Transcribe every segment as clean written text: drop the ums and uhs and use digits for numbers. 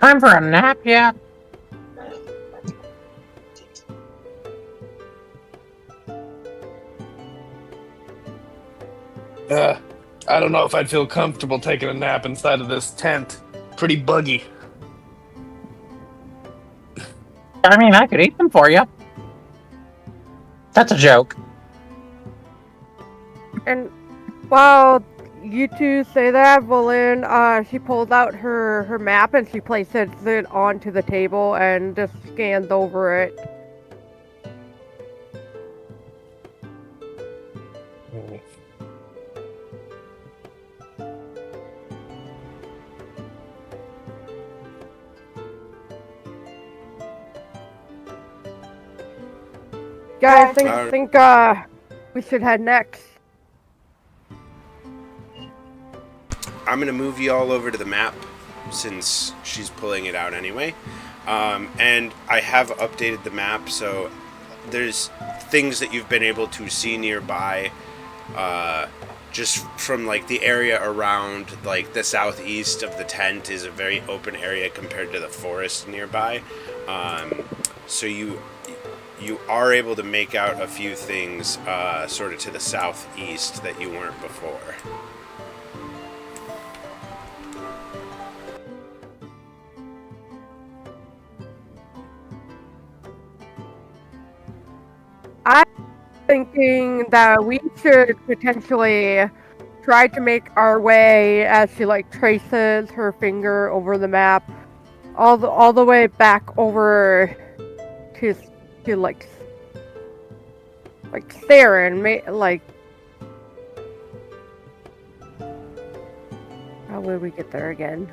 Time for a nap yet? I don't know if I'd feel comfortable taking a nap inside of this tent. Pretty buggy. I mean, I could eat them for you. That's a joke. And while you two say that, Valen, she pulls out her map and she places it onto the table and just scans over it. Guys, think we should head next. I'm gonna move you all over to the map since she's pulling it out anyway. And I have updated the map, so there's things that you've been able to see nearby, just from like the area around like the southeast of the tent is a very open area compared to the forest nearby. So you are able to make out a few things sort of to the southeast that you weren't before. I'm thinking that we should potentially try to make our way as she like traces her finger over the map, all the way back over to like Theron, like. How will we get there again?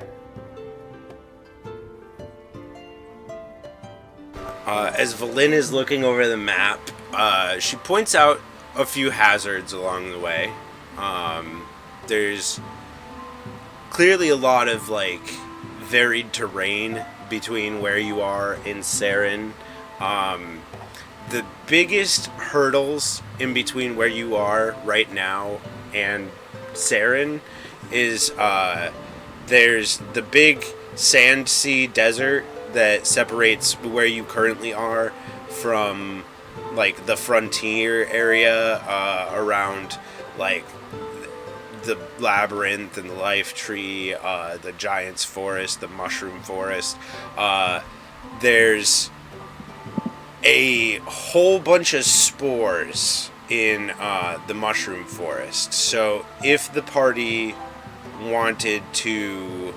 As Valin is looking over the map, she points out a few hazards along the way. There's clearly a lot of like varied terrain between where you are in Saren. The biggest hurdles in between where you are right now and Saren is there's the big sand sea desert that separates where you currently are from like the frontier area around like the labyrinth and the life tree, the giant's forest, the mushroom forest. There's a whole bunch of spores in the mushroom forest. So if the party wanted to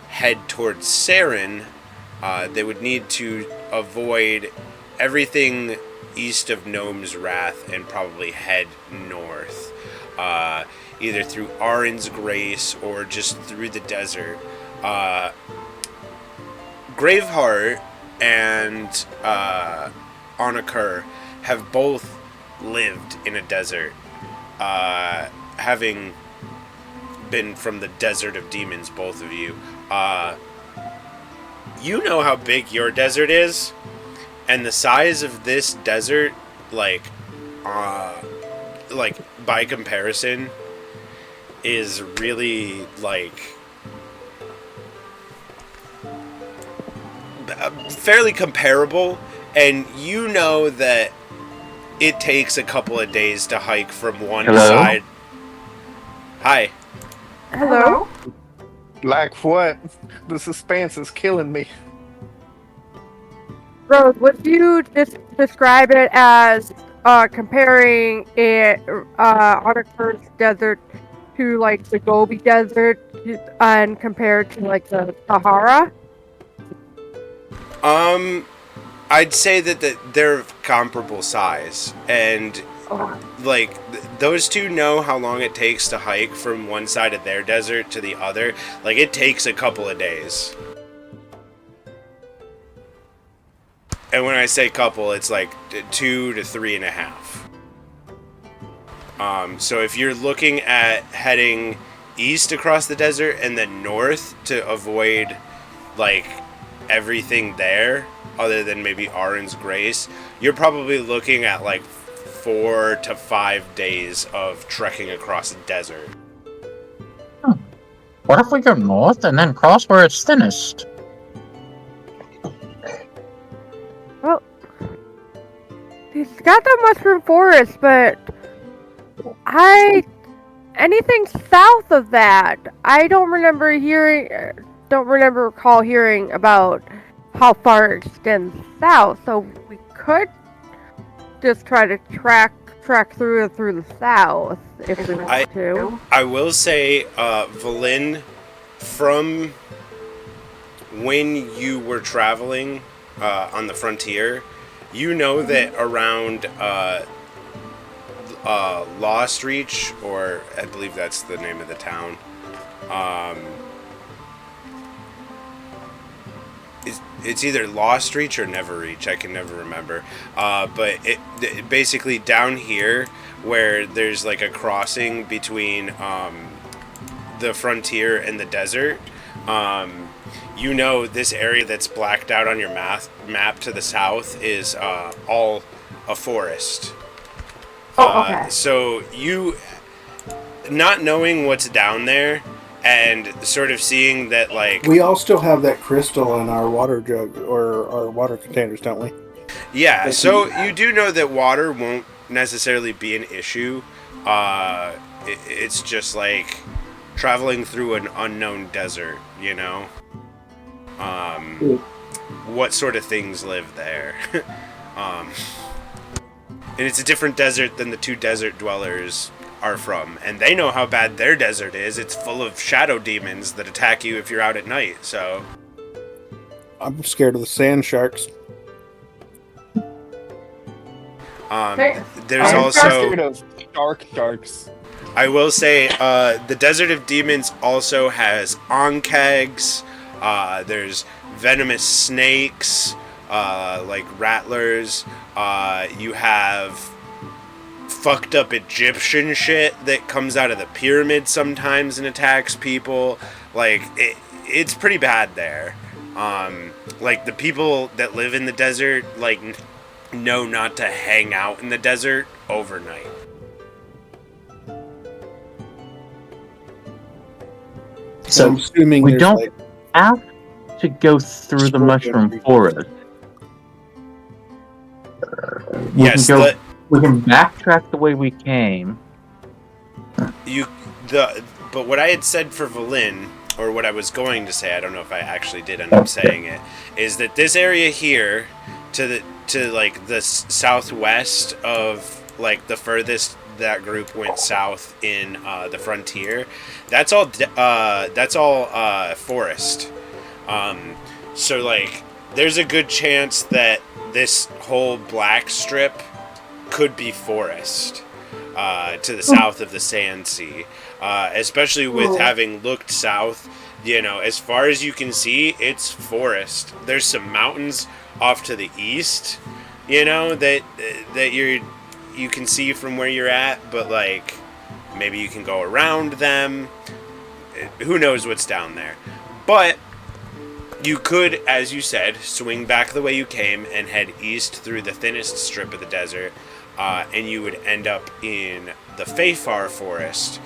head towards Saren, they would need to avoid everything east of Gnome's Wrath and probably head north, either through Arin's Grace or just through the desert. Graveheart and Onakur have both lived in a desert, having been from the Desert of Demons, both of you. You know how big your desert is, and the size of this desert, like by comparison, is really like fairly comparable. And you know that it takes a couple of days to hike from one side. Hi. Hello? Like what? The suspense is killing me. Rose, would you just describe it as comparing it Onakur's desert to like the Gobi Desert and compared to like the Sahara? I'd say that they're comparable size, and like those two know how long it takes to hike from one side of their desert to the other. Like it takes a couple of days. And when I say couple, it's like 2 to 3.5. So if you're looking at heading east across the desert and then north to avoid like everything there other than maybe Arin's Grace, you're probably looking at like 4 to 5 days of trekking across the desert. What if we go north and then cross where it's thinnest? He's got the mushroom forest, but anything south of that, I don't remember recall hearing about how far it extends south. So we could just try to track through the south if we want to. I will say, Valin, from when you were traveling on the frontier, you know that around Lost Reach, or I believe that's the name of the town, it's either Lost Reach or Never Reach. I can never remember. But it basically down here where there's like a crossing between the frontier and the desert. You know, this area that's blacked out on your map to the south is all a forest. Okay. So you, not knowing what's down there, and sort of seeing that, like... We all still have that crystal in our water jug, or our water containers, don't we? Yeah, so you do know that water won't necessarily be an issue. It's just like traveling through an unknown desert, you know? What sort of things live there? And it's a different desert than the two desert dwellers are from, and they know how bad their desert is. It's full of shadow demons that attack you if you're out at night, so... I'm scared of the sand sharks. There's I'm also... scared of sharks. I will say, the Desert of Demons also has OGaGs, there's venomous snakes, like rattlers, you have fucked up Egyptian shit that comes out of the pyramid sometimes and attacks people. Like, it's pretty bad there. Like, the people that live in the desert, like, know not to hang out in the desert overnight. So I'm assuming we there's don't like have to go through the mushroom forest. Yes, we can backtrack the way we came. But what I had said for Valin, or what I was going to say, I don't know if I actually did end up saying it, is that this area here, to like the southwest of like the furthest that group went south in the frontier, that's all forest. So like, there's a good chance that this whole black strip could be forest to the south of the Sand Sea, especially with having looked south. You know, as far as you can see, it's forest. There's some mountains off to the east, you know, that you can see from where you're at, but like maybe you can go around them. Who knows what's down there? But you could, as you said, swing back the way you came and head east through the thinnest strip of the desert, and you would end up in the Feyfar Forest,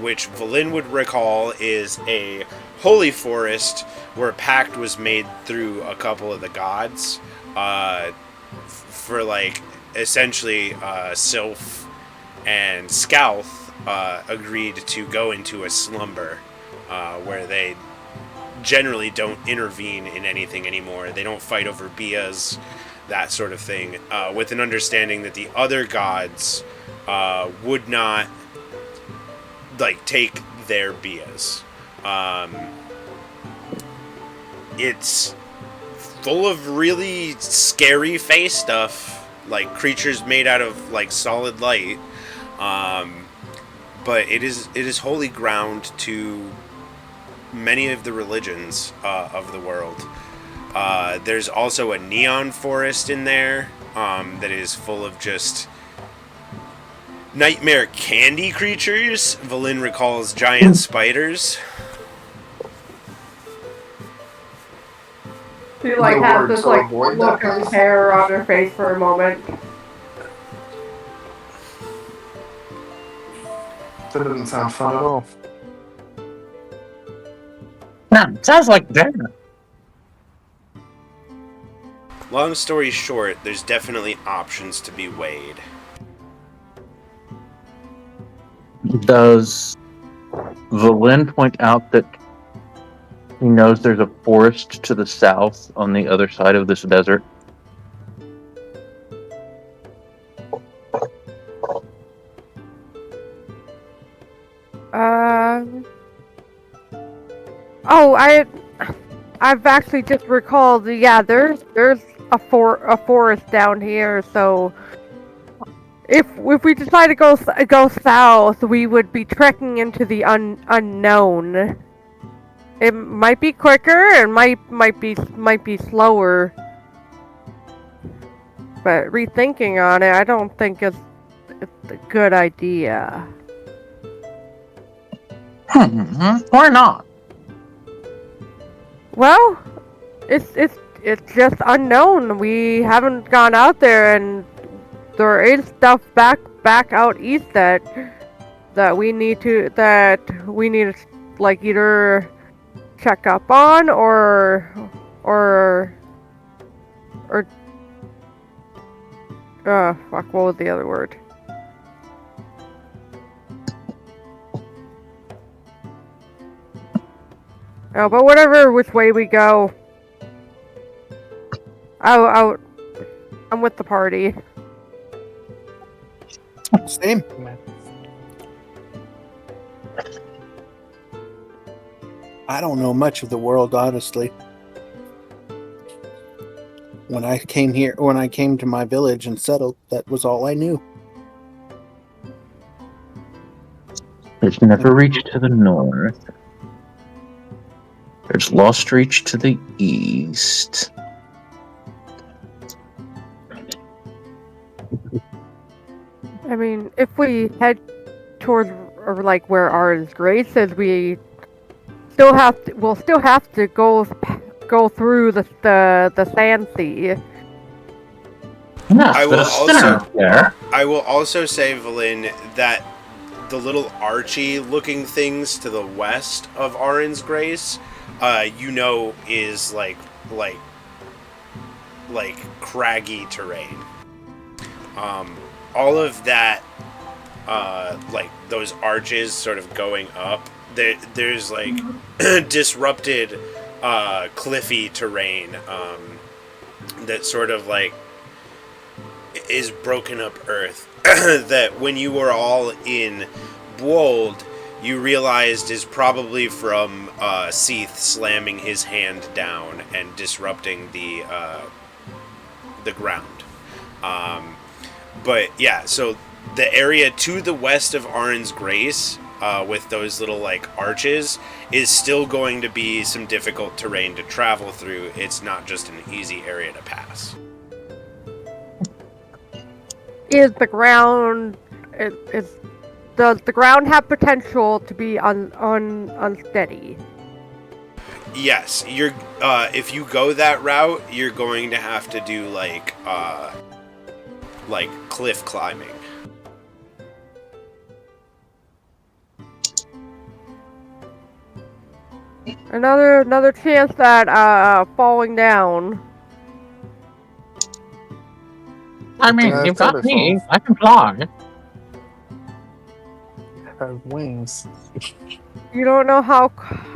which Valin would recall is a holy forest where a pact was made through a couple of the gods for, like, essentially Sylph and Scalth agreed to go into a slumber where they generally don't intervene in anything anymore. They don't fight over bias, that sort of thing, with an understanding that the other gods would not, like, take their bias. It's full of really scary face stuff, like creatures made out of like solid light, but it is holy ground to many of the religions of the world. There's also a neon forest in there that is full of just nightmare candy creatures. Valin recalls giant spiders. She like has this like look of terror on her face for a moment. That doesn't sound fun at all. Nah, sounds like dinner. long story short, there's definitely options to be weighed. Does Valen point out that he knows there's a forest to the south on the other side of this desert? Oh, I've actually just recalled. Yeah, there's a forest down here. So if we decide to go south, we would be trekking into the unknown. It might be quicker, and might be slower. But rethinking on it, I don't think it's a good idea. Why not? Well, it's just unknown. We haven't gone out there, and there is stuff back out east that we need to like either check up on or fuck, what was the other word? Oh, but whatever which way we go, I'm with the party. Same. I don't know much of the world, honestly. When I came to my village and settled, that was all I knew. There's Never Reach to the north. There's Lost Reach to the east. I mean, if we head towards or like where Arden's Grace is, we'll still have to go through the sand sea. No, I will there's a sinner there. I will also say, Valin, that the little archy-looking things to the west of Arin's Grace, is like craggy terrain. All of that, like those arches sort of going up, there's like disrupted, cliffy terrain that sort of like is broken up earth that when you were all in Bold, you realized is probably from Seath slamming his hand down and disrupting the ground. But yeah, so the area to the west of Arin's Grace, with those little like arches, is still going to be some difficult terrain to travel through. It's not just an easy area to pass. Does the ground have potential to be unsteady? Yes, you're. If you go that route, you're going to have to do like cliff climbing. Another chance at falling down. I mean, Yeah, you've got totally me. false. I can fly. Have wings. You don't know how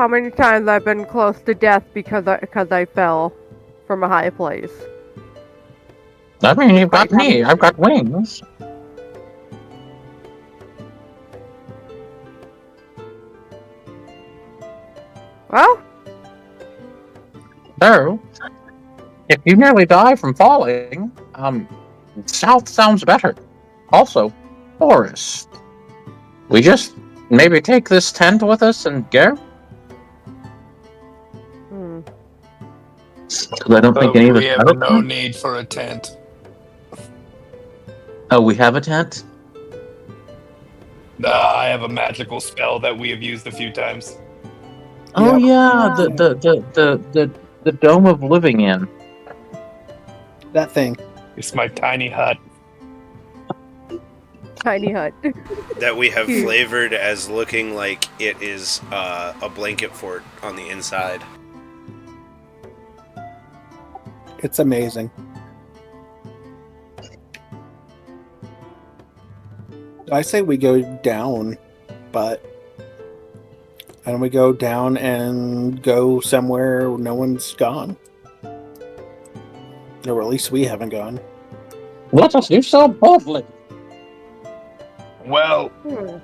many times I've been close to death because I fell from a high place. I mean, you've got me. I've got wings. Well, So, if you nearly die from falling, south sounds better. Also, forest. We just maybe take this tent with us and go? Because I don't think any of us We have have a no tent. need for a tent. Oh, we have a tent? I have a magical spell that we have used a few times. Oh Yeah. yeah, the Dome of Living In. That thing. It's my tiny hut. tiny hut. That we have flavored as looking like it is a blanket fort on the inside. It's amazing. I say we go down, and we go down and go somewhere no one's gone. Or at least we haven't gone. Let us do so boldly. Well, Hmm.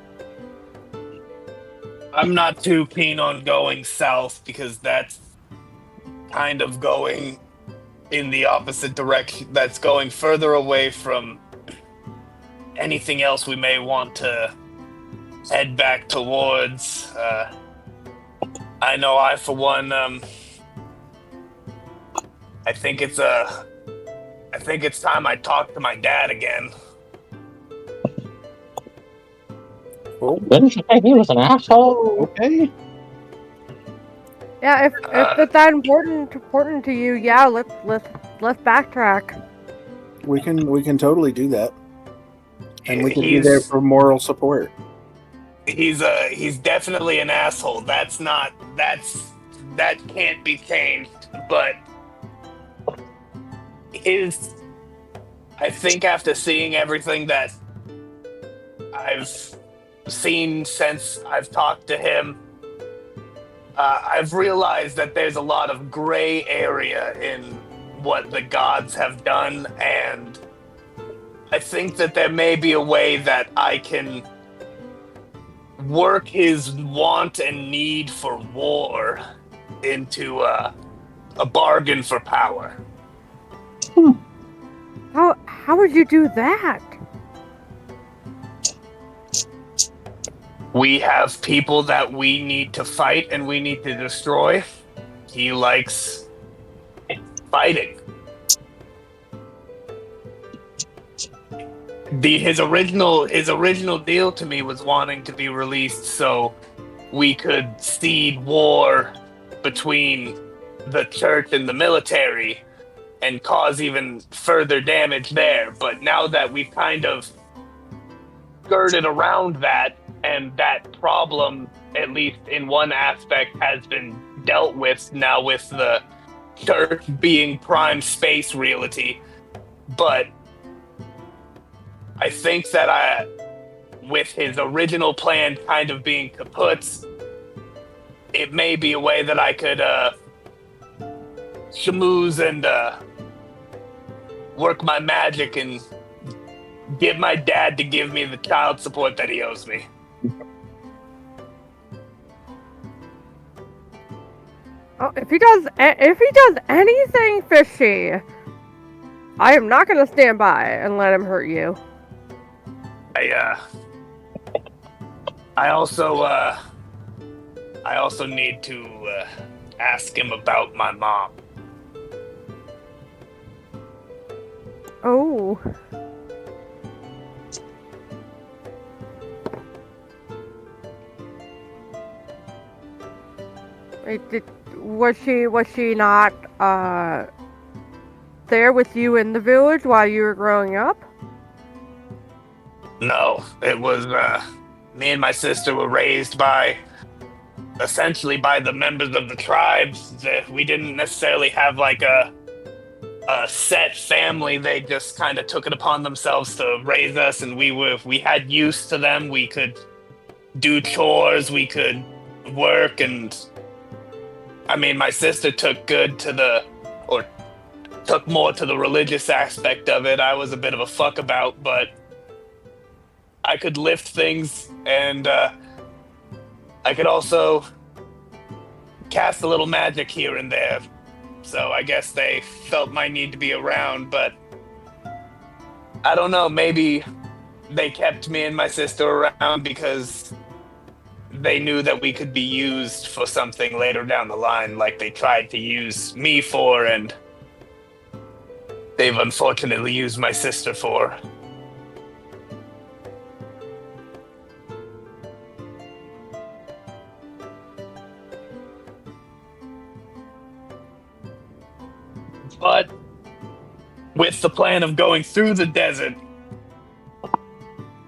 I'm not too keen on going south because that's kind of going in the opposite direction. That's going further away from anything else we may want to head back towards. I know I, for one, I think it's time I talk to my dad again. Oh, Didn't you say he was an asshole? okay. Yeah, if it's that important to you, yeah, let's backtrack. We can totally do that. And we can be He's- there for moral support. He's definitely an asshole. That can't be changed. But I think after seeing everything that I've seen since I've talked to him, I've realized that there's a lot of gray area in what the gods have done, and I think that there may be a way that I can work his want and need for war into a bargain for power. How would you do that? We have people that we need to fight and we need to destroy. He likes fighting. His original deal to me was wanting to be released so we could seed war between the church and the military and cause even further damage there. But now that we've kind of skirted around that, and that problem, at least in one aspect, has been dealt with now with the church being prime space reality. But I think that with his original plan kind of being kaput, it may be a way that I could schmooze and work my magic and get my dad to give me the child support that he owes me. Oh, if he does anything fishy, I am not going to stand by and let him hurt you. I also need to ask him about my mom. Oh. Was she not there with you in the village while you were growing up? No, it was me and my sister were raised essentially by the members of the tribes. We didn't necessarily have like a set family. They just kind of took it upon themselves to raise us, and we had use to them. We could do chores, we could work, and I mean, my sister took more to the religious aspect of it. I was a bit of a fuckabout, but I could lift things, and I could also cast a little magic here and there. So I guess they felt my need to be around, but I don't know, maybe they kept me and my sister around because they knew that we could be used for something later down the line, like they tried to use me for, and they've unfortunately used my sister for. But with the plan of going through the desert,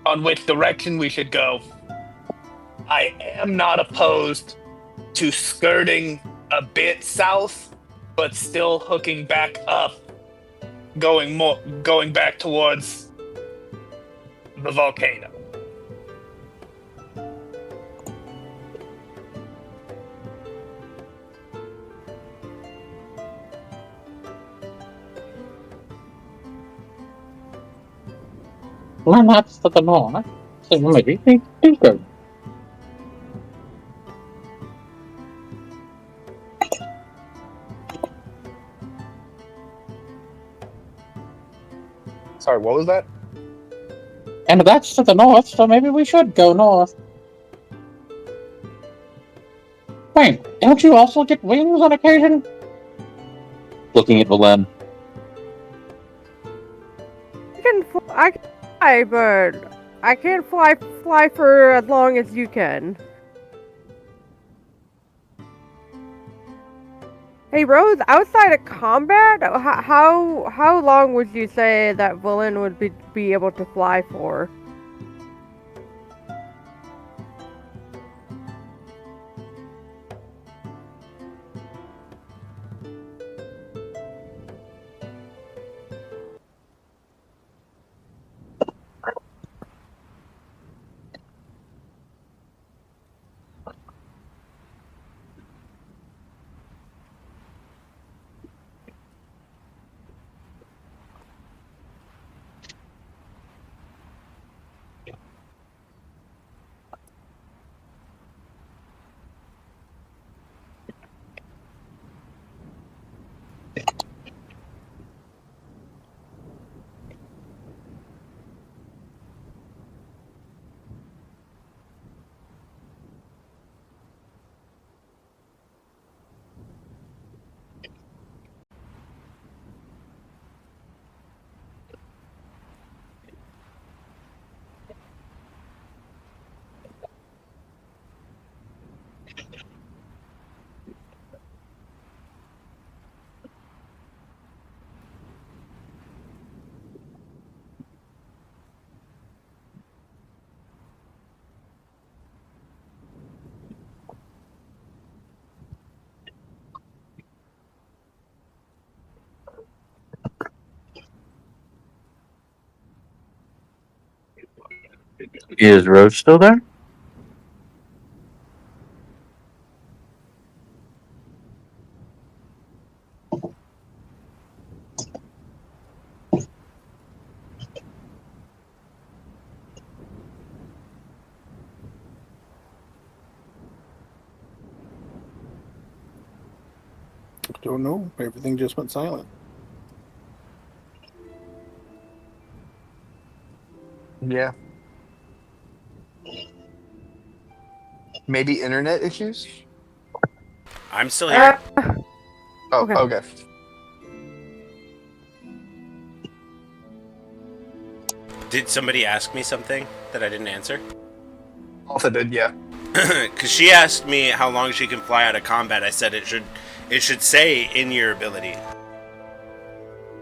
on which direction we should go, I am not opposed to skirting a bit south, but still hooking back up, going back towards the volcano. And that's to the north. So maybe think good. Sorry, what was that? And that's to the north, so maybe we should go north. Wait, don't you also get wings on occasion? Looking at Valen. I can fly, but I can't fly for as long as you can. Hey, Rose, outside of combat, how long would you say that Valen would be able to fly for? Is Rose still there? Don't know. Everything just went silent. Yeah. Maybe internet issues? I'm still here. Oh, Okay. okay. Did somebody ask me something that I didn't answer? Also did, yeah. Because she asked me how long she can fly out of combat. I said it should say in your ability.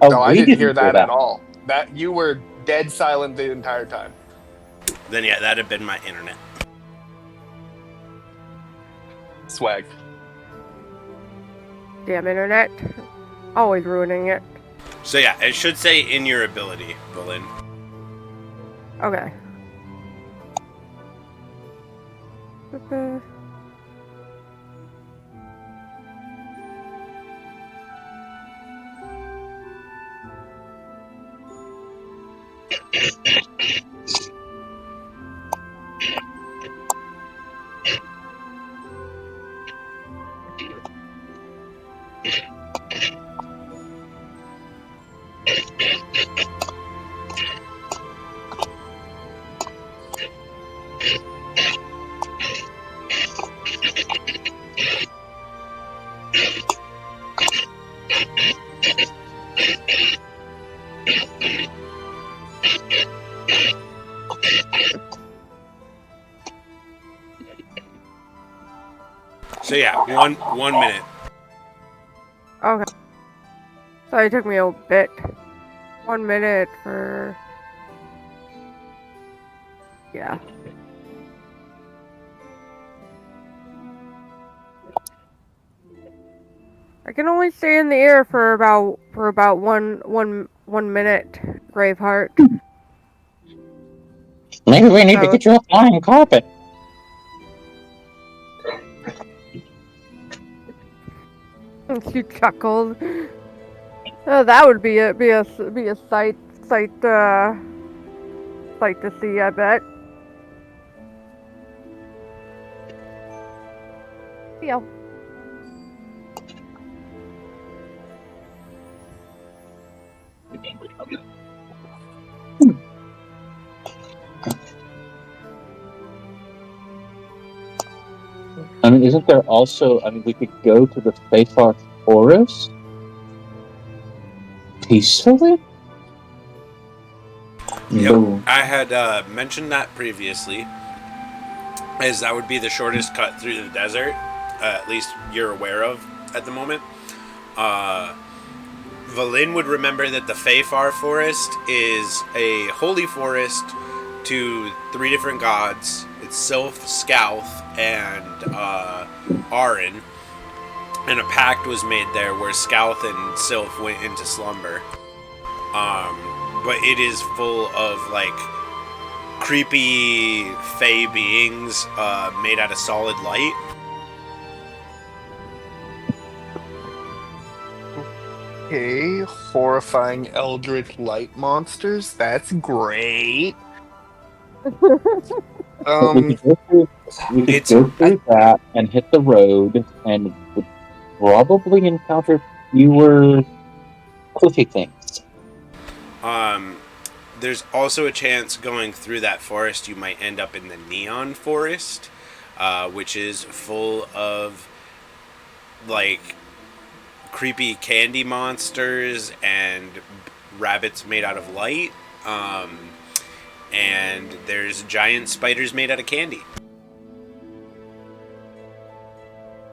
Oh, No, I we didn't hear that that. at all. That you were dead silent the entire time. Then yeah, that'd have been my internet. Swag. Damn internet, always ruining it. So yeah, it should say in your ability, Valen. Okay. So yeah, one minute. Okay. Sorry, it took me a bit. 1 minute for... Yeah. I can only stay in the air for about one minute, Braveheart. Maybe we need to Oh. get you a flying carpet. She chuckled. Oh, that would be a sight sight to see, I bet. Yeah. I mean, isn't there also? I mean, we could go to the Faithfar Forest peacefully. Yep, Boom. I had mentioned that previously, as that would be the shortest cut through the desert, at least you're aware of at the moment. Valin would remember that the Faithfar Forest is a holy forest to 3 different gods. It's Sylph, Scalth, and Arin. And a pact was made there where Scalth and Sylph went into slumber. But it is full of, like, creepy fey beings made out of solid light. Okay, horrifying eldritch light monsters. That's great. We could It's- go through that and hit the road, and would probably encounter fewer cliffy things. There's also a chance going through that forest you might end up in the Neon Forest, which is full of, like, creepy candy monsters and rabbits made out of light. And there's giant spiders made out of candy.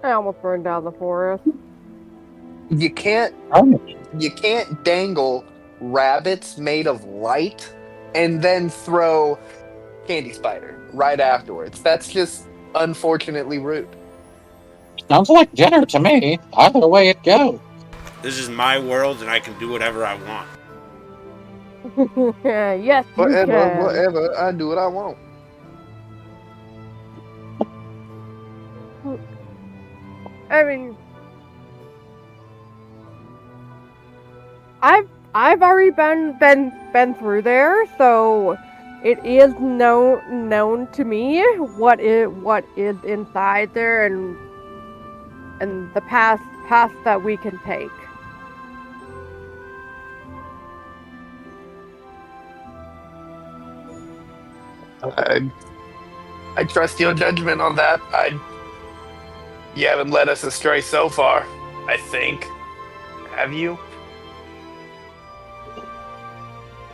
I almost burned down the forest. You can't dangle rabbits made of light and then throw candy spider right afterwards. That's just unfortunately rude. Sounds like dinner to me. Either way it goes. This is my world, and I can do whatever I want. Yes, you Whatever, can. whatever. I do what I want. I mean, I've already been through there, so it is known to me what is inside there and the path that we can take. I trust your judgment on that. You haven't led us astray so far, I think. Have you?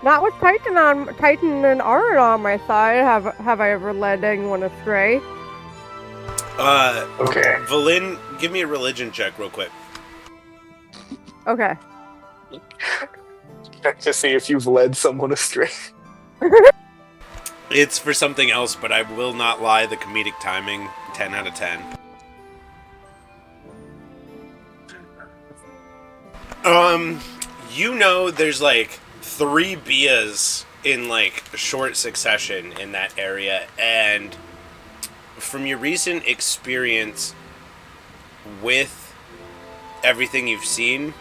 Not with Titan and Arin on my side. Have I ever led anyone astray? Okay. Valin, give me a religion check real quick. Okay. Check to see if you've led someone astray. It's for something else, but I will not lie, the comedic timing, 10 out of 10. You know there's like 3 Bias in like short succession in that area, and from your recent experience with everything you've seen,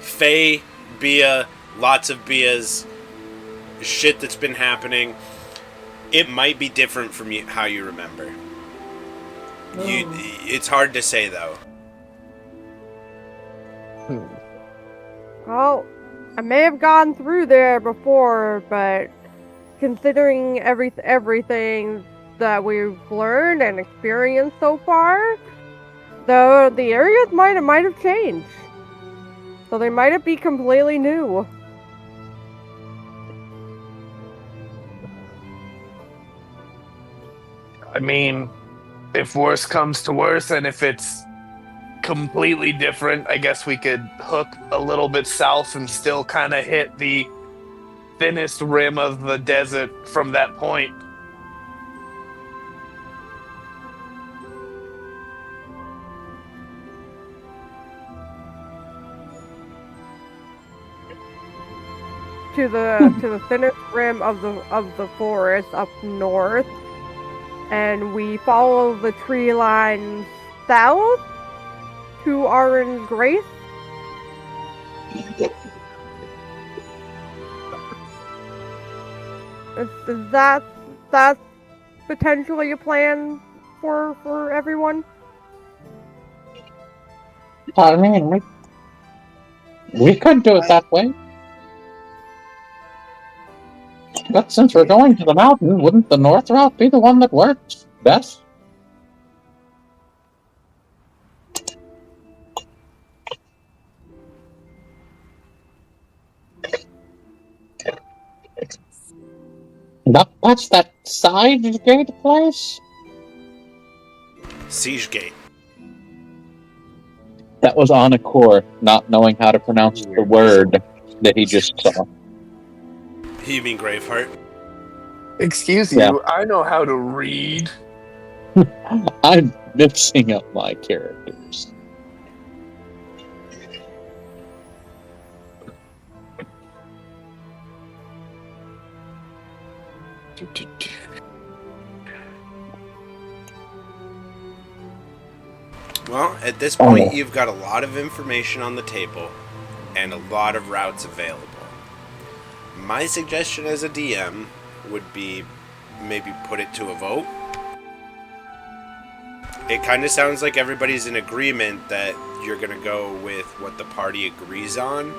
Fae, Bia, lots of Bias, shit that's been happening, it might be different from how you remember. It's hard to say though. Well, I may have gone through there before, but considering everything that we've learned and experienced so far, though the areas might have changed. So they might be completely new. I mean, if worse comes to worse, and if it's completely different, I guess we could hook a little bit south and still kind of hit the thinnest rim of the desert from that point. To the thinnest rim of the forest up north, and we follow the tree line south to Arin's Grace. Is that potentially a plan for everyone? I mean, we could do it that way. But since we're going to the mountain, wouldn't the north route be the one that works best? That's that side gate place? Siege Gate. That was on a core, not knowing how to pronounce the word that he just saw. You mean Graveheart? Excuse Yeah. you, I know how to read. I'm mixing up my characters. Well, at this point, you've got a lot of information on the table and a lot of routes available. My suggestion as a DM would be maybe put it to a vote. It kind of sounds like everybody's in agreement that you're going to go with what the party agrees on.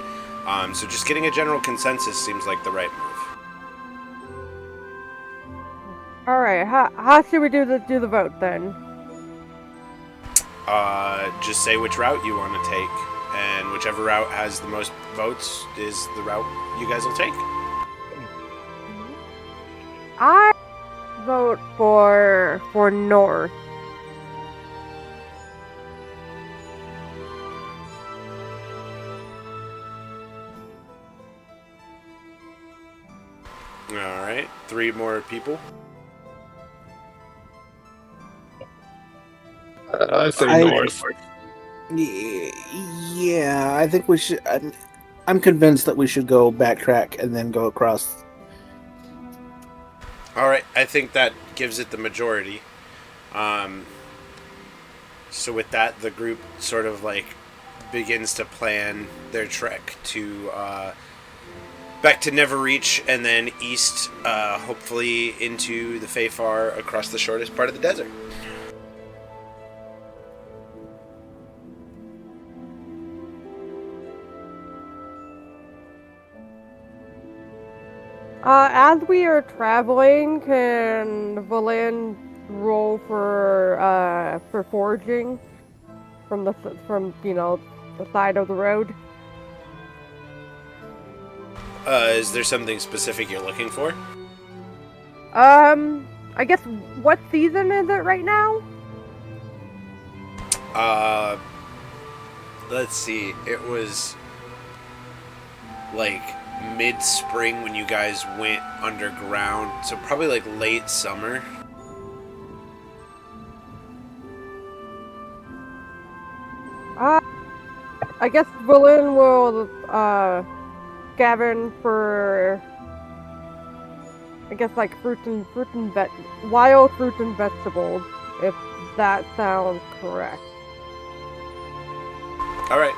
So just getting a general consensus seems like the right move. All right. How should we do the vote then? Just say which route you want to take, and whichever route has the most votes is the route you guys will take. I vote for north. Alright, 3 more people. I say north. Yeah, I think we should. I'm convinced that we should go backtrack and then go across. Alright, I think that gives it the majority. So with that, the group sort of begins to plan their trek to back to Neverreach and then east, hopefully into the Feyfar across the shortest part of the desert. As we are traveling, can Valen roll for foraging from the side of the road? Is there something specific you're looking for? I guess what season is it right now? Let's see. It was mid-spring when you guys went underground, so probably late summer. I guess Valen will Gavin for wild fruit and vegetables, if that sounds correct. All right.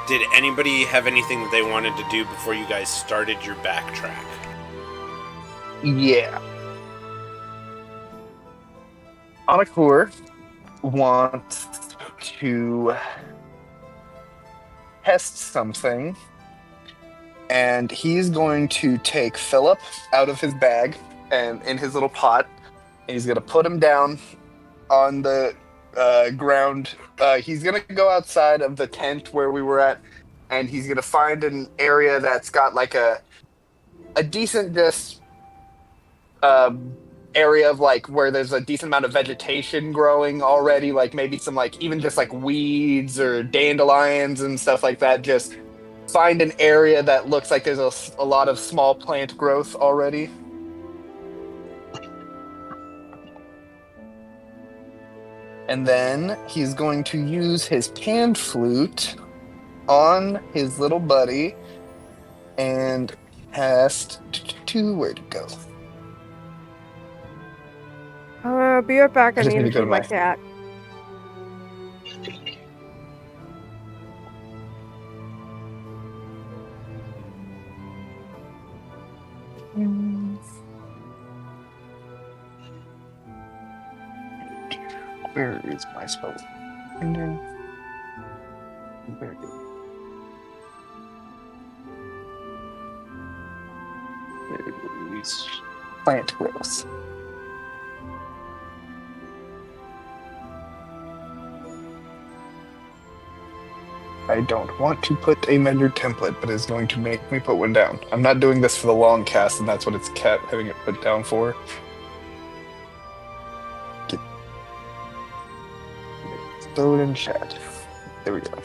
Did anybody have anything that they wanted to do before you guys started your backtrack? Yeah. Anakur wants to test something, and he's going to take Philip out of his bag and in his little pot, and he's going to put him down on the ground. He's going to go outside of the tent where we were at, and he's going to find an area that's got a decent area of where there's a decent amount of vegetation growing already, maybe some even just weeds or dandelions and stuff like that. Just find an area that looks like there's a lot of small plant growth already. And then he's going to use his pan flute on his little buddy and cast to where to go. Be right back. I just need need to to go feed to my my- cat. Where is my spell? Where is plant growth? I don't want to put a vendor template, but it's going to make me put one down. I'm not doing this for the long cast, and that's what it's kept having it put down for. Throw it in chat. There we go.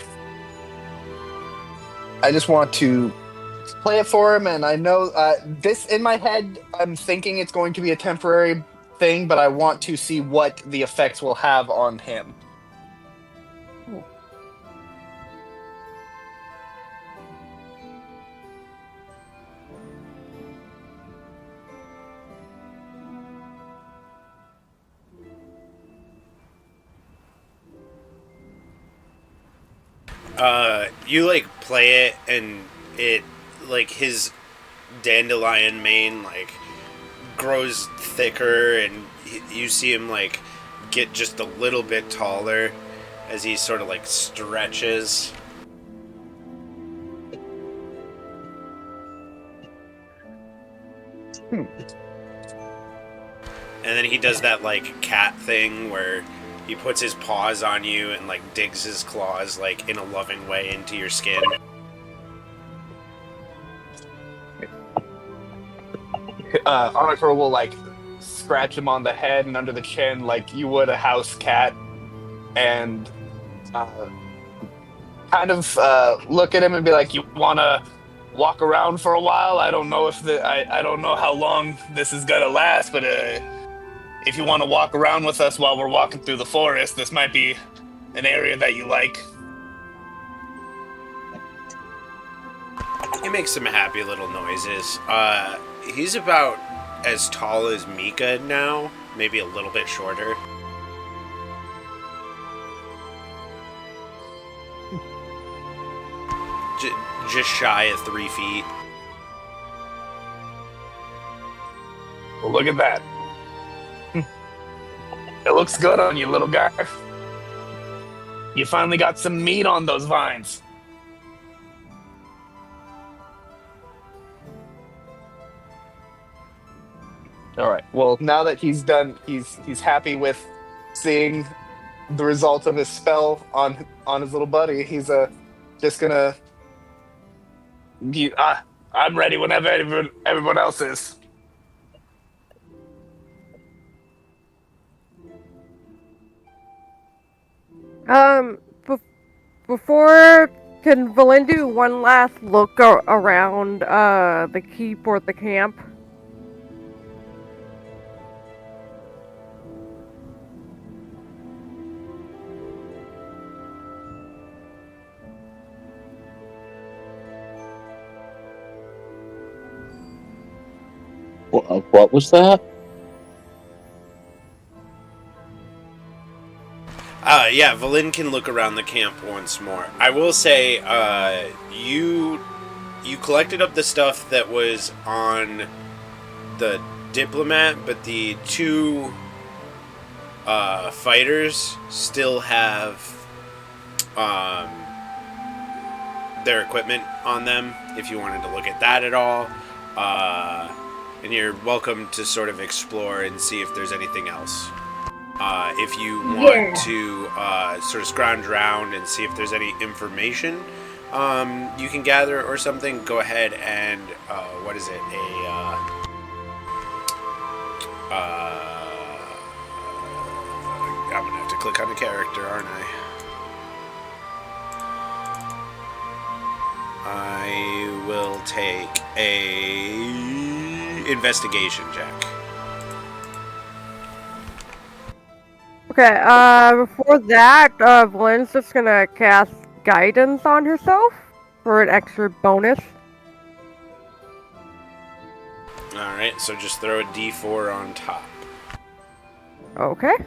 I just want to play it for him, and I know this in my head, I'm thinking it's going to be a temporary thing, but I want to see what the effects will have on him. You like play it, and it like his dandelion mane like grows thicker, and you see him like get just a little bit taller as he sort of like stretches. And then he does that like cat thing where he puts his paws on you and like digs his claws like in a loving way into your skin. Honokur will like scratch him on the head and under the chin like you would a house cat, and kind of look at him and be like, "You want to walk around for a while? I don't know if I don't know how long this is gonna last, but if you want to walk around with us while we're walking through the forest, this might be an area that you like." He makes some happy little noises. He's about as tall as Mika now, maybe a little bit shorter. Just shy of 3 feet. Well, look at that. It looks good on you, little guy. You finally got some meat on those vines. All right. Well, now that he's done, he's happy with seeing the result of his spell on his little buddy. He's just gonna. I'm ready whenever everyone else is. Before, can Valen do one last look around the keep or the camp? What was that? Yeah, Valin can look around the camp once more. I will say, you collected up the stuff that was on the diplomat, but the two fighters still have their equipment on them, if you wanted to look at that at all. And you're welcome to sort of explore and see if there's anything else. If you want to sort of scrounge around and see if there's any information you can gather or something, go ahead and what is it? I'm gonna have to click on a character, aren't I? I will take a investigation check. Okay, before that, Valen's just gonna cast guidance on herself for an extra bonus. Alright, so just throw a d4 on top. Okay.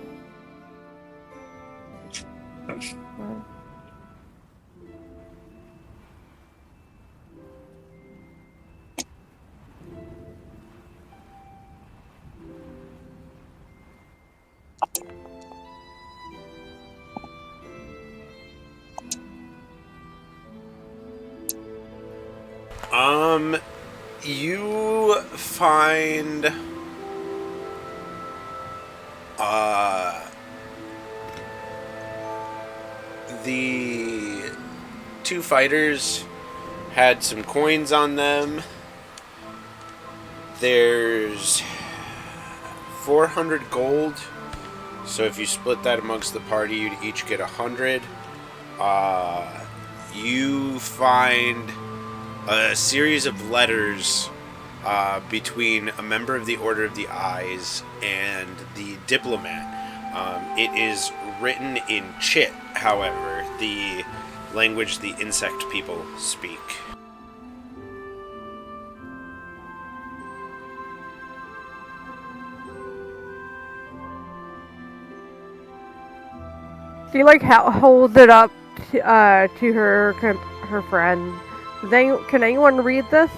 You find the two fighters had some coins on them. There's 400 gold. So if you split that amongst the party, you'd each get 100. You find a series of letters between a member of the Order of the Eyes and the diplomat. It is written in Chit, however, the language the insect people speak. She like holds it up to her friend. Can anyone read this?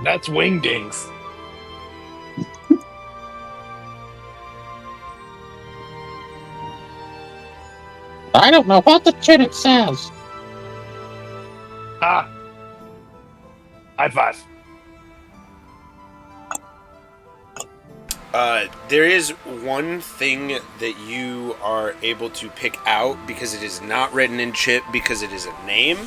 That's wingdings. I don't know what the shit it says. Ah. High five. There is one thing that you are able to pick out because it is not written in Chit because it is a name.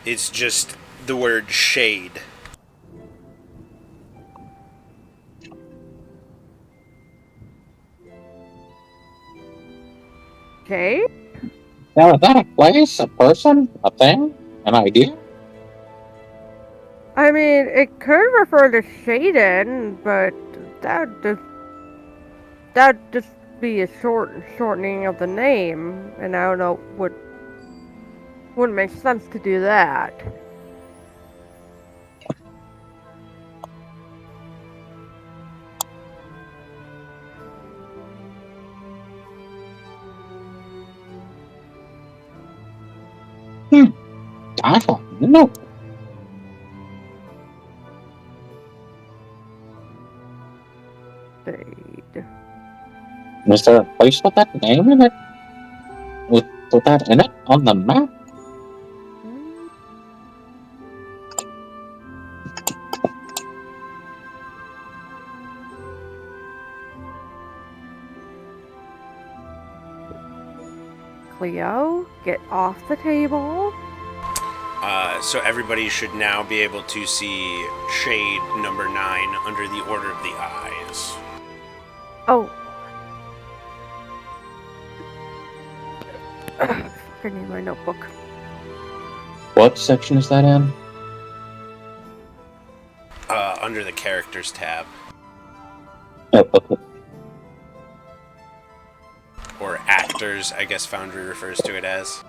It's just the word shade. Okay. Now, is that a place, a person, a thing, an idea? I mean, it could refer to Shaden, but that'd just be a shortening of the name, and I don't know wouldn't make sense to do that. I don't know. Shade. Is there a place with that name in it? With that in it on the map? Cleo, get off the table. So everybody should now be able to see shade number 9 under the Order of the Eyes. Oh. I need my notebook. What section is that in? Under the Characters tab. Oh, okay. Or Actors, I guess Foundry refers to it as.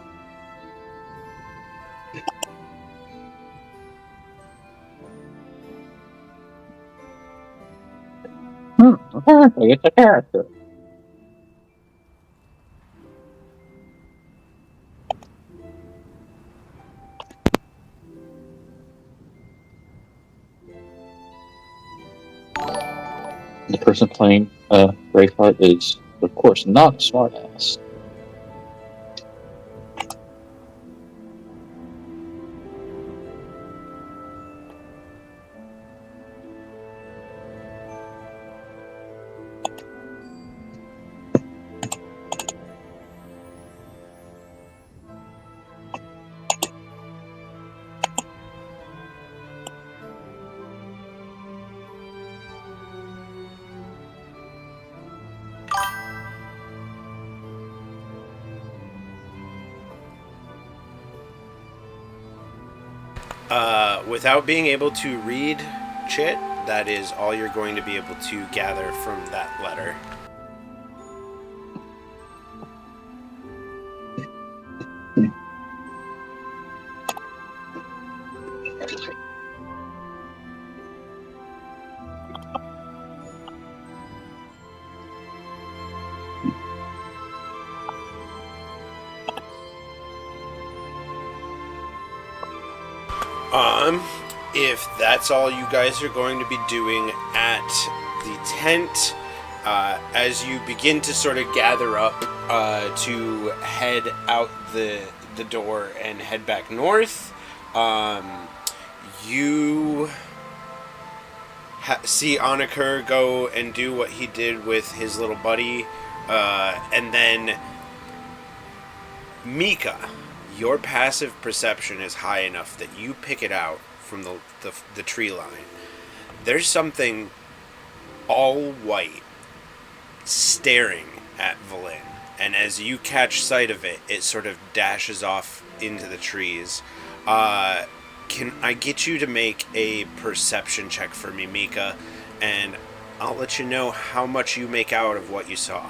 Apparently it's a character. The person playing Braveheart is, of course, not a smartass. Without being able to read Chit, that is all you're going to be able to gather from that letter. If that's all you guys are going to be doing at the tent. As you begin to sort of gather up to head out the door and head back north, you see Anakur go and do what he did with his little buddy, and then Mika, your passive perception is high enough that you pick it out from the tree line. There's something all white staring at Valin, and as you catch sight of it, it sort of dashes off into the trees. Can I get you to make a perception check for me, Mika, and I'll let you know how much you make out of what you saw.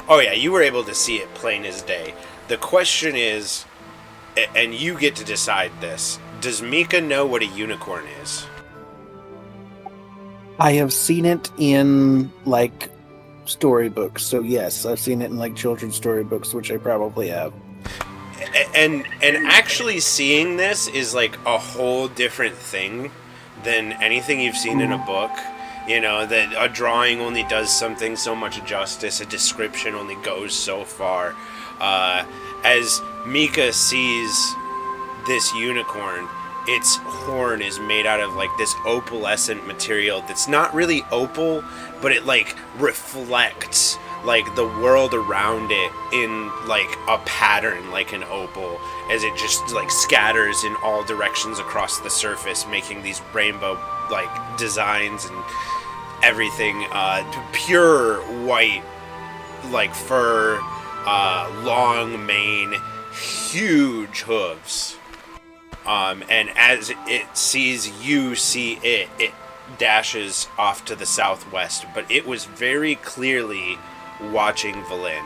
Oh yeah, you were able to see it plain as day. The question is, and you get to decide this, does Mika know what a unicorn is? I have seen it in, like, storybooks. So, yes, I've seen it in, like, children's storybooks, which I probably have. And actually seeing this is, like, a whole different thing than anything you've seen in a book. You know, that a drawing only does something so much justice, a description only goes so far. As Mika sees this unicorn, its horn is made out of, like, this opalescent material that's not really opal, but it, like, reflects, like, the world around it in, like, a pattern like an opal, as it just, like, scatters in all directions across the surface, making these rainbow, like, designs and everything. Pure white, like, fur, long mane, huge hooves. And as it sees you see it, it dashes off to the southwest, but it was very clearly watching Valin.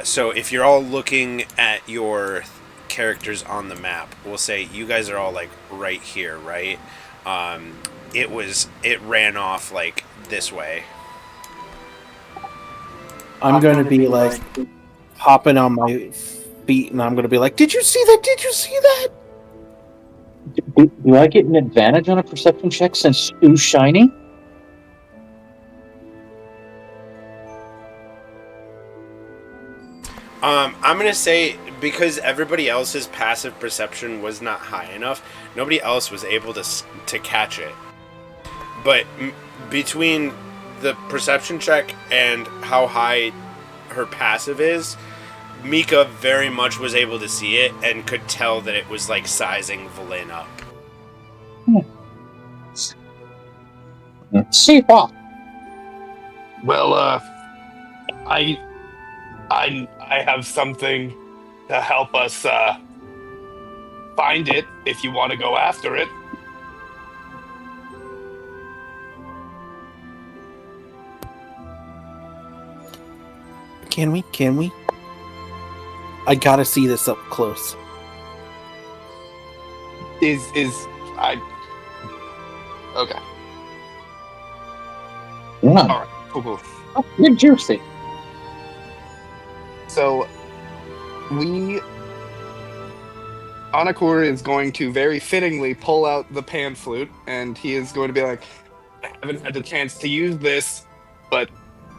So if you're all looking at your characters on the map, we'll say you guys are all, like, right here, right? It ran off, like, this way. I'm going to be, like, hopping on my feet, and I'm going to be like, did you see that? Did you see that? Do I get an advantage on a perception check since Oo's shiny? I'm going to say, because everybody else's passive perception was not high enough, nobody else was able to catch it. But between the perception check and how high her passive is, Mika very much was able to see it and could tell that it was, like, sizing Valin up. See what? Well, I have something to help us find it if you want to go after it. Can we? I gotta see this up close. Okay. Yeah. All right. Cool. Oh, you're juicy. So, Anakur is going to very fittingly pull out the pan flute, and he is going to be like, I haven't had the chance to use this, but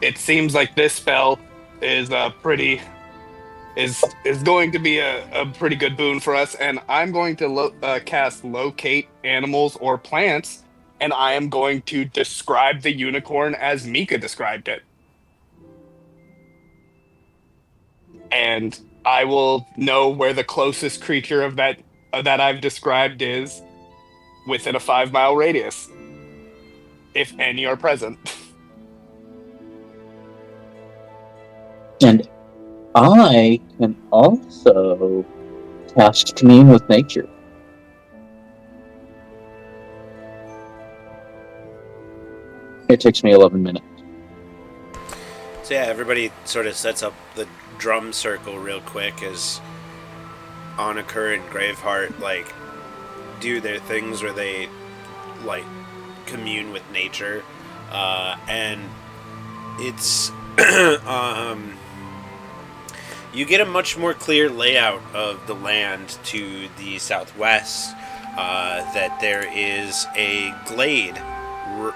it seems like this spell is going to be a pretty good boon for us, and I'm going to cast locate animals or plants, and I am going to describe the unicorn as Mika described it. And I will know where the closest creature of that I've described is within a 5-mile radius, if any are present. And I can also cast Commune with Nature. It takes me 11 minutes. So yeah, everybody sort of sets up the drum circle real quick as Anakur and Graveheart, like, do their things where they like commune with nature, and it's you get a much more clear layout of the land to the southwest. That there is a glade,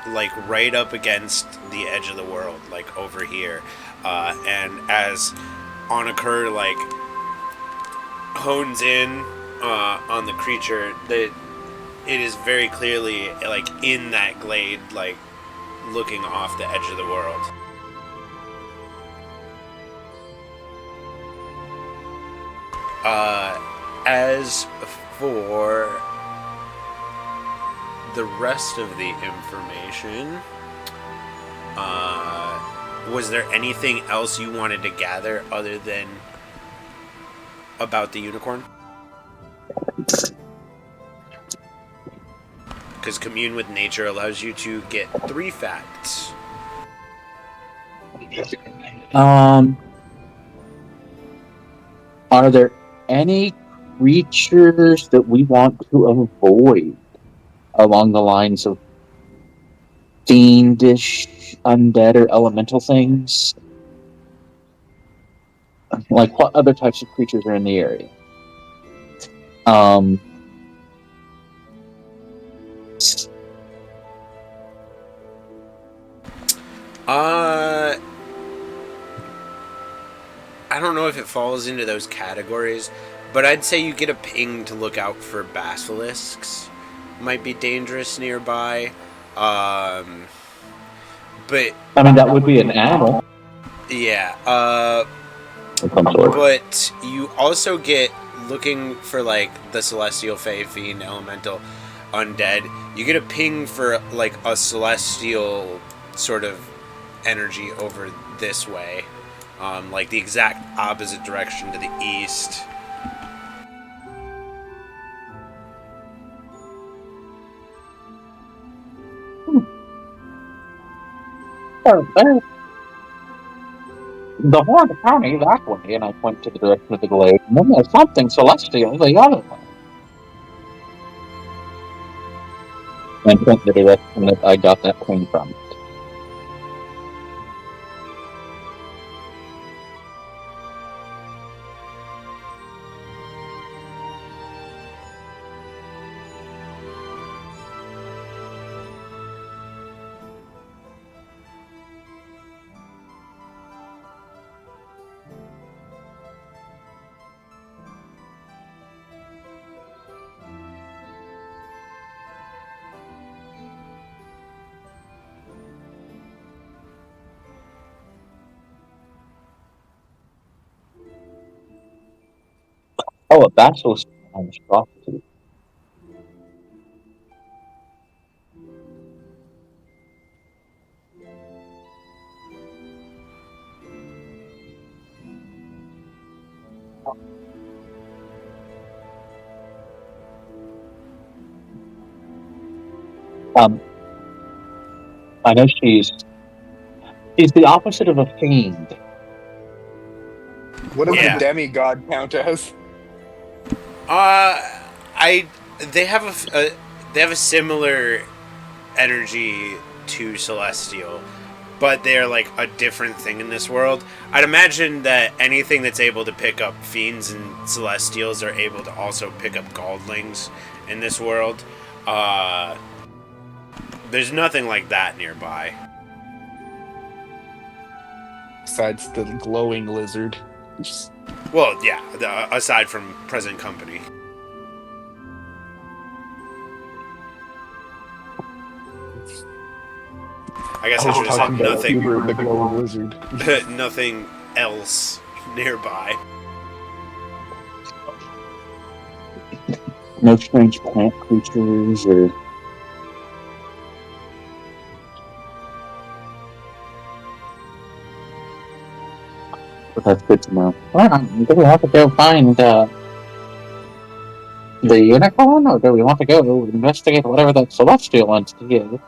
like right up against the edge of the world, like over here, and as Onakur like hones in on the creature, that it is very clearly like in that glade, like looking off the edge of the world. As for the rest of the information, was there anything else you wanted to gather other than about the unicorn? Because commune with nature allows you to get 3 facts. Are there any creatures that we want to avoid along the lines of fiendish, undead, or elemental things? Like, what other types of creatures are in the area? I don't know if it falls into those categories, but I'd say you get a ping to look out for basilisks. Might be dangerous nearby. But I mean, that would be an animal. yeah, Of some sort. but you also get looking for like the celestial, fae, fiend, elemental, undead. You get a ping for like a celestial sort of energy over this way, like the exact opposite direction to the east. The Horn County that way, and I point to the direction of the glade. And then there's something celestial the other way. And point the direction that I got that ping from. Oh, a basilisk monstrosity. I know she's the opposite of a fiend. What does Yeah. the demigod count as? They have a similar energy to celestial, but they're like a different thing in this world. I'd imagine that anything that's able to pick up fiends and celestials are able to also pick up godlings in this world. There's nothing like that nearby. Besides the glowing lizard. Well, yeah, aside from present company. I guess I should have said nothing. The glowing lizard. Nothing else nearby. No strange plant creatures or. But that's good to know. Well, do we have to go find the unicorn, or do we want to go investigate whatever that celestial entity is?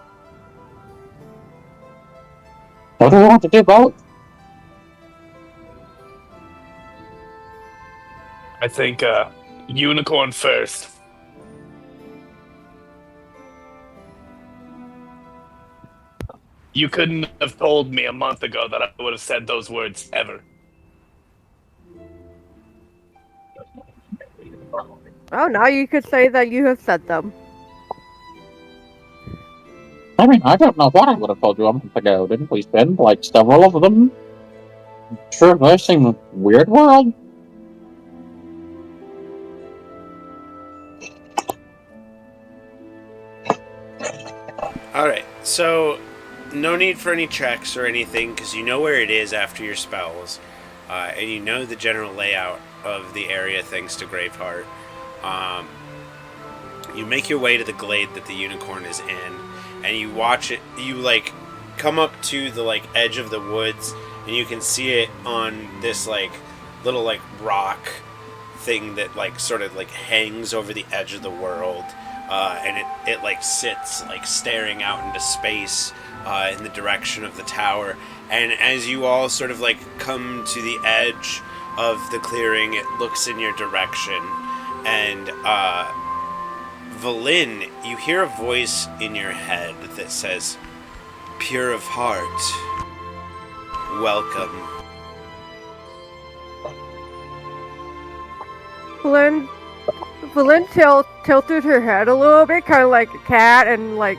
Or do we want to do both? I think unicorn first. You couldn't have told me a month ago that I would have said those words ever. Oh, now you could say that you have said them. I mean, I don't know what I would have told you a month ago. Didn't we spend, like, several of them traversing Weird World? Alright, so no need for any checks or anything because you know where it is after your spells, and you know the general layout of the area thanks to Graveheart. You make your way to the glade that the unicorn is in, and you watch it. You like come up to the like edge of the woods, and you can see it on this like little like rock thing that like sort of like hangs over the edge of the world. And it like sits like staring out into space in the direction of the tower. And as you all sort of like come to the edge of the clearing, it looks in your direction. And Valin, you hear a voice in your head that says, "Pure of heart, welcome." Valin tilted her head a little bit, kind of like a cat, and like,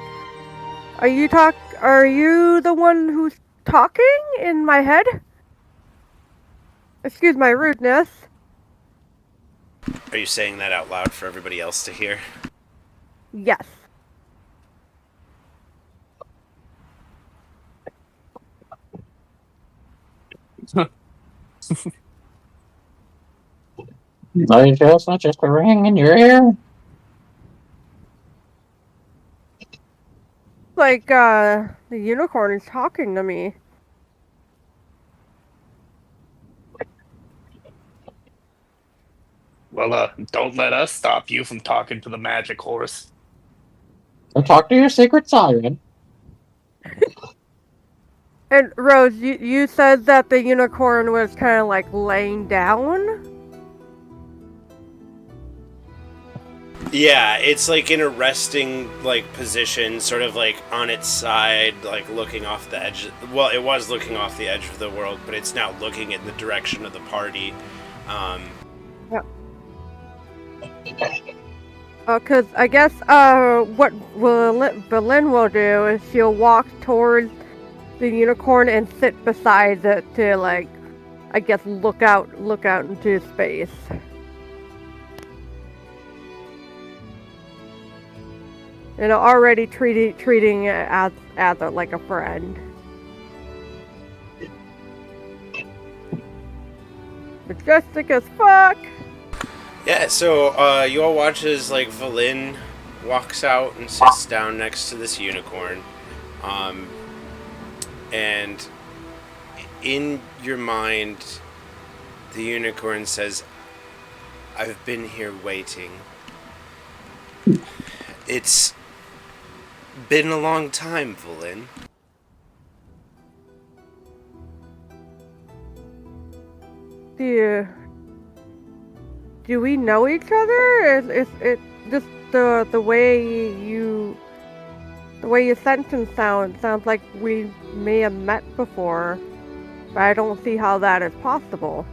are you the one who's talking in my head? Excuse my rudeness. Are you saying that out loud for everybody else to hear? Yes. It's not just a ring in your ear. Like, the unicorn is talking to me. Well, don't let us stop you from talking to the magic horse. Go talk to your secret siren. And Rose, you said that the unicorn was kind of like laying down? Yeah, it's like in a resting like position, sort of like on its side, like looking off the edge. Well, it was looking off the edge of the world, but it's now looking in the direction of the party. Because I guess what Valin will do is she'll walk towards the unicorn and sit beside it to, like, I guess look out into space. And already treating it as like a friend. Majestic as fuck. Yeah, so you all watch as like Valin walks out and sits down next to this unicorn, and in your mind, the unicorn says, "I've been here waiting. It's been a long time, Valin." Do we know each other? Is it just the way you sentence sounds like we may have met before, but I don't see how that is possible.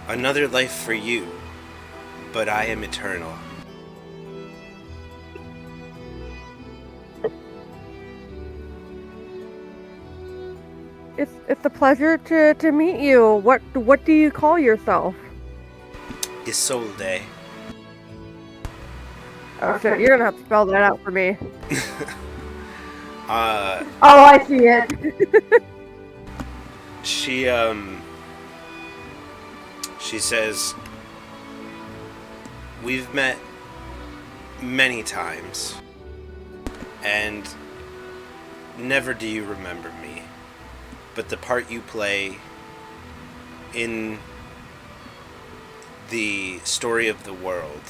Another life for you, but I am eternal. It's a pleasure to meet you. What do you call yourself? Isolde. Oh shit, you're gonna have to spell that out for me. uh, Oh, I see it. She says, "We've met many times, and never do you remember me, but the part you play in the story of the world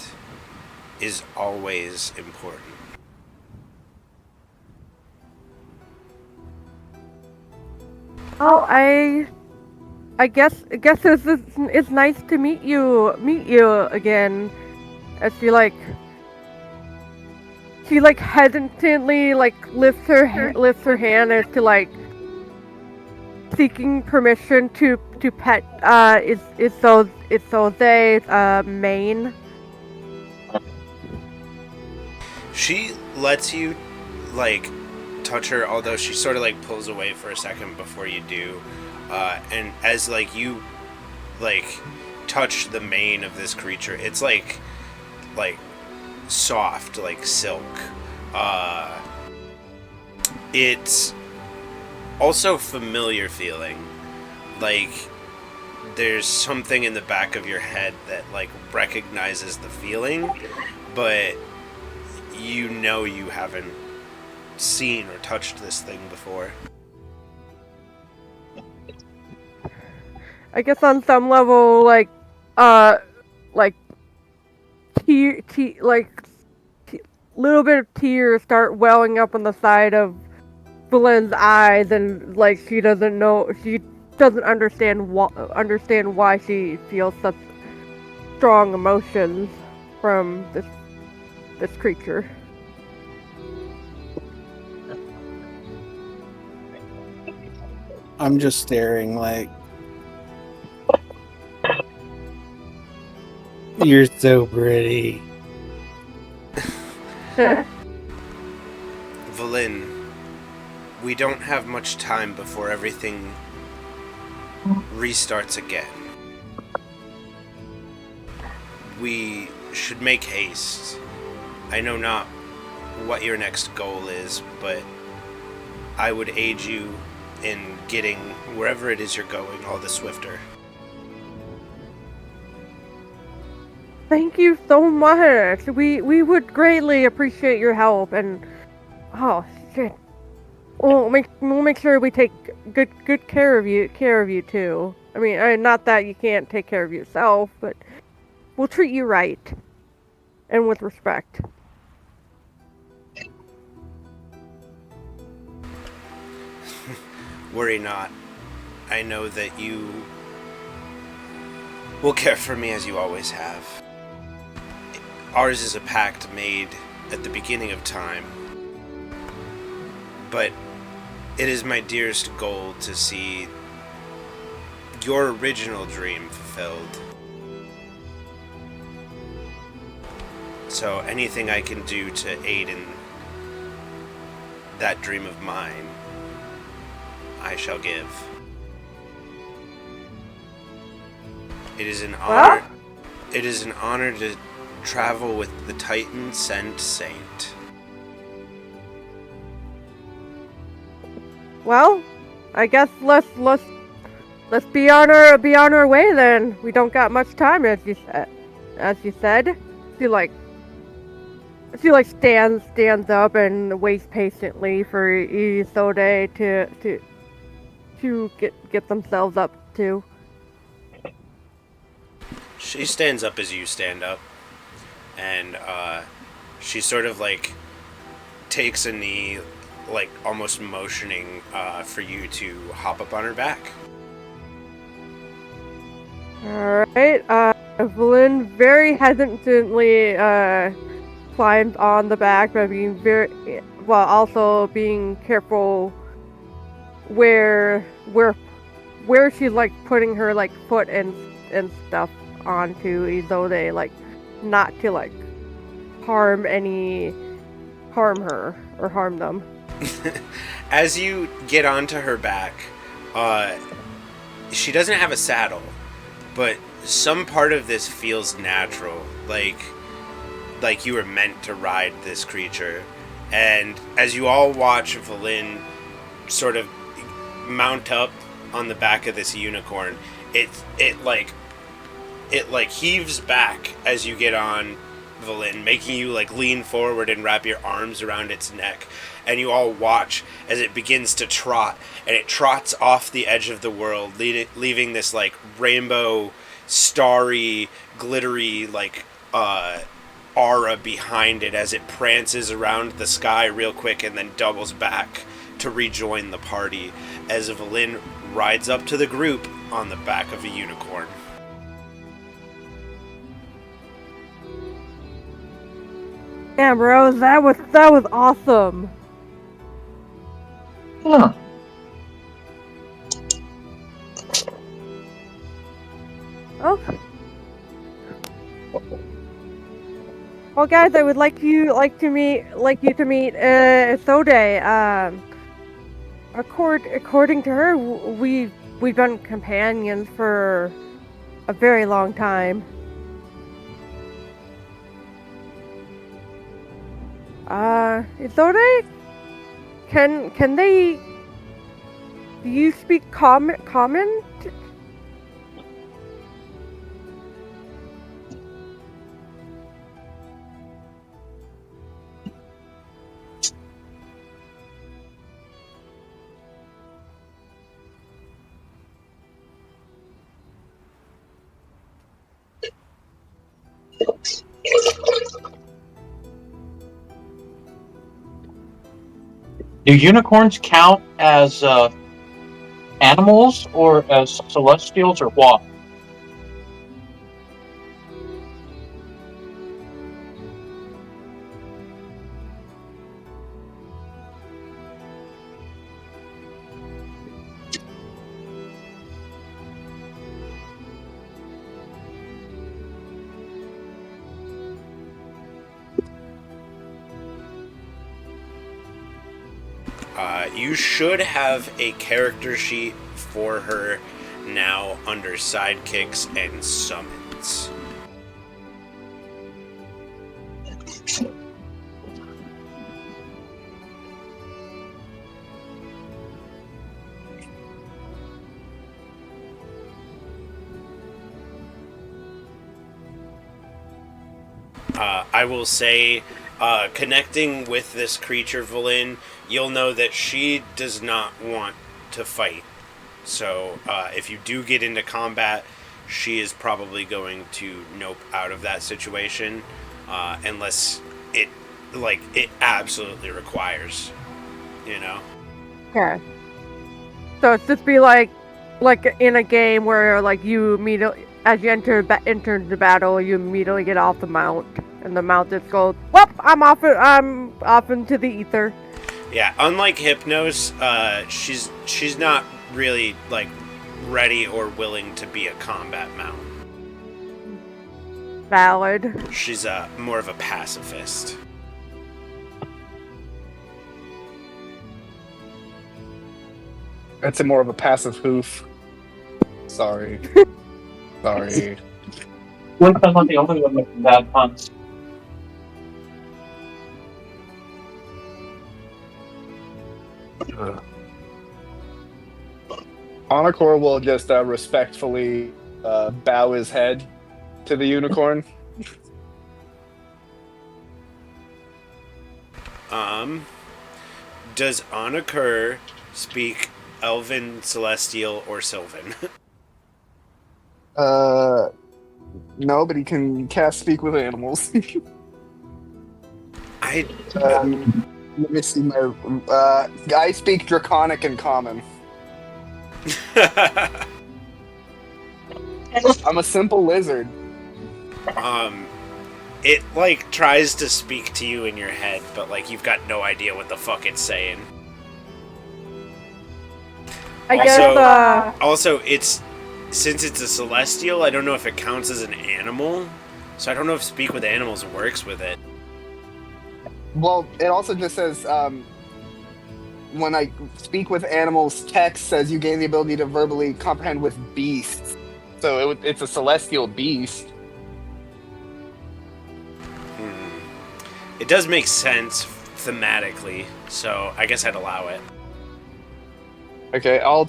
is always important." Oh, I guess it's nice to meet you again. As she like she like hesitantly like lifts her hand as to like seeking permission to pet Isode's mane. She lets you like touch her, although she sort of like pulls away for a second before you do. And as like you like touch the mane of this creature, it's like soft like silk. It's also familiar feeling, like there's something in the back of your head that like recognizes the feeling, but you know you haven't seen or touched this thing before. I guess on some level, like little bit of tears start welling up on the side of Belin's eyes, and like she doesn't understand why she feels such strong emotions from this creature. I'm just staring like, you're so pretty. Valin, we don't have much time before everything restarts again. We should make haste. I know not what your next goal is, but I would aid you in getting wherever it is you're going all the swifter. Thank you so much. We would greatly appreciate your help, and oh shit, we'll make sure we take good care of you too. I mean, not that you can't take care of yourself, but we'll treat you right and with respect. Worry not. I know that you will care for me as you always have. Ours is a pact made at the beginning of time, but it is my dearest goal to see your original dream fulfilled. So anything I can do to aid in that dream of mine, I shall give. It is an honor. It is an honor to travel with the Titan Sent Saint. Well, I guess let's be on our way then. We don't got much time, as you said. She stands up and waits patiently for Isode to get themselves up too. She stands up as you stand up, and she sort of like takes a knee, like almost motioning for you to hop up on her back. Alright, Evelyn very hesitantly climbs on the back, but also being careful where she's like putting her like foot and stuff onto Isode, like not to like harm her or harm them. As you get onto her back, she doesn't have a saddle, but some part of this feels natural, like you were meant to ride this creature. And as you all watch Valin sort of mount up on the back of this unicorn, it heaves back as you get on Valin, making you like lean forward and wrap your arms around its neck. And you all watch as it begins to trot, and it trots off the edge of the world, leaving this like rainbow, starry, glittery like aura behind it as it prances around the sky real quick and then doubles back to rejoin the party as Valin rides up to the group on the back of a unicorn. Damn, Rose, that was awesome. Huh. Oh. Well, guys, I would like you to meet Sode. According to her, we've been companions for a very long time. Sode, can they? Do you speak common? Do unicorns count as animals or as celestials or what? You should have a character sheet for her now under sidekicks and summons. I will say, connecting with this creature, Valin, you'll know that she does not want to fight. So, if you do get into combat, she is probably going to nope out of that situation, unless it absolutely requires, you know? Okay. So it's just be like in a game where like you immediately, as you enter the battle, you immediately get off the mount, and the mount just goes, "Well, I'm off into the ether." Yeah, unlike Hypnos, she's not really like ready or willing to be a combat mount. Valid. She's more of a pacifist. That's a more of a passive hoof. Sorry. Sorry. I'm not the only one making bad puns. Onakor will just respectfully bow his head to the unicorn. Does Onakor speak Elven, Celestial, or Sylvan? No, but he can cast Speak with Animals. I Let me see my. I speak Draconic and Common. I'm a simple lizard. It like tries to speak to you in your head, but like you've got no idea what the fuck it's saying. I guess. Also, since it's a celestial, I don't know if it counts as an animal, so I don't know if Speak with Animals works with it. It also just says when I speak with animals, text says you gain the ability to verbally comprehend with beasts. So it's a celestial beast. It does make sense thematically, so I guess I'd allow it. Okay, I'll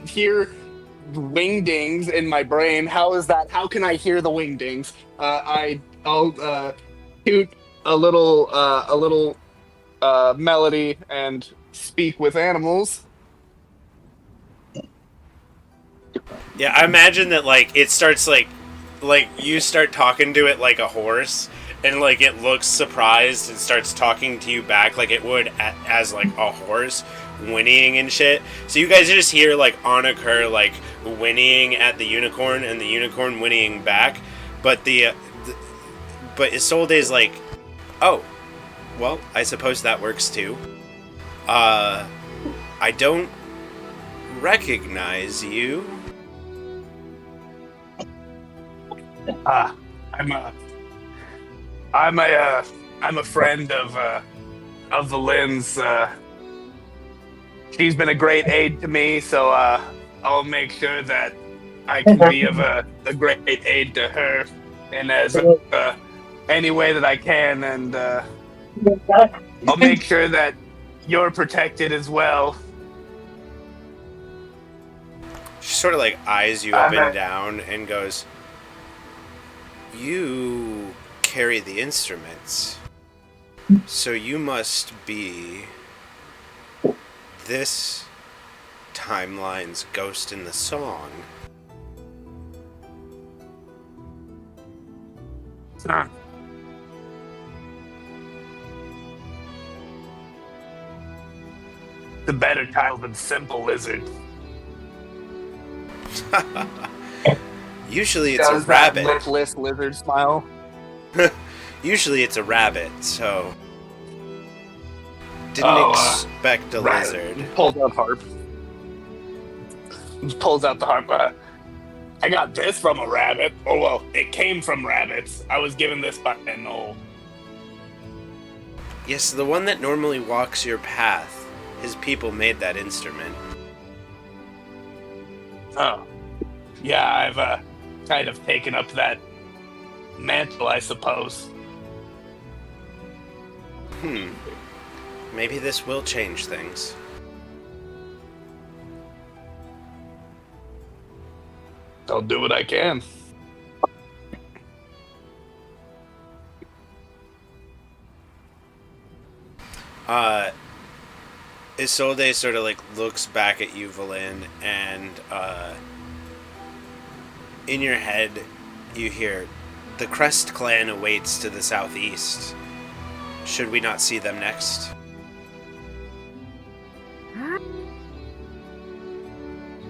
hear wingdings in my brain. How is that? How can I hear the wingdings? I'll toot a little melody and speak with animals. Yeah, I imagine that like it starts like you start talking to it like a horse, and like it looks surprised and starts talking to you back like it would as like a horse whinnying and shit. So you guys just hear like Onakor like whinnying at the unicorn and the unicorn whinnying back, but but Isolde's like Oh, well, I suppose that works too. I don't recognize you. I'm a friend of the Lynn's. She's been a great aid to me, so I'll make sure that I can be of a great aid to her, and as any way that I can, and I'll make sure that you're protected as well. She sort of like eyes you up and down and goes, "You carry the instruments, so you must be this timeline's ghost in the song." Huh. The better title than Simple Lizard. Usually it's Does a that rabbit. lipless lizard smile? Usually it's a rabbit, so didn't expect a lizard. Pulls out harp. Pulls out the harp. I got this from a rabbit. Oh well, it came from rabbits. I was given this by an old. Yes, the one that normally walks your path. His people made that instrument. Oh, yeah. I've kind of taken up that mantle, I suppose. Maybe this will change things. I'll do what I can. Isolde sort of like looks back at you, Valin, and in your head you hear, "The Crest clan awaits to the southeast. Should we not see them next?"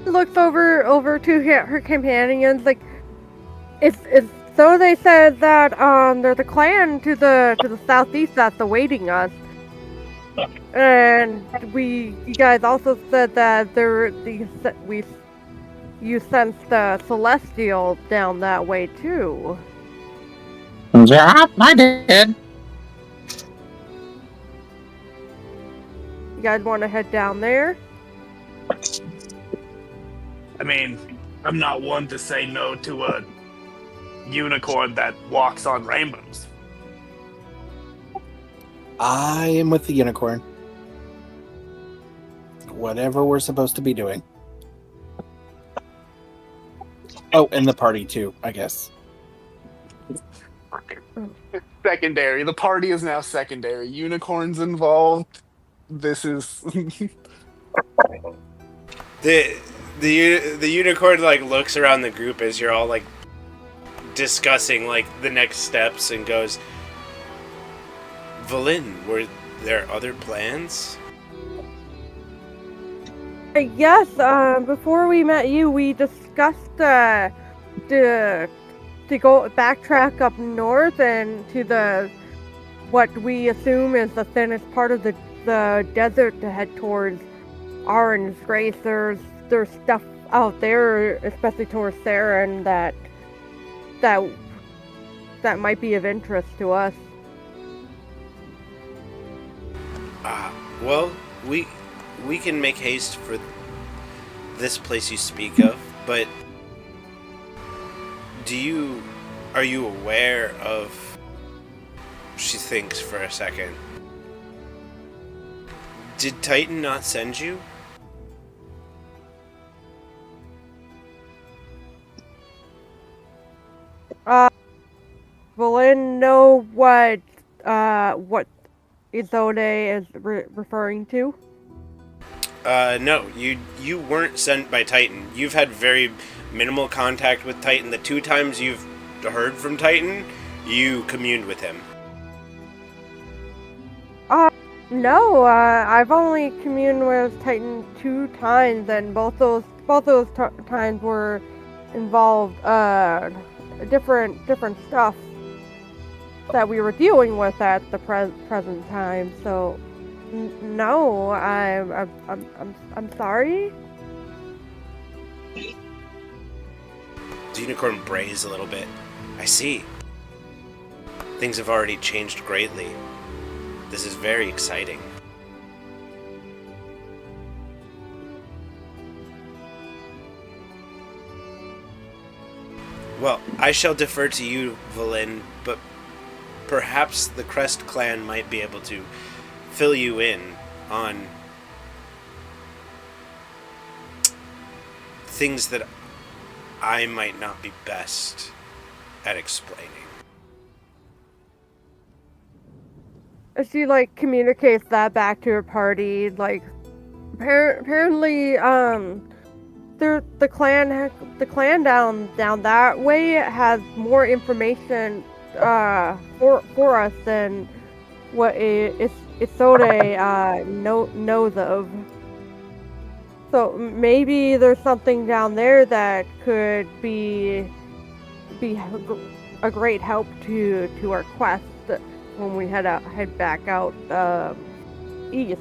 Looks over to her companions, like, it's so they said that there's a clan to the southeast that's awaiting us, and you guys also said that you sensed the Celestial down that way too. Yeah, I did. You guys want to head down there? I mean, I'm not one to say no to a unicorn that walks on rainbows. I am with the unicorn. Whatever we're supposed to be doing. Oh, and the party too, I guess. Secondary. The party is now secondary. Unicorns involved. This is The unicorn like looks around the group as you're all like discussing like the next steps and goes, "Valin, were there other plans?" Yes, before we met you, we discussed to go backtrack up north and to what we assume is the thinnest part of the desert to head towards Orange Grace. There's stuff out there, especially towards Saren, that might be of interest to us. Well, we can make haste for this place you speak of, but are you aware of... She thinks for a second. Did Titan not send you? Valin know what Isolde is referring to? No, you weren't sent by Titan. You've had very minimal contact with Titan. The 2 times you've heard from Titan, you communed with him. No, I've only communed with Titan 2 times, and both those times were involved different stuff. that we were dealing with at the present time. So, no, I'm sorry. The unicorn brays a little bit. I see. Things have already changed greatly. This is very exciting. Well, I shall defer to you, Valin, but perhaps the Crest clan might be able to fill you in on things that I might not be best at explaining. As she like communicates that back to her party, like apparently, the clan down that way has more information for us than what Isode knows of. So maybe there's something down there that could be a great help to our quest when we head back out east.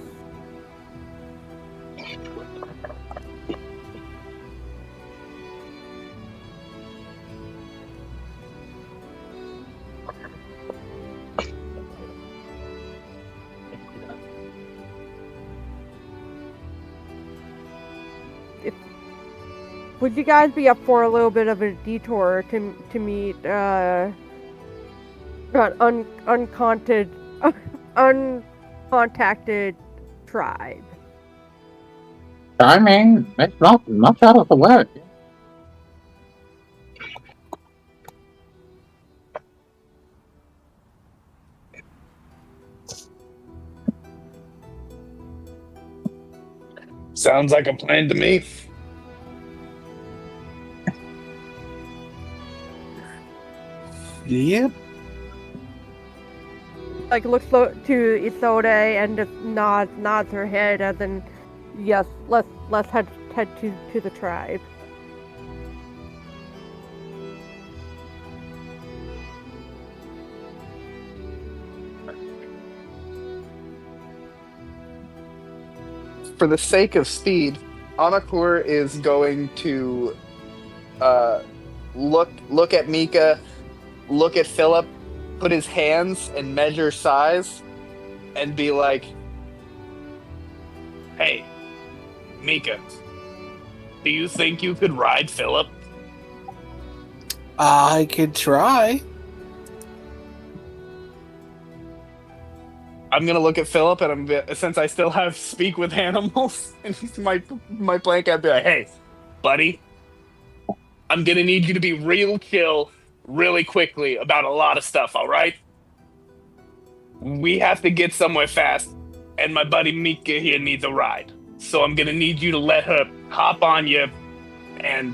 Would you guys be up for a little bit of a detour to meet an uncontacted tribe? I mean, it's not much out of the way. Sounds like a plan to me. Yep. Like looks to Isode and just nods her head as in, yes, let's head to the tribe. For the sake of speed, Anakur is going to look at Mika, look at Philip, put his hands and measure size, and be like, "Hey, Mika, do you think you could ride Philip?" I could try. I'm gonna look at Philip, and since I still have speak with animals, and he's my plan, I'd be like, "Hey, buddy, I'm gonna need you to be real chill, really quickly about a lot of stuff. All right? We have to get somewhere fast, and my buddy Mika here needs a ride. So I'm gonna need you to let her hop on you, and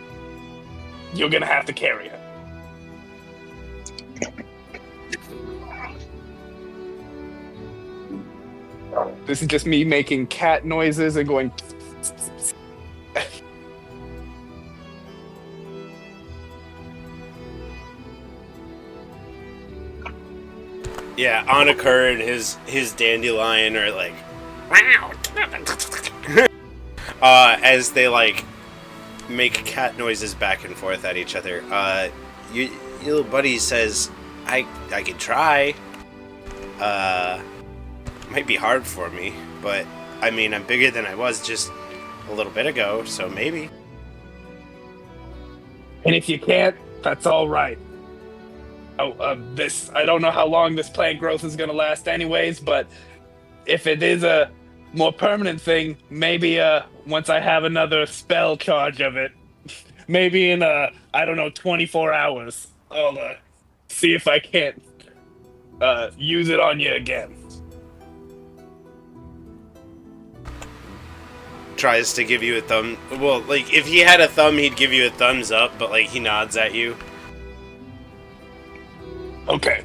you're gonna have to carry her." This is just me making cat noises and going. Yeah, Anakur and his dandelion are like, wow, as they like make cat noises back and forth at each other. Your little buddy says, I could try. Might be hard for me, but I mean, I'm bigger than I was just a little bit ago, so maybe. And if you can't, that's all right. I don't know how long this plant growth is going to last anyways, but if it is a more permanent thing, maybe once I have another spell charge of it, maybe in 24 hours, I'll see if I can't use it on you again. Tries to give you a thumb. Well, like, if he had a thumb, he'd give you a thumbs up, but, like, he nods at you. Okay.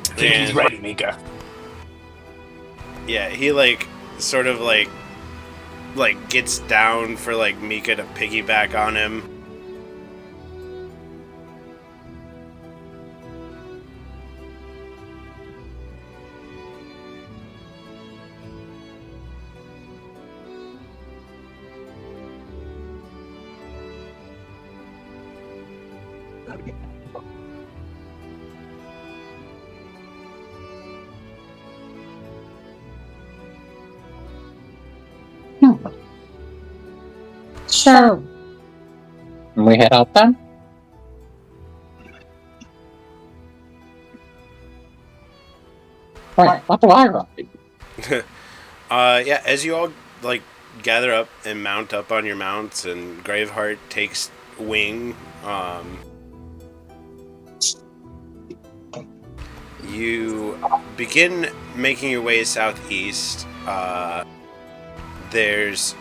I think he's ready, Mika. Yeah, he, like, sort of, like, gets down for, like, Mika to piggyback on him. So, we head out then? Right, what do I ride? Yeah, as you all like gather up and mount up on your mounts, and Graveheart takes wing, you begin making your way southeast. There's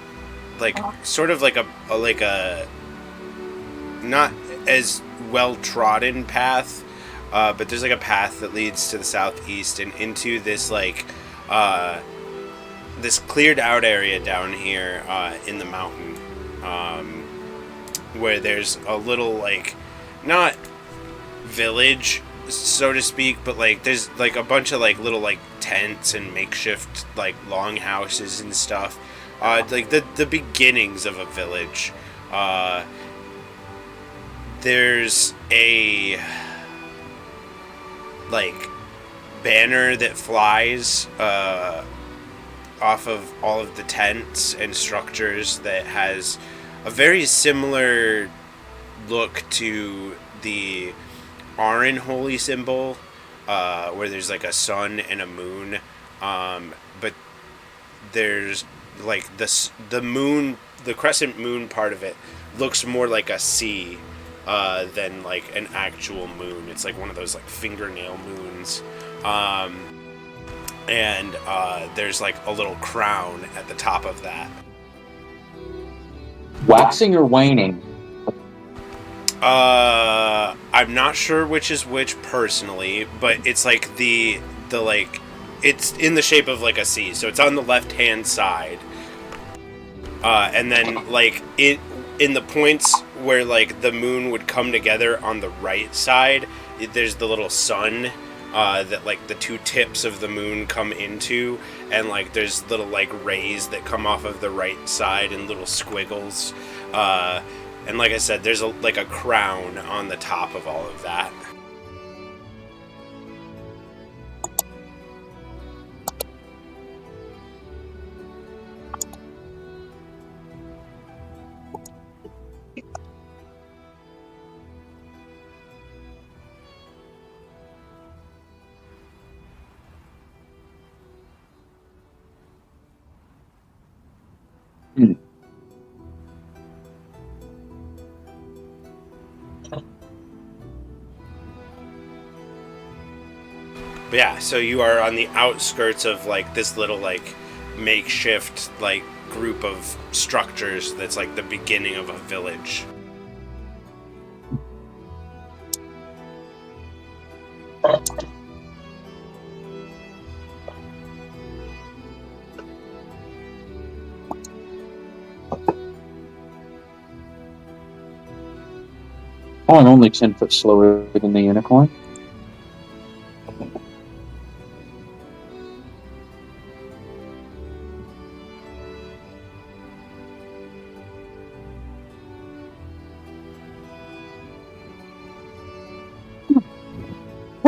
like sort of like a not as well trodden path, but there's like a path that leads to the southeast and into this like this cleared out area down here in the mountain, where there's a little like not village so to speak, but like there's like a bunch of like little like tents and makeshift like longhouses and stuff, like the beginnings of a village. There's a like banner that flies off of all of the tents and structures that has a very similar look to the Aran holy symbol, where there's like a sun and a moon, but there's like the moon, the crescent moon part of it looks more like a sea than like an actual moon. It's like one of those like fingernail moons, and there's like a little crown at the top of that. Waxing or waning? I'm not sure which is which personally, but it's like the like it's in the shape of like a C, so it's on the left hand side, and then like it in the points where like the moon would come together on the right side, there's the little sun that like the two tips of the moon come into, and like there's little like rays that come off of the right side and little squiggles, and like I said, there's like a crown on the top of all of that. But yeah, so you are on the outskirts of like this little like makeshift like group of structures that's like the beginning of a village. Oh, I'm only 10 foot slower than the unicorn.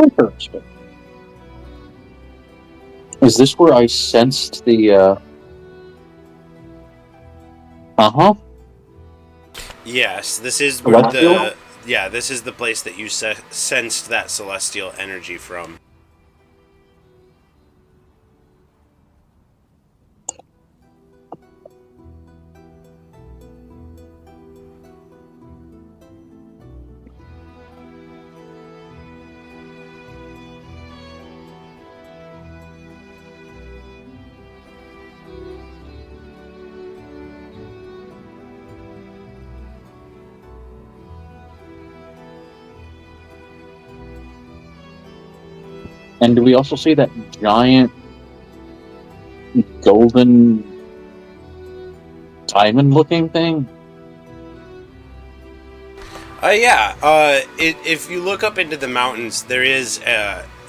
Interesting. Is this where I sensed the, Uh-huh. Yes, this is where Celestial? this is the place that you sensed that celestial energy from. And do we also see that giant golden diamond-looking thing? If you look up into the mountains, there is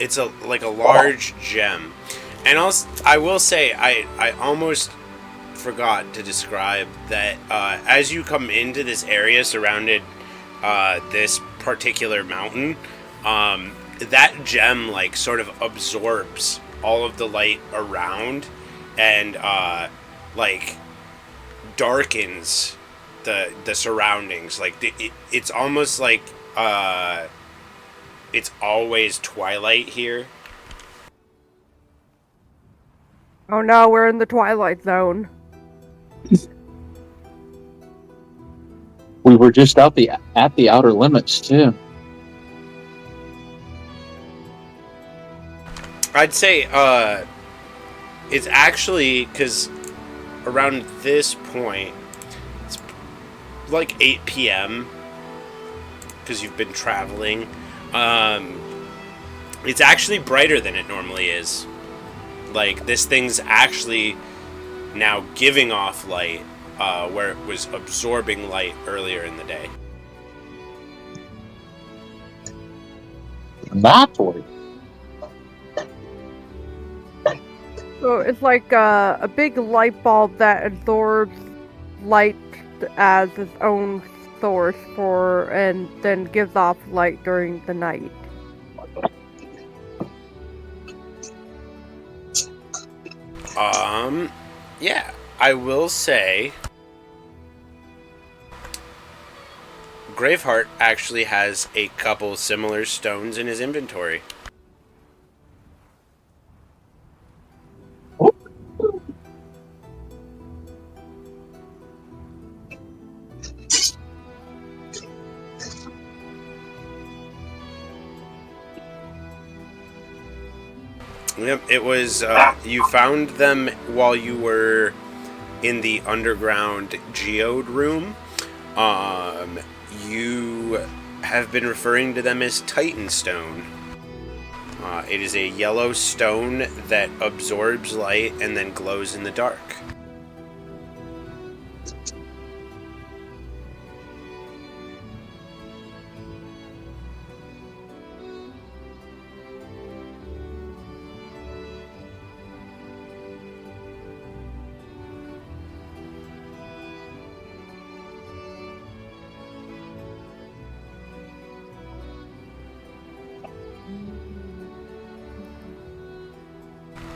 it's a like a large gem, and I will say I almost forgot to describe that as you come into this area surrounded this particular mountain, that gem like sort of absorbs all of the light around and like darkens the surroundings. Like it's almost like it's always twilight here. Oh no, we're in the Twilight Zone. We were just at the outer limits too. I'd say it's actually because around this point it's like 8 p.m. because you've been traveling. It's actually brighter than it normally is. Like, this thing's actually now giving off light where it was absorbing light earlier in the day. That's weird. So it's like a big light bulb that absorbs light as its own source and then gives off light during the night. Yeah, I will say Graveheart actually has a couple similar stones in his inventory. Yep, it was, you found them while you were in the underground geode room. You have been referring to them as Titan Stone. It is a yellow stone that absorbs light and then glows in the dark.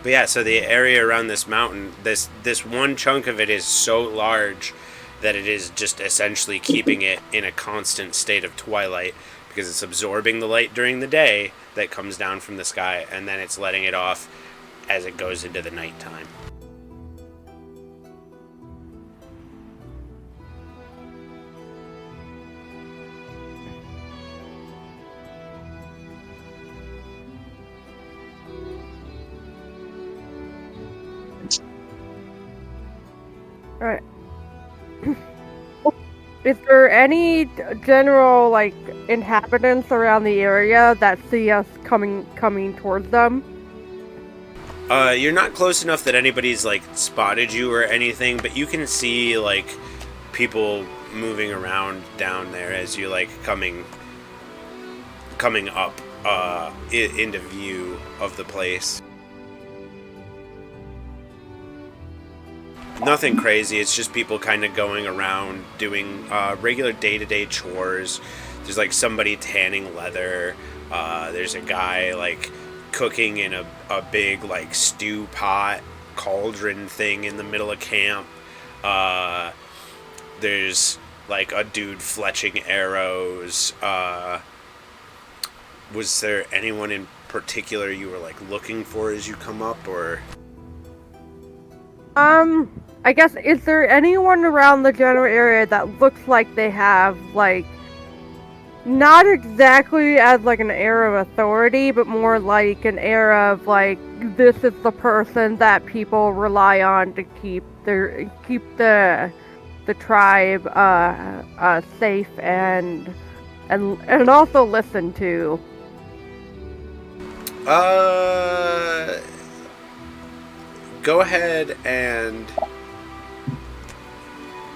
But yeah, so the area around this mountain, this one chunk of it is so large that it is just essentially keeping it in a constant state of twilight because it's absorbing the light during the day that comes down from the sky, and then it's letting it off as it goes into the nighttime. Alright. Is there any general, like, inhabitants around the area that see us coming towards them? You're not close enough that anybody's, like, spotted you or anything, but you can see, like, people moving around down there as you, like, coming up into view of the place. Nothing crazy, it's just people kind of going around doing regular day-to-day chores. There's like somebody tanning leather, there's a guy like cooking in a big like stew pot cauldron thing in the middle of camp. There's like a dude fletching arrows. Was there anyone in particular you were like looking for as you come up, or? I guess, is there anyone around the general area that looks like they have, like, not exactly as, like, an air of authority, but more like an air of, like, this is the person that people rely on to keep the tribe, safe and also listen to? Go ahead and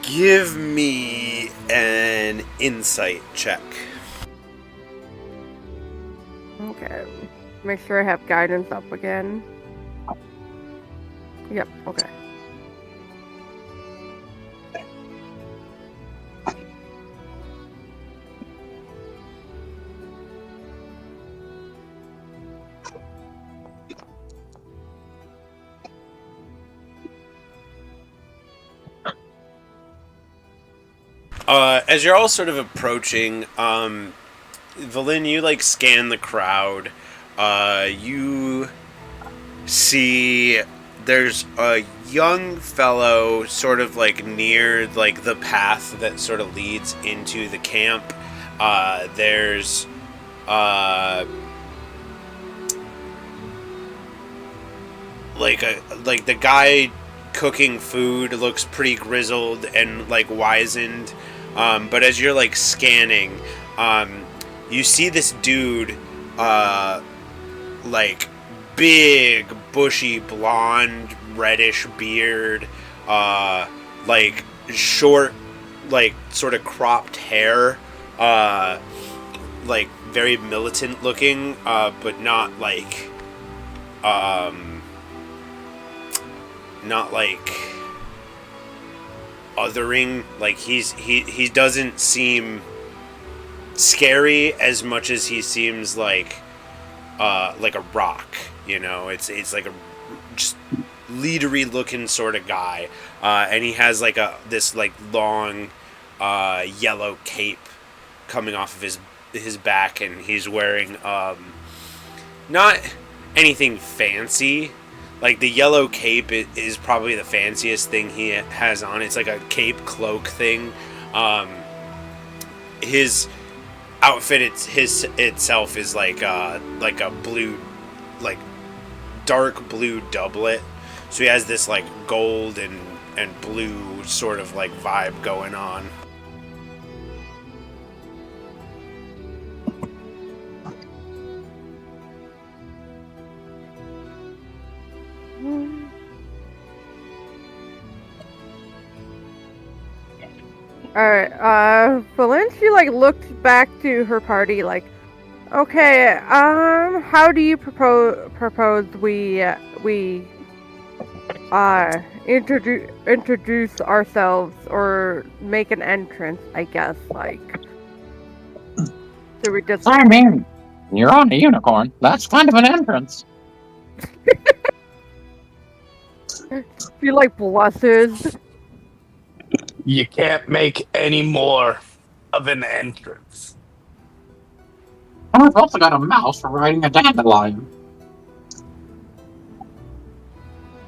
give me an insight check. Okay. Make sure I have guidance up again. Yep, okay. As you're all sort of approaching, Valin, you like scan the crowd. You see there's a young fellow sort of like near like the path that sort of leads into the camp. There's like the guy cooking food looks pretty grizzled and like wizened, but as you're like scanning, you see this dude, like big bushy blonde reddish beard, like short like sort of cropped hair, like very militant looking, but not like othering. Like he doesn't seem scary as much as he seems like a rock, you know. It's like a just leadery looking sort of guy, and he has like this like long yellow cape coming off of his back, and he's wearing not anything fancy. Like the yellow cape is probably the fanciest thing he has on. It's like a cape cloak thing. His outfit itself is like a blue, like dark blue doublet. So he has this like gold and blue sort of like vibe going on. Alright, Valen, she like looked back to her party like, okay, how do you propose we introduce ourselves or make an entrance, I guess, like, do we just... I mean, you're on a unicorn. That's kind of an entrance. She like blushes. You can't make any more of an entrance. And we've also got a mouse for riding a dandelion.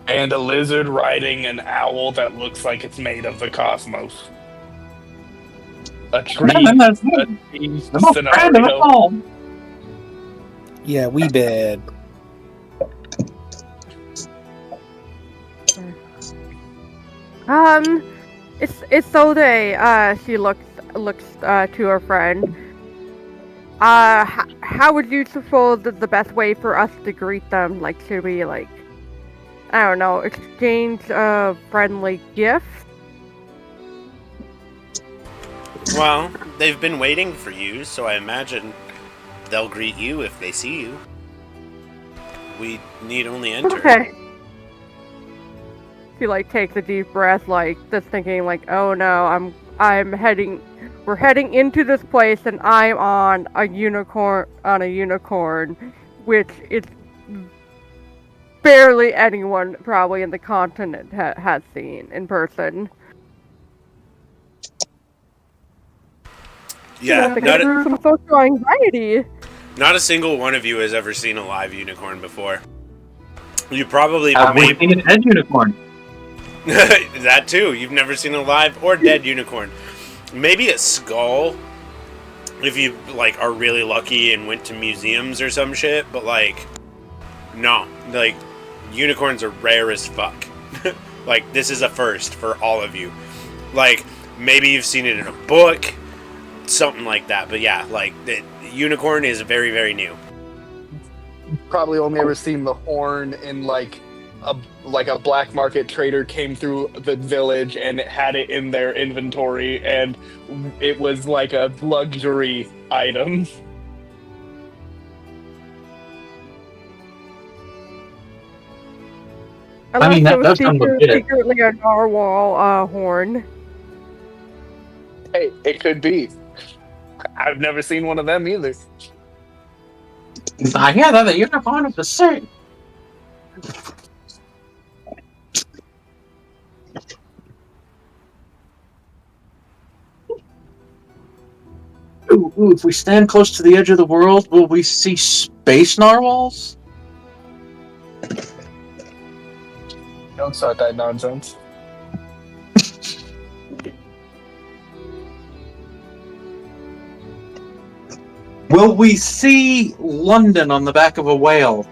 And a lizard riding an owl that looks like it's made of the cosmos. A tree. And then there's A tree the most random of scenario. all. Yeah, we bad. It's Sode. She looks to her friend. How would you suppose that the best way for us to greet them? Like, should we like, I don't know, exchange friendly gifts? Well, they've been waiting for you, so I imagine they'll greet you if they see you. We need only enter. Okay. She like takes a deep breath, like just thinking, like, oh no, we're heading into this place, and I'm on a unicorn, which is barely anyone probably in the continent has seen in person. Yeah, Some social anxiety. not a single one of you has ever seen a live unicorn before. You probably We've seen a dead unicorn. that too. You've never seen a live or dead unicorn. Maybe a skull, if you like are really lucky and went to museums or some shit. But like, no, like unicorns are rare as fuck. Like this is a first for all of you. Like maybe you've seen it in a book, something like that. But yeah, like the unicorn is very, very new. Probably only ever seen the horn in like a black market trader came through the village and it had it in their inventory, and it was like a luxury item. I mean, that Unless does it sound was legit. secretly a narwhal horn. Hey, it could be. I've never seen one of them either. I hear that the unicorn is the same. Ooh, if we stand close to the edge of the world, will we see space narwhals? Don't start that nonsense. Will we see London on the back of a whale?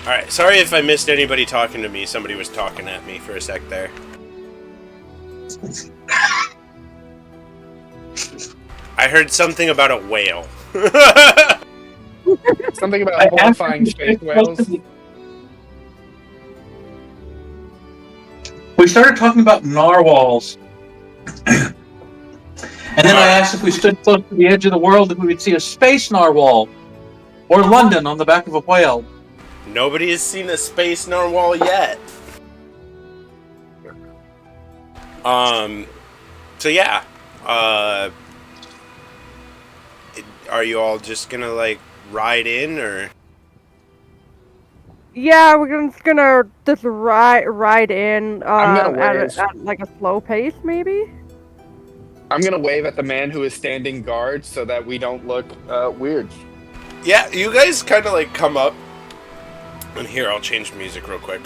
Alright, sorry if I missed anybody talking to me. Somebody was talking at me for a sec there. I heard something about a whale. Something about horrifying space whales. We started talking about narwhals. And then I asked if we stood close to the edge of the world if we would see a space narwhal. Or London on the back of a whale. Nobody has seen a space narwhal yet. So yeah. Are you all just gonna, like, ride in, or? Yeah, we're just gonna ride in I'm gonna at like a slow pace, maybe. I'm gonna wave at the man who is standing guard so that we don't look weird. Yeah, you guys kind of, like, come up. And here, I'll change music real quick.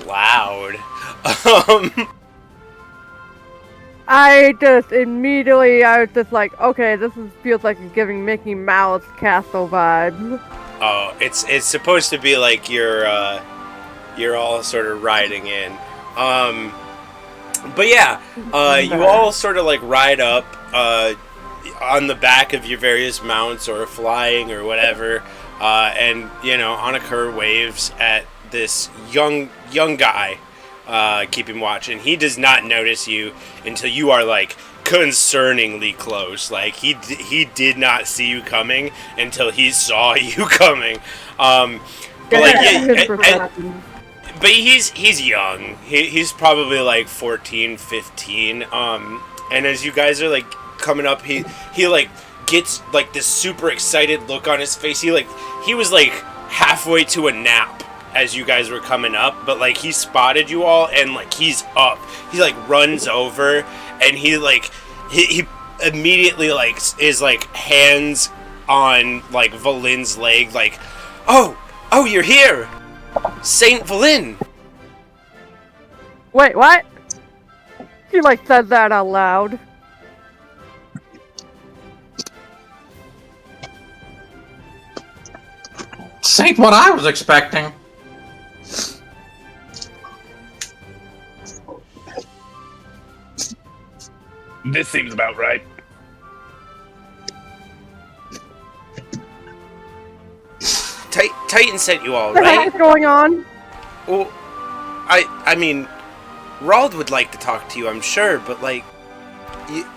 Loud. I was just like, okay, feels like it's giving Mickey Mouse Castle vibes. Oh, it's supposed to be like you're all sort of riding in. But yeah, you all sort of like ride up on the back of your various mounts or flying or whatever, and Anakur waves at this young guy, keeping watch, and he does not notice you until you are like concerningly close. Like he did not see you coming until he saw you coming. But he's young. He's probably like 14, 15. And as you guys are like coming up, he like gets like this super excited look on his face. He was like halfway to a nap as you guys were coming up, but like he spotted you all and like he's up. He like runs over and he immediately like is like hands on like Valin's leg, like, oh, you're here, Saint Valin. Wait, what? He like said that out loud. This ain't what I was expecting. This seems about right. Titan sent you all, What the right? heck's going on? Well, I mean, Rald would like to talk to you, I'm sure, but like,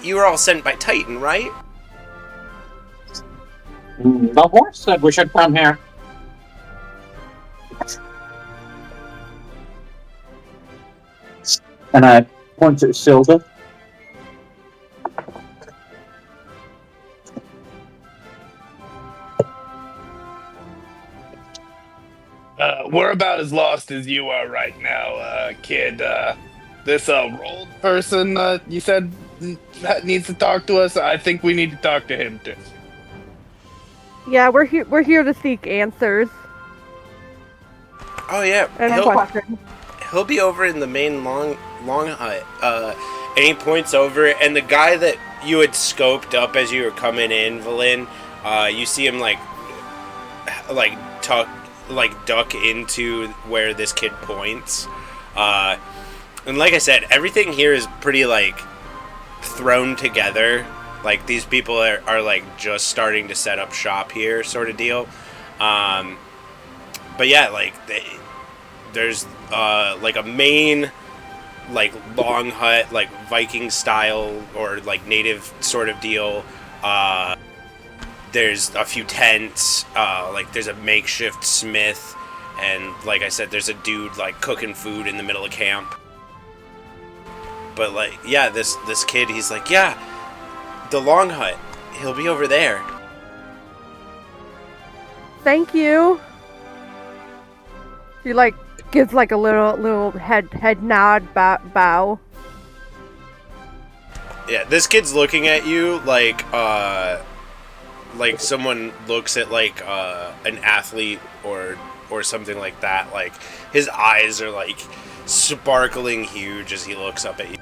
you were all sent by Titan, right? The horse said we should come here. And I point at Silva. We're about as lost as you are right now, kid. This rolled person you said needs to talk to us. I think we need to talk to him too. Yeah, we're here to seek answers. Oh yeah, And questions. he'll be over in the main long hut. And he points over, and the guy that you had scoped up as you were coming in, Valin, you see him duck into where this kid points. And like I said, everything here is pretty like thrown together. Like these people are like just starting to set up shop here, sort of deal. But yeah, like there's like a main like long hut, like Viking style or like native sort of deal. There's a few tents, like there's a makeshift smith, and like I said, there's a dude like cooking food in the middle of camp. But like, yeah, this kid, he's like, yeah, the long hut, he'll be over there. Thank you. She like gives like a little head nod bow. Yeah, this kid's looking at you like someone looks at like an athlete or something like that. Like his eyes are like sparkling huge as he looks up at you.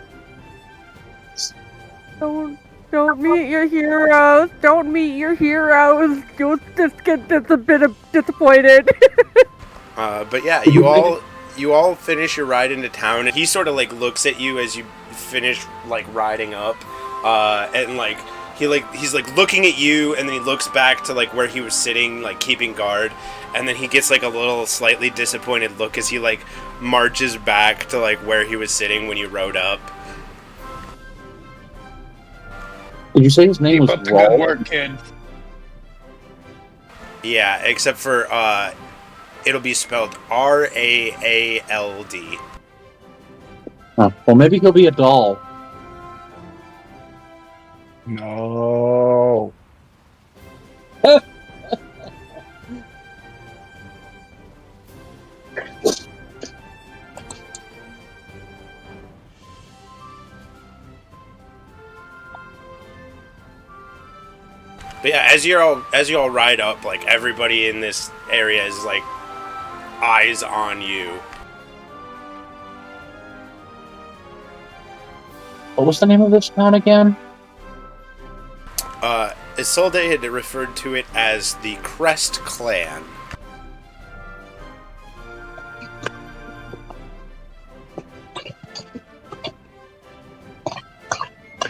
Don't meet your heroes. Don't meet your heroes. You'll just get a bit disappointed. But yeah, you all finish your ride into town, and he sort of like looks at you as you finish like riding up, and like he's like looking at you, and then he looks back to like where he was sitting, like keeping guard, and then he gets like a little slightly disappointed look as he like marches back to like where he was sitting when you rode up. Did you say his name Keep was up the good Rauld? work, kid. Yeah, except for it'll be spelled Raald. Huh. Well, maybe he'll be a doll. No. But yeah, as you all ride up, like everybody in this area is like eyes on you. What was the name of this town again? Isolde had referred to it as the Crest Clan.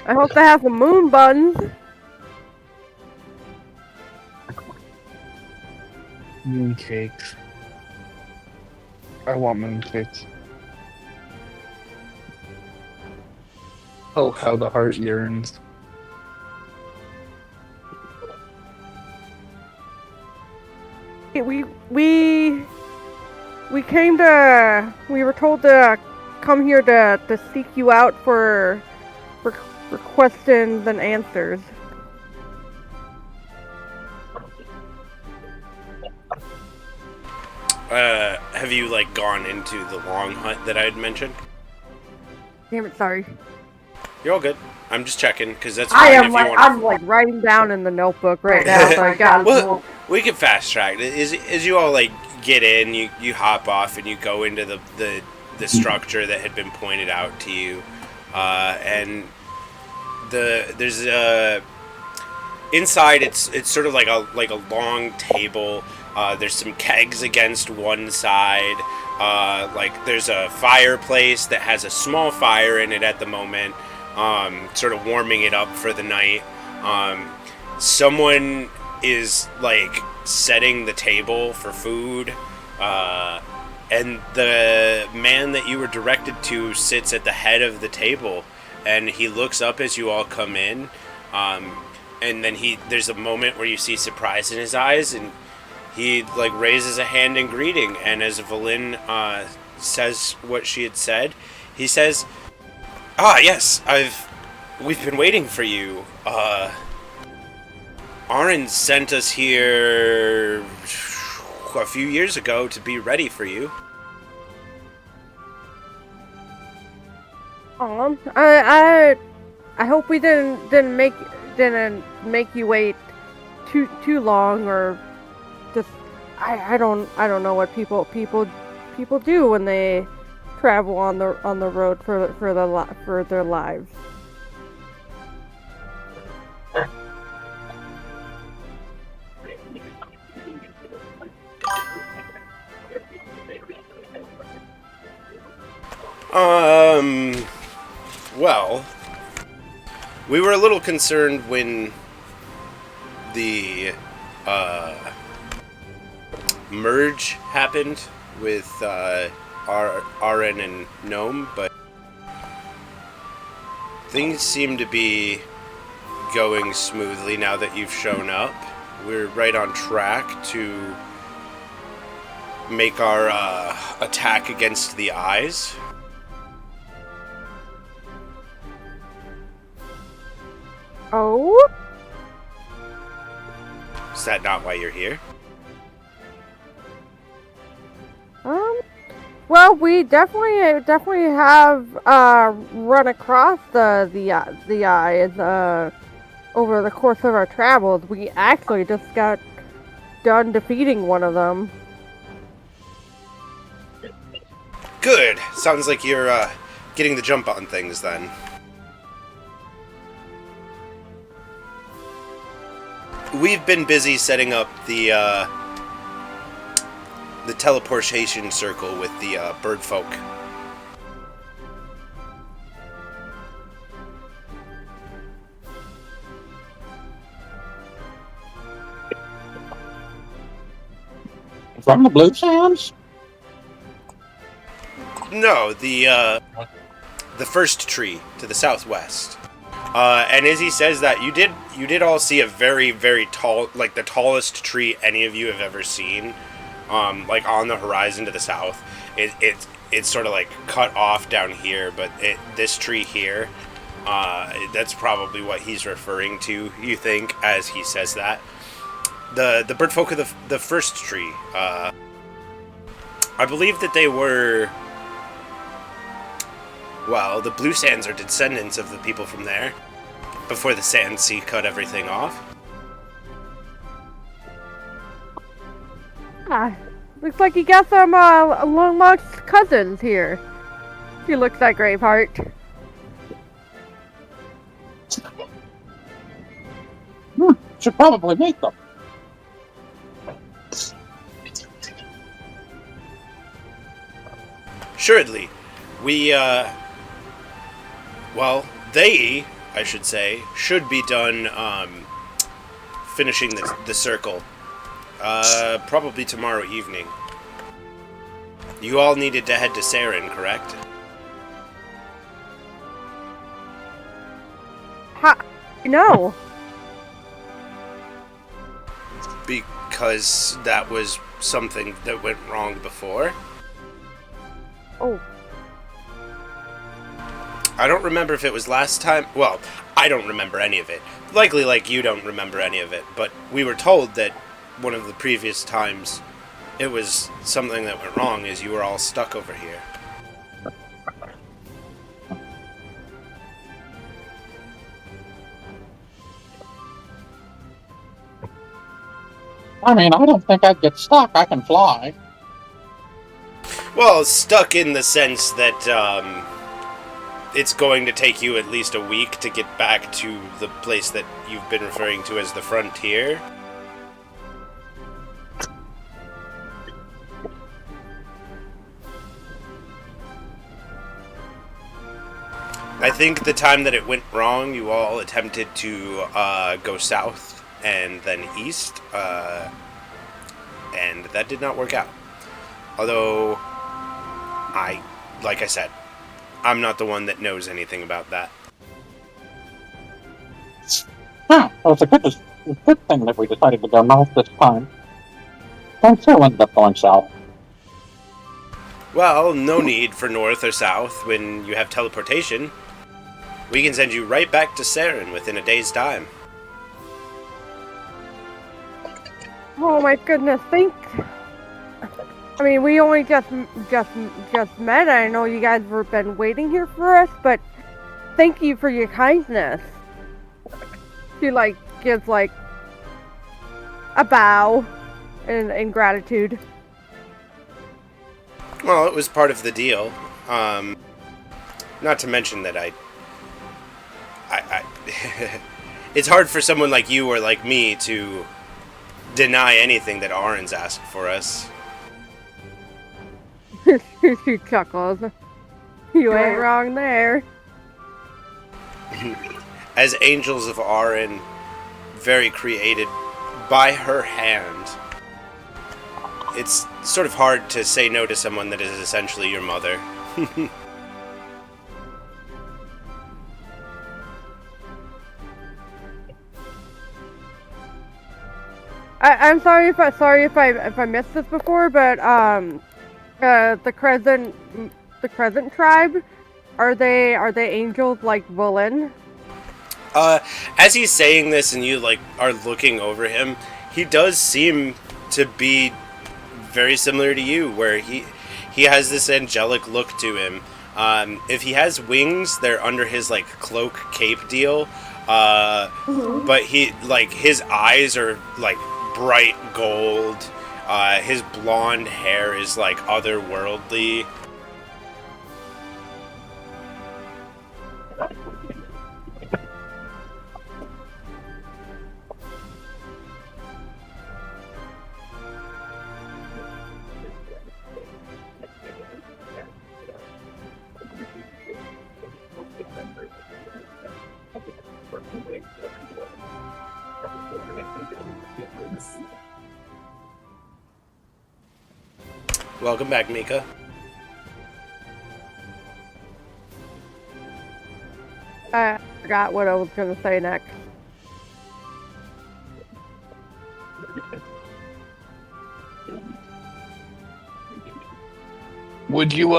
I hope they have some moon buns. Mooncakes. I want mooncakes. Oh, how the heart yearns. We were told to come here to seek you out for questions and answers. Have you like gone into the long hut that I had mentioned? Damn it, sorry. You're all good. I'm just checking because that's I fine am if like you want. I'm like writing down in the notebook right now, so I got Well, we can fast track. As you all like get in, you hop off and you go into the structure that had been pointed out to you, and there's inside it's sort of like a long table. There's some kegs against one side. Like there's a fireplace that has a small fire in it at the moment, sort of warming it up for the night. Someone is like setting the table for food, and the man that you were directed to sits at the head of the table, and he looks up as you all come in, and then there's a moment where you see surprise in his eyes, and he like raises a hand in greeting, and as Valin says what she had said, he says, "Ah, yes, we've been waiting for you. Aaron sent us here a few years ago to be ready for you." I hope we didn't make you wait too long, or just I don't know what people do when they travel on the road for their lives. Well, we were a little concerned when the merge happened with Aren and Gnome, but things seem to be going smoothly now that you've shown up. We're right on track to make our attack against the eyes. Oh? Is that not why you're here? Well, we definitely have run across the eyes over the course of our travels. We actually just got done defeating one of them. Good. Sounds like you're getting the jump on things then. We've been busy setting up the teleportation circle with the bird folk. From the Blue Sands? No, the first tree to the southwest. And Izzy says that you did all see a very, very tall, like the tallest tree any of you have ever seen, like on the horizon to the south. It's sort of like cut off down here, but this tree here, that's probably what he's referring to, you think, as he says that. The bird folk of the first tree, I believe that they were, well, the Blue Sands are descendants of the people from there, before the Sand Sea cut everything off. Looks like you got some long-lost cousins here. She looks like Braveheart. Should probably meet them. Assuredly. Well, they, I should say, should be done finishing the circle. Probably tomorrow evening. You all needed to head to Saren, correct? No. Because that was something that went wrong before. Oh. I don't remember if it was last time. Well, I don't remember any of it. Likely, like, you don't remember any of it. But we were told that one of the previous times it was something that went wrong is you were all stuck over here. I mean, I don't think I'd get stuck. I can fly. Well, stuck in the sense that it's going to take you at least a week to get back to the place that you've been referring to as the frontier. I think the time that it went wrong, you all attempted to go south and then east, and that did not work out. Although, like I said, I'm not the one that knows anything about that. Well, it's a good thing that we decided to go north this time. Don't still end up going south. Well, no need for north or south when you have teleportation. We can send you right back to Saren within a day's time. Oh my goodness, I mean, we only just met. I know you guys have been waiting here for us, but thank you for your kindness. She, like, gives, like, a bow in gratitude. Well, it was part of the deal. Not to mention that I it's hard for someone like you or like me to deny anything that Arin's asked for us. She chuckles. You ain't wrong there. As angels of Arin, very created by her hand, it's sort of hard to say no to someone that is essentially your mother. I'm sorry if I missed this before, but the Crescent tribe, are they angels like Valen? As he's saying this and you like are looking over him, he does seem to be very similar to you, where he has this angelic look to him. If he has wings, they're under his like cloak cape deal. But he like his eyes are like bright gold. His blonde hair is like otherworldly. Welcome back, Mika. I forgot what I was gonna say next. Would you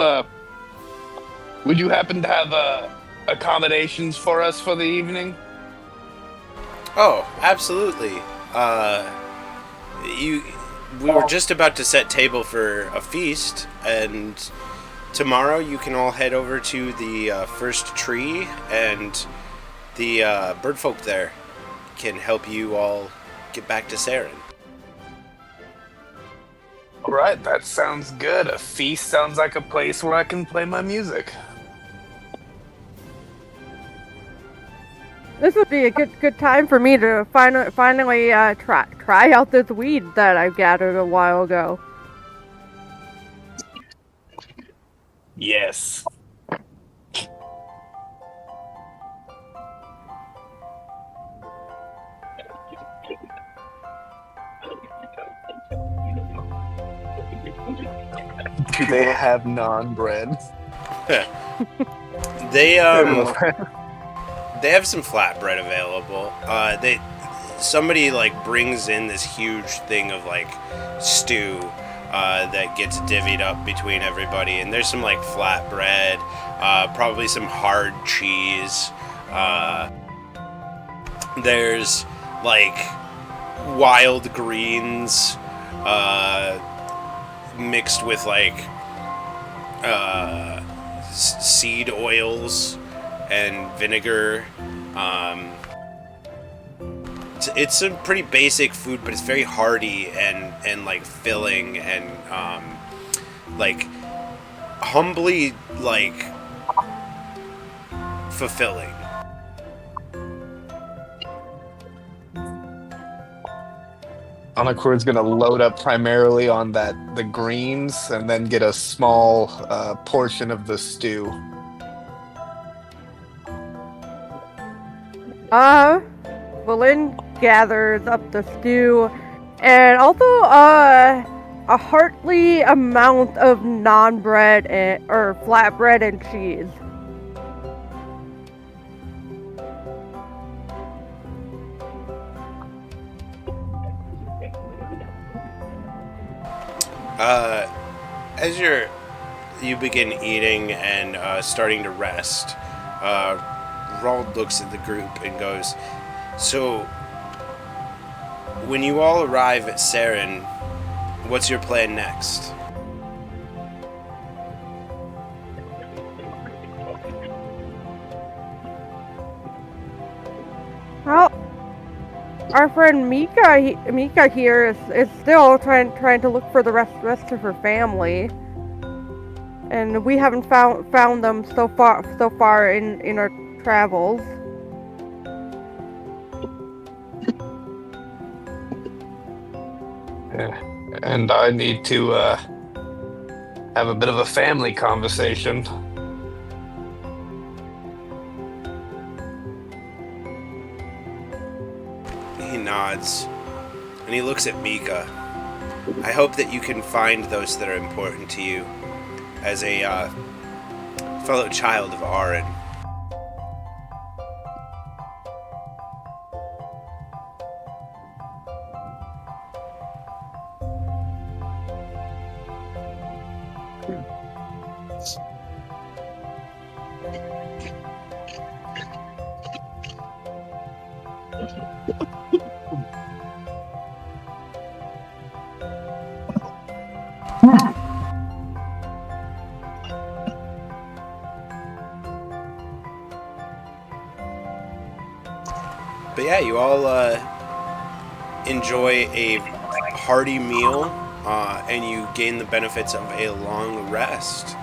happen to have accommodations for us for the evening? Oh, absolutely. We were just about to set table for a feast, and tomorrow you can all head over to the first tree, and the birdfolk there can help you all get back to Saren. All right, that sounds good. A feast sounds like a place where I can play my music. This would be a good time for me to finally try out this weed that I gathered a while ago. Yes. Do they have non-bread? They they have some flatbread available. Somebody like brings in this huge thing of like stew that gets divvied up between everybody, and there's some like flatbread, probably some hard cheese. There's like wild greens mixed with like seed oils and vinegar. It's some pretty basic food, but it's very hearty and like filling and like humbly like fulfilling. Anakord's gonna load up primarily on the greens and then get a small portion of the stew. Valen gathers up the stew and also a hearty amount of non-bread or flatbread and cheese. As you begin eating and starting to rest, Rald looks at the group and goes, "So, when you all arrive at Saren, what's your plan next?" Well, our friend Mika here is still trying to look for the rest of her family, and we haven't found them so far in our travels. And I need to have a bit of a family conversation. He nods, and he looks at Mika. I hope that you can find those that are important to you as a fellow child of Arin. But yeah, you all enjoy a hearty meal, and you gain the benefits of a long rest.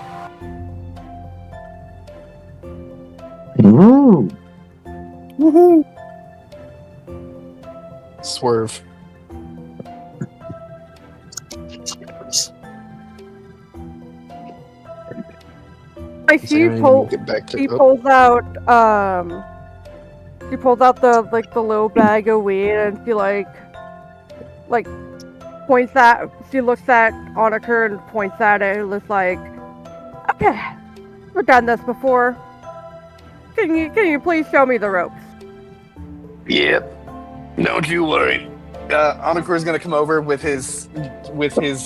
Ooh. Woohoo! Swerve. Like she pulls out she pulls out the little bag of weed and she like points at she looks at Onaker and points at it and is like, okay, we've done this before. Can you please show me the ropes? Yep. Don't you worry. Anakor is gonna come over with his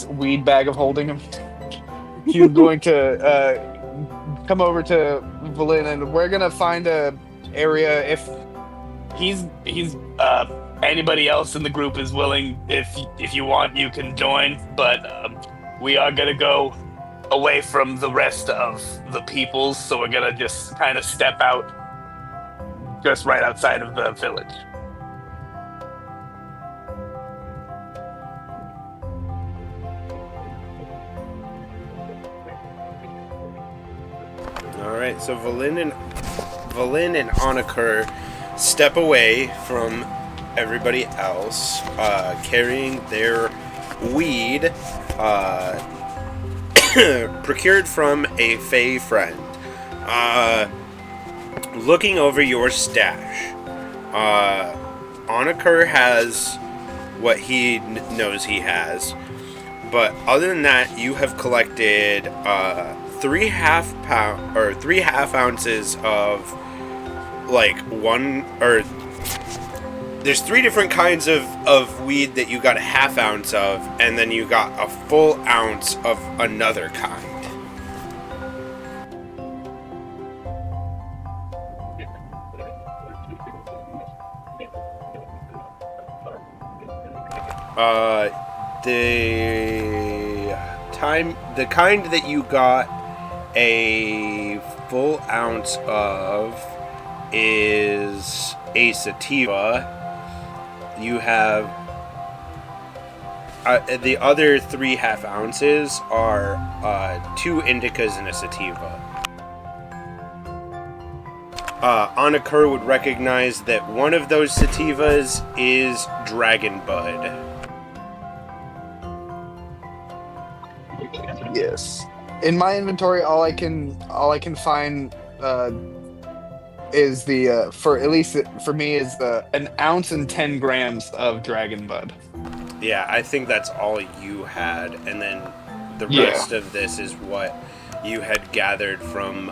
weed bag of holding him. He's going to come over to Valin, and we're gonna find a area. If he's anybody else in the group is willing, if you want, you can join. But we are gonna go away from the rest of the peoples, so we're gonna just kind of step out, just right outside of the village. Alright, so Valin and Onaker step away from everybody else, carrying their weed, procured from a Fey friend. Looking over your stash, Onaker has what he knows he has, but other than that, you have collected 3 half ounces of there's 3 different kinds of weed that you got a half ounce of, and then you got a full ounce of another kind. The kind that you got a full ounce of is a sativa. You have the other 3 half ounces are 2 indicas and a sativa. Onaker would recognize that one of those sativas is Dragon Bud. Yes. In my inventory, all I can find is the for at least for me is an ounce and 10 grams of Dragon Bud. Yeah, I think that's all you had, and then the rest of this is what you had gathered from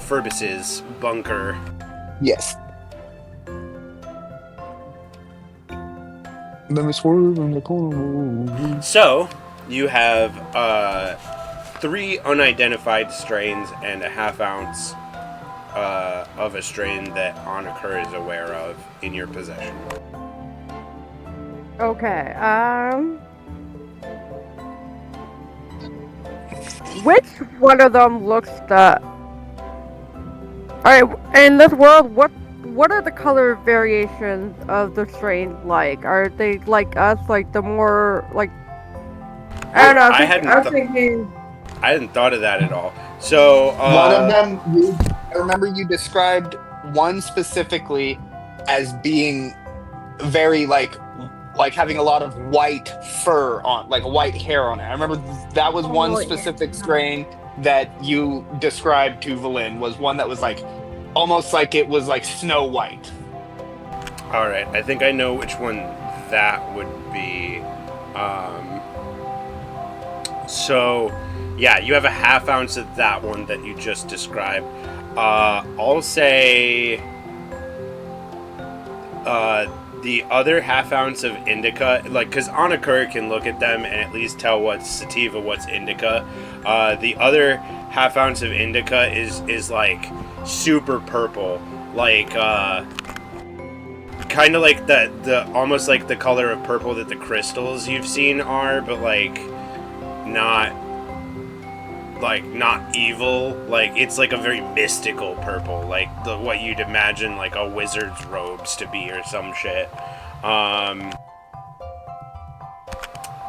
Furbus's bunker. Yes. Let me swerve in the corner. So you have 3 unidentified strains and a half ounce of a strain that Onaker is aware of in your possession. Okay, which one of them looks the... Alright, in this world, what are the color variations of the strains like? Are they like us, like the more, like... I don't know, I was thinking... I hadn't thought of that at all. So, one of them, I remember you described one specifically as being very like having a lot of white fur on, like white hair on it. I remember that was one specific strain that you described to Valin, was one that was like almost like it was like Snow White. All right, I think I know which one that would be. So, yeah, you have a half ounce of that one that you just described. I'll say the other half ounce of indica, like, because Anakura can look at them and at least tell what's sativa, what's indica. The other half ounce of indica is like super purple, like kind of like the almost like the color of purple that the crystals you've seen are, but like not evil. Like, it's like a very mystical purple, like what you'd imagine like a wizard's robes to be or some shit.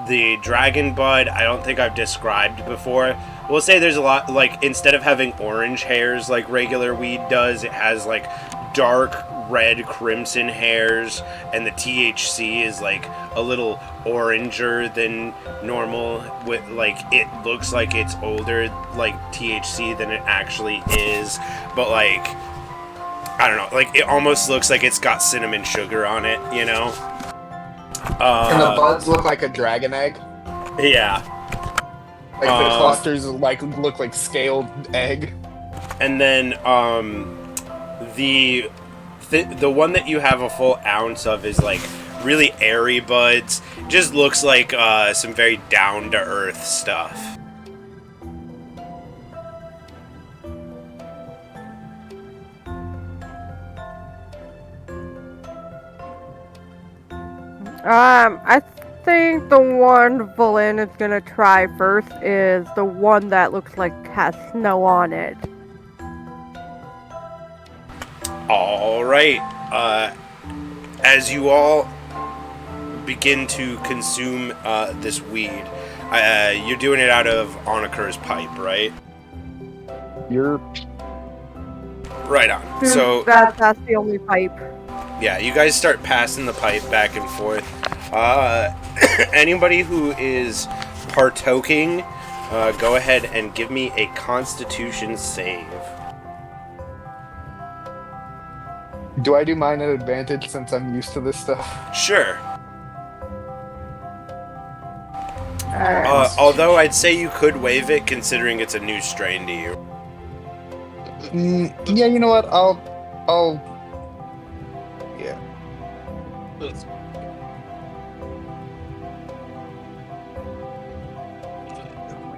The dragon bud, I don't think I've described before. We'll say there's a lot, like, instead of having orange hairs like regular weed does, it has like dark red crimson hairs, and the THC is like a little oranger than normal, with like, it looks like it's older like THC than it actually is, but like, I don't know, like, it almost looks like it's got cinnamon sugar on it, you know? And the buds look like a dragon egg. Yeah. Like the clusters like look like scaled egg. And then the one that you have a full ounce of is like really airy buds. Just looks like some very down to earth stuff. I think the one Valen is gonna try first is the one that looks like has snow on it. All right. As you all begin to consume this weed, you're doing it out of Anakura's pipe, right? You're Right on. So that's the only pipe. yeah, you guys start passing the pipe back and forth. Anybody who is partaking, go ahead and give me a Constitution save. Do I do mine at advantage since I'm used to this stuff? Sure. Alright. Although I'd say you could waive it, considering it's a new strain to you. Yeah, you know what? I'll. Yeah. Let's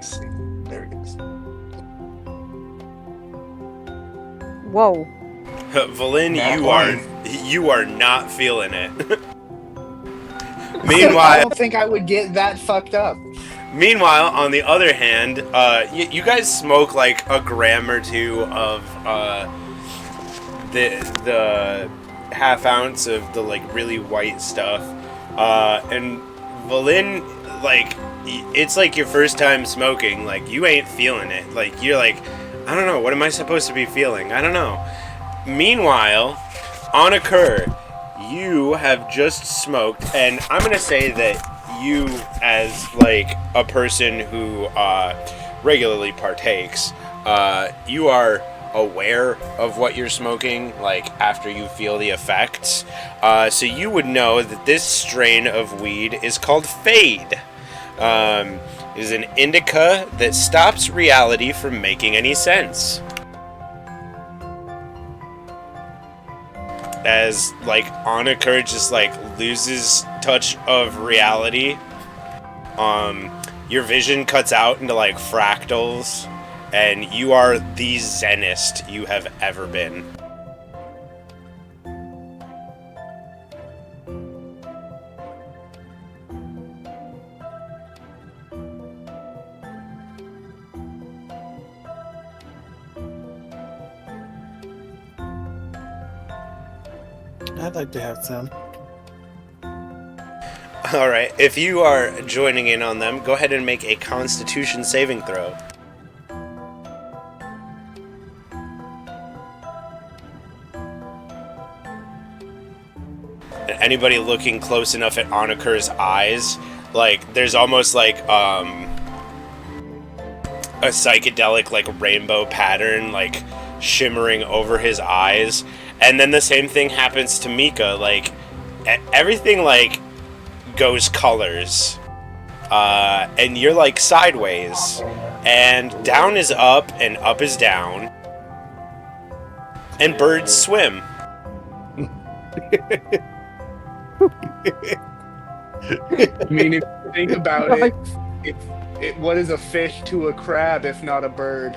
see. There it is. Whoa. Valen, Nat you are not feeling it. I Meanwhile, don't think I would get that fucked up. on the other hand, you guys smoke like a gram or two of the half ounce of the like really white stuff, and Valen, like, it's like your first time smoking. Like, you ain't feeling it. Like, you're like, I don't know, what am I supposed to be feeling? I don't know. Meanwhile, on Occur, you have just smoked, and I'm gonna say that you, as like a person who regularly partakes, you are aware of what you're smoking, like, after you feel the effects. So you would know that this strain of weed is called Fade. Is an indica that stops reality from making any sense. As like Anakura just like loses touch of reality, your vision cuts out into like fractals, and you are the zenest you have ever been. I'd like to have some. Alright, if you are joining in on them, go ahead and make a Constitution saving throw. Anybody looking close enough at Anakura's eyes, like, there's almost like a psychedelic like rainbow pattern like shimmering over his eyes. And then the same thing happens to Mika. Like, everything like goes colors. and you're like sideways, and down is up and up is down, and birds swim. I mean, if you think about it, what is a fish to a crab if not a bird?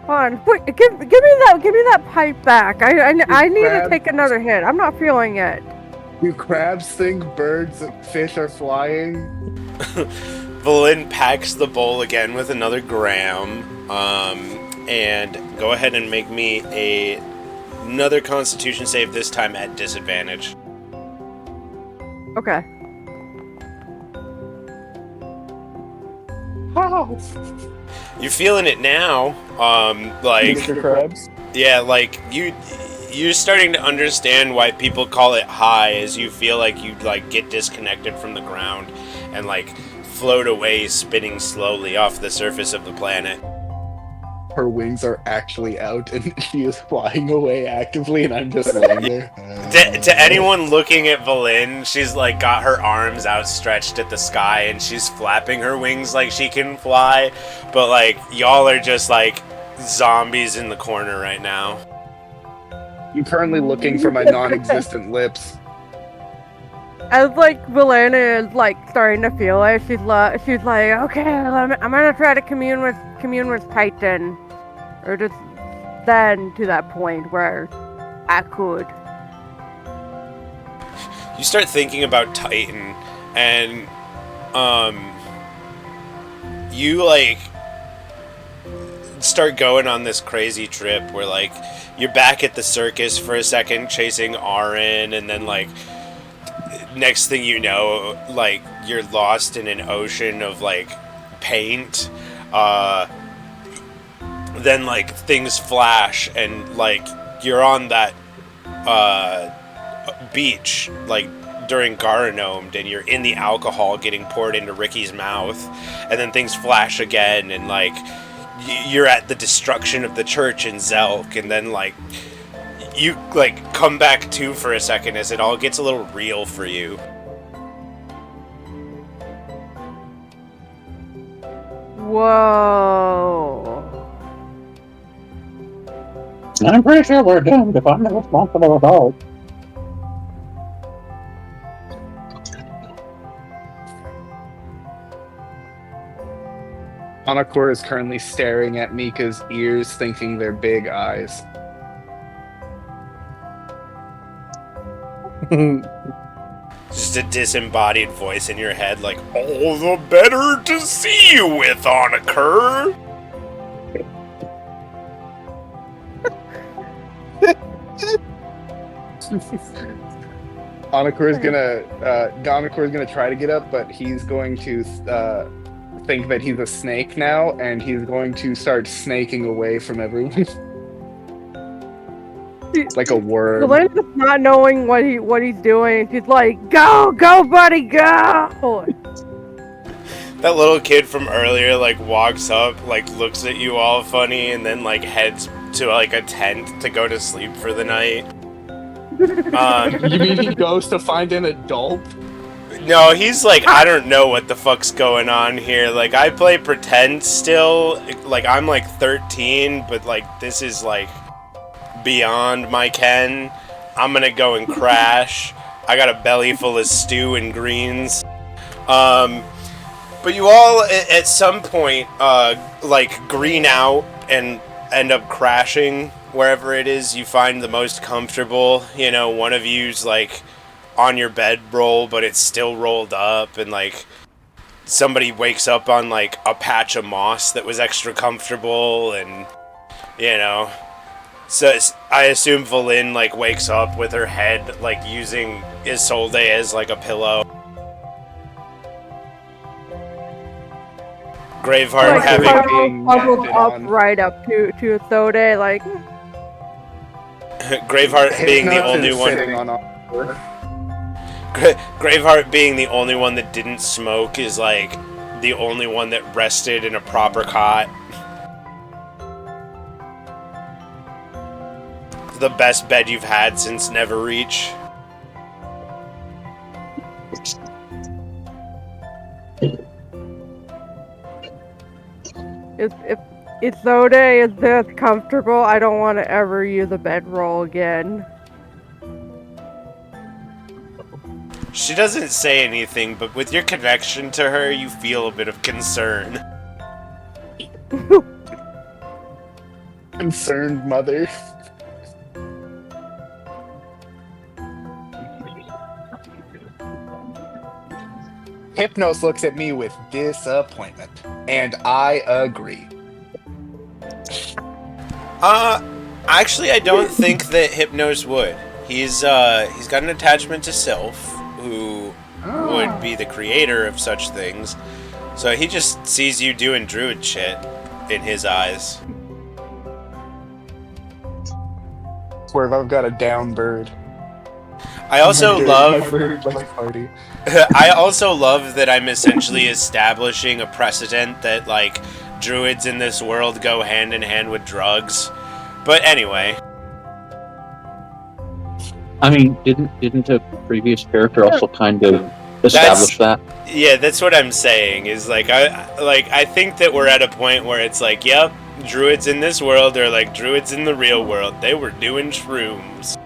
Hold on, wait, give me that pipe back. I need to take another hit. I'm not feeling it. Do crabs think birds, fish are flying? Valin packs the bowl again with another gram, and go ahead and make me another Constitution save, this time at disadvantage. Okay. How? You're feeling it now. Like, Mr. Krabs? yeah, like you're starting to understand why people call it high, as you feel like you like get disconnected from the ground and like float away, spinning slowly off the surface of the planet. Her wings are actually out and she is flying away actively, and I'm just laying there. To anyone looking at Valin, she's like got her arms outstretched at the sky and she's flapping her wings like she can fly, but like y'all are just like zombies in the corner right now. I'm currently looking for my non-existent lips. As like Valena is like starting to feel it, she's like, okay, I'm gonna try to commune with Titan, or just then to that point where I could. You start thinking about Titan, and you like start going on this crazy trip where like you're back at the circus for a second chasing Arin, and then like next thing you know, like you're lost in an ocean of like paint. Then like things flash and like you're on that beach like during Garanomed, and you're in the alcohol getting poured into Ricky's mouth, and then things flash again, and like you're at the destruction of the church in Zelk, and then like you like come back to for a second as it all gets a little real for you. Whoa. I'm pretty sure we're doomed if I'm the responsible adult. Anakor is currently staring at Mika's ears, thinking they're big eyes. Just a disembodied voice in your head like, all the better to see you with, Anakur. Anakor is gonna try to get up, but he's going to think that he's a snake now, and he's going to start snaking away from everyone. Like a worm. Valena's just not knowing what he's doing. She's like, go, buddy, go! That little kid from earlier like walks up, like looks at you all funny, and then like heads to like a tent to go to sleep for the night. You mean he goes to find an adult? No, he's like, I don't know what the fuck's going on here. Like, I play pretend still. Like, I'm like 13, but like, this is like beyond my ken. I'm gonna go and crash. I got a belly full of stew and greens. But you all at some point, like, green out and end up crashing wherever it is you find the most comfortable. You know, one of you's like on your bedroll, but it's still rolled up, and like somebody wakes up on like a patch of moss that was extra comfortable, and you know, so I assume Valin like wakes up with her head like using Isolde as like a pillow. Graveheart Like, having bubbled up right up to Isolde, like. Graveheart being the only one. Graveheart being the only one that didn't smoke is like the only one that rested in a proper cot. The best bed you've had since Neverreach. if Isode is this comfortable, I don't want to ever use a bedroll again. She doesn't say anything, but with your connection to her, you feel a bit of concern. Concerned mother. Hypnos looks at me with disappointment, and I agree. Actually, I don't think that Hypnos would. He's got an attachment to Sylph, who would be the creator of such things. So he just sees you doing druid shit in his eyes. Swerve, I've got a down bird. I also My love bird likes party. I also love that I'm essentially establishing a precedent that, like, druids in this world go hand in hand with drugs. But anyway. I mean, didn't a previous character also kind of establish that? Yeah, that's what I'm saying, is I think that we're at a point where it's like, yep, druids in this world are like druids in the real world. They were doing shrooms.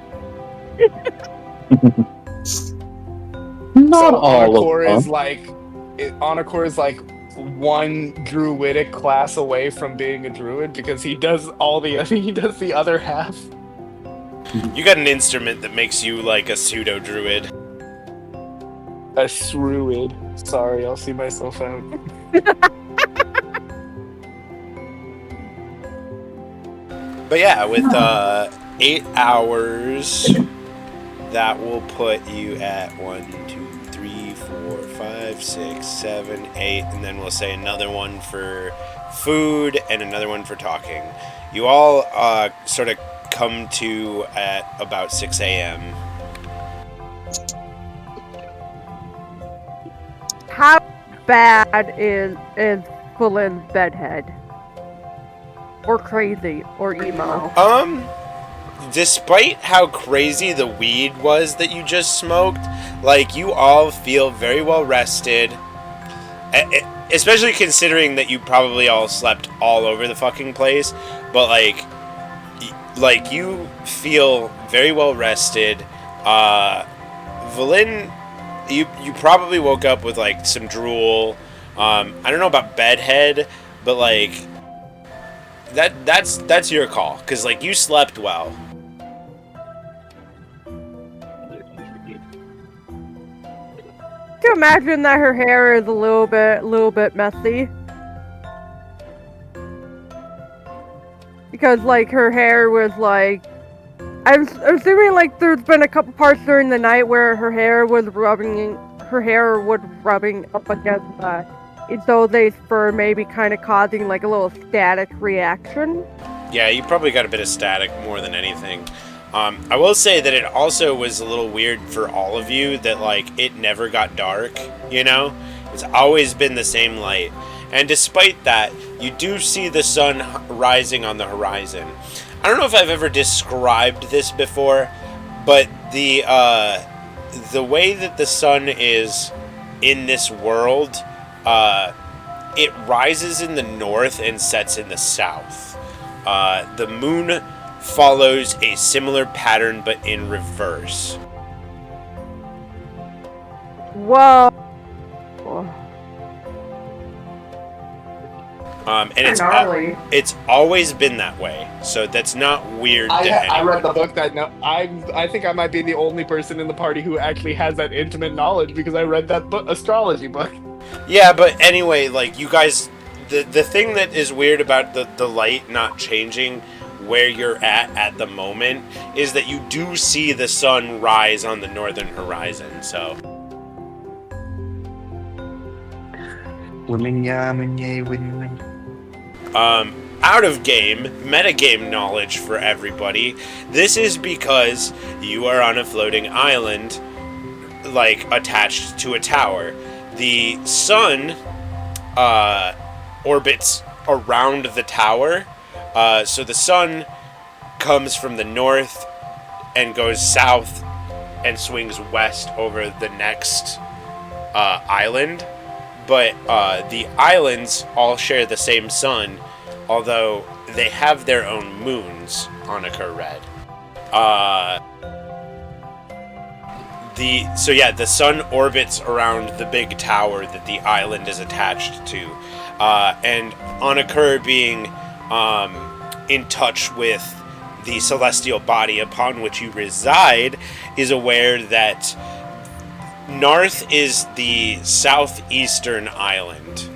Not So all Anakor of is them. Anakor is like one druidic class away from being a druid because he does the other half. You got an instrument that makes you like a pseudo druid. A shruid. Sorry, I'll see myself out. But yeah, with 8 hours, that will put you at 1, 2, 3, 4, 5, 6, 7, 8, and then we'll say another one for food and another one for talking. You all sort of come to at about 6 a.m. How bad is Quillen's bedhead? Or crazy, or emo? Despite how crazy the weed was that you just smoked, like, you all feel very well rested. Especially considering that you probably all slept all over the fucking place. But, like you feel very well rested. Valin, you probably woke up with, like, some drool. I don't know about bedhead, but, like, that's your call, because, like, you slept well. Can you imagine that her hair is a little bit messy? Because, like, her hair was, like... I'm assuming, like, there's been a couple parts during the night where her hair was rubbing up against Isode's fur, maybe kind of causing, like, a little static reaction. Yeah, you probably got a bit of static more than anything. I will say that it also was a little weird for all of you that, like, it never got dark, you know? It's always been the same light. And despite that, you do see the sun rising on the horizon. I don't know if I've ever described this before, but the way that the sun is in this world, it rises in the north and sets in the south. The moon follows a similar pattern, but in reverse. Whoa. And it's always been that way, so that's not weird. I read the book that I think I might be the only person in the party who actually has that intimate knowledge because I read that astrology book. Yeah, but anyway, like, you guys, the thing that is weird about the light not changing where you're at the moment is that you do see the sun rise on the northern horizon, so. Out of game, metagame knowledge for everybody. This is because you are on a floating island, like, attached to a tower. The sun orbits around the tower. So the sun comes from the north and goes south and swings west over the next island. but the islands all share the same sun, although they have their own moons on Occur Red. The sun orbits around the big tower that the island is attached to, and Onakur, being in touch with the celestial body upon which you reside, is aware that Narth is the southeastern island.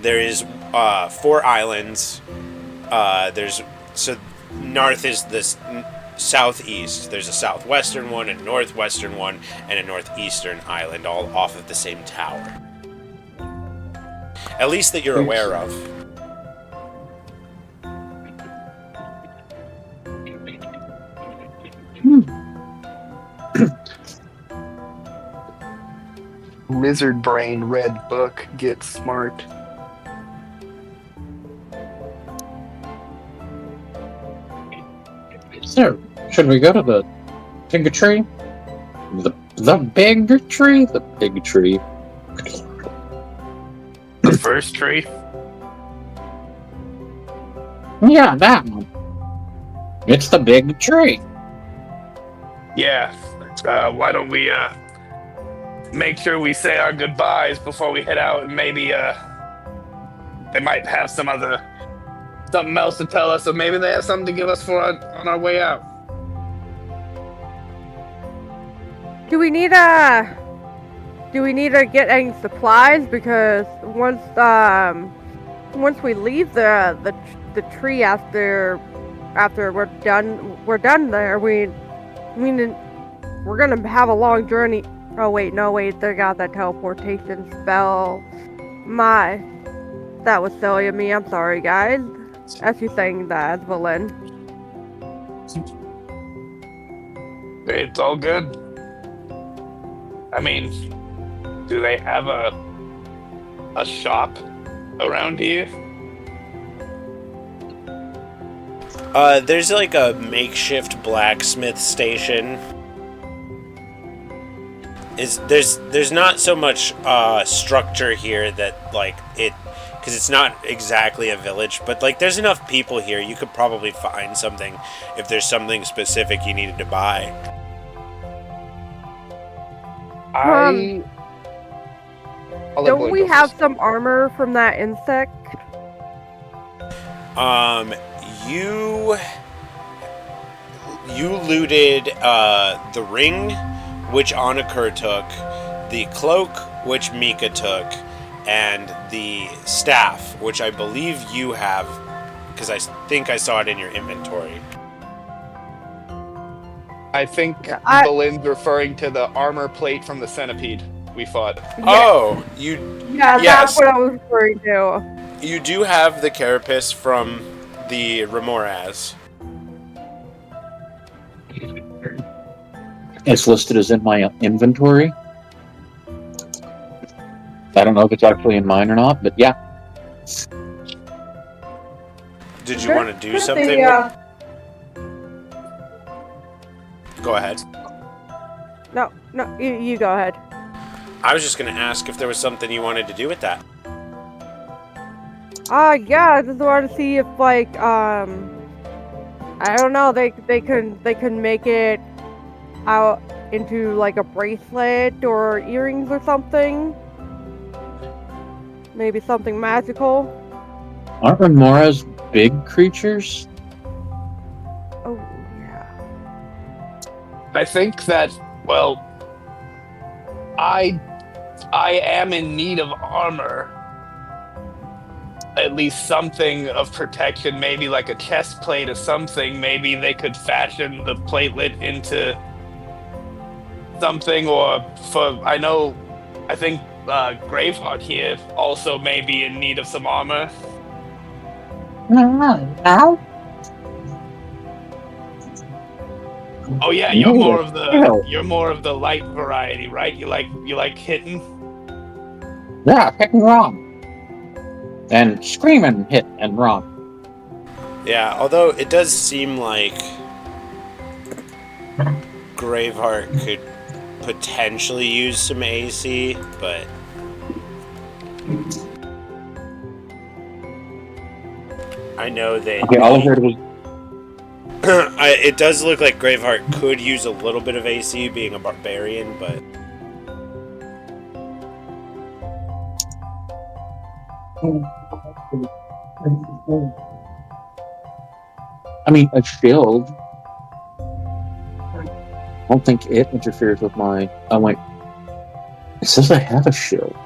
There is 4 islands. Narth is this southeast. There's a southwestern one, a northwestern one, and a northeastern island, all off of the same tower. At least that you're aware of. Lizard brain red book, get smart. So, should we go to the big tree? The big tree? The big tree. The first tree? Yeah, that one. It's the big tree. Yeah. Why don't we make sure we say our goodbyes before we head out, and maybe they might have something else to tell us, or maybe they have something to give us on our way out. Do we need to get any supplies? Because once we leave the tree after we're done there, we're gonna have a long journey. Oh wait, no wait, they got that teleportation spell. That was silly of me. I'm sorry, guys. As you saying that, Valen. It's all good. I mean, do they have a shop around here? There's like a makeshift blacksmith station. There's not so much structure here that like it, because it's not exactly a village, but like there's enough people here, you could probably find something if there's something specific you needed to buy. Don't we have some armor from that insect? You looted the ring, which Onakur took, the cloak, which Mika took, and the staff, which I believe you have, because I think I saw it in your inventory. I think Belin's referring to the armor plate from the centipede we fought. Yeah. Oh, Yeah, yes. that's what I was referring to. You do have the carapace from the Remoraz. It's listed as in my inventory. I don't know if it's actually in mine or not, but yeah. Did you want to do something? Go ahead. No, you go ahead. I was just going to ask if there was something you wanted to do with that. Yeah, I just wanted to see if like I don't know, they can make it out into like a bracelet or earrings or something. Maybe something magical. Aren't Remoras big creatures? Oh yeah. I think that, well, I am in need of armor. At least something of protection, maybe like a chest plate or something. Maybe they could fashion the platelet into something, or I think Graveheart here also may be in need of some armor. No. Oh yeah, you're more of the light variety, right? You like hitting? Yeah, hit and run. And screaming, hit and run. Yeah, although it does seem like Graveheart could potentially use some AC, but I know that Okay, all I heard was it does look like Graveheart could use a little bit of AC being a barbarian, but I mean, a shield. I don't think it interferes with my. Oh wait, it says I have a shield.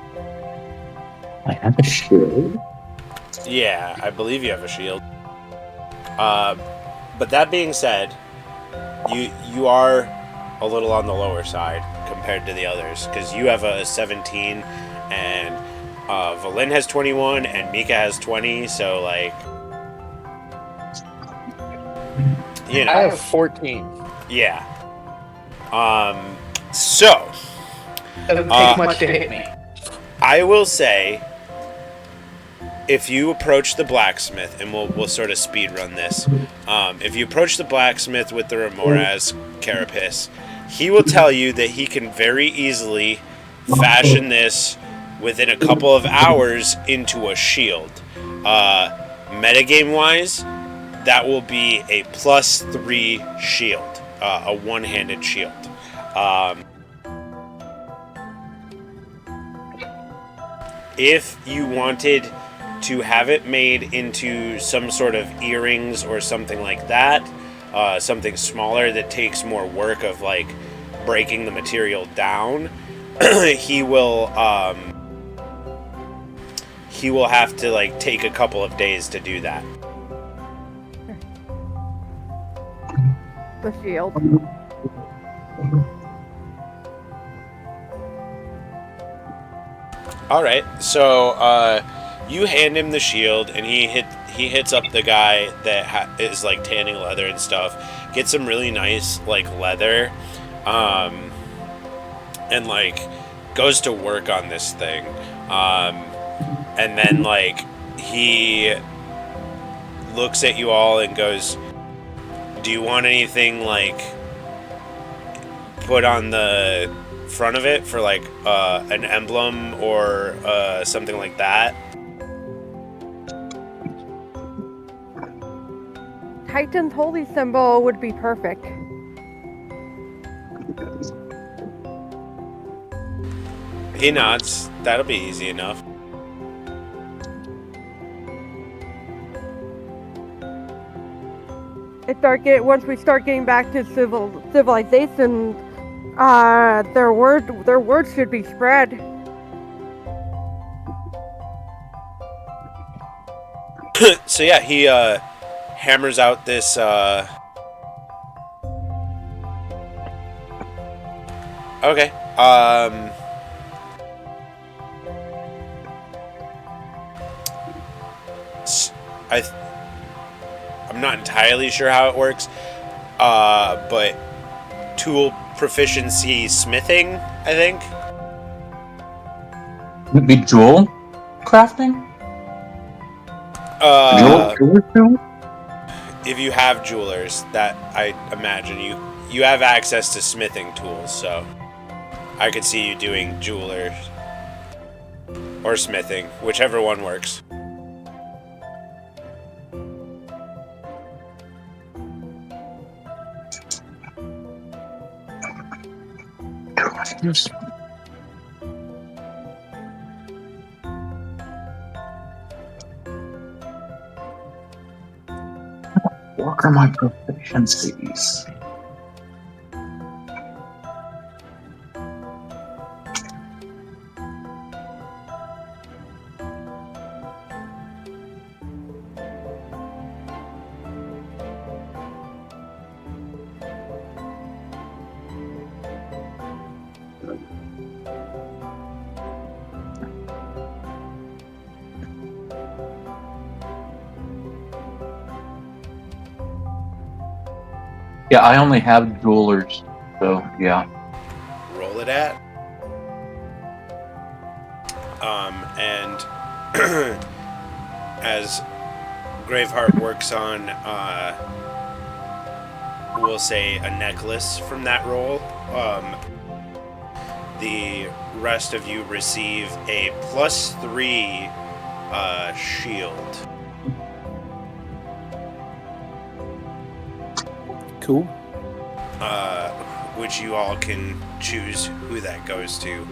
I have a shield. yeah, I believe you have a shield. But that being said, you are a little on the lower side compared to the others because you have a 17 and Valin has 21 and Mika has 20. So like, you know, I have 14. yeah. So Doesn't take much to hit me. I will say, if you approach the blacksmith, and we'll sort of speed run this. If you approach the blacksmith with the Remora's carapace, he will tell you that he can very easily fashion this within a couple of hours into a shield. Metagame wise, that will be a +3 shield, a one-handed shield. If you wanted to have it made into some sort of earrings or something like that, something smaller that takes more work of like breaking the material down, he will have to like take a couple of days to do that. The shield. All right, so you hand him the shield, and he hits up the guy that is like tanning leather and stuff. Gets some really nice like leather, and like goes to work on this thing, and then like he looks at you all and goes, "Do you want anything like put on the front of it for like an emblem or something like that?" Titan's holy symbol would be perfect. He nods. That'll be easy enough. Once we start getting back to civilization, their word should be spread. So yeah, he hammers out this okay. I'm not entirely sure how it works, but tool proficiency smithing, I think. Would it be jewel crafting? Jewel? If you have jewelers, that I imagine you have access to smithing tools, so I could see you doing jewelers or smithing, whichever one works. What are my proficiencies? Yeah, I only have jewelers, so yeah. Roll it at. And as Graveheart works on, we'll say a necklace from that roll, the rest of you receive a +3 shield. Cool. Which you all can choose who that goes to.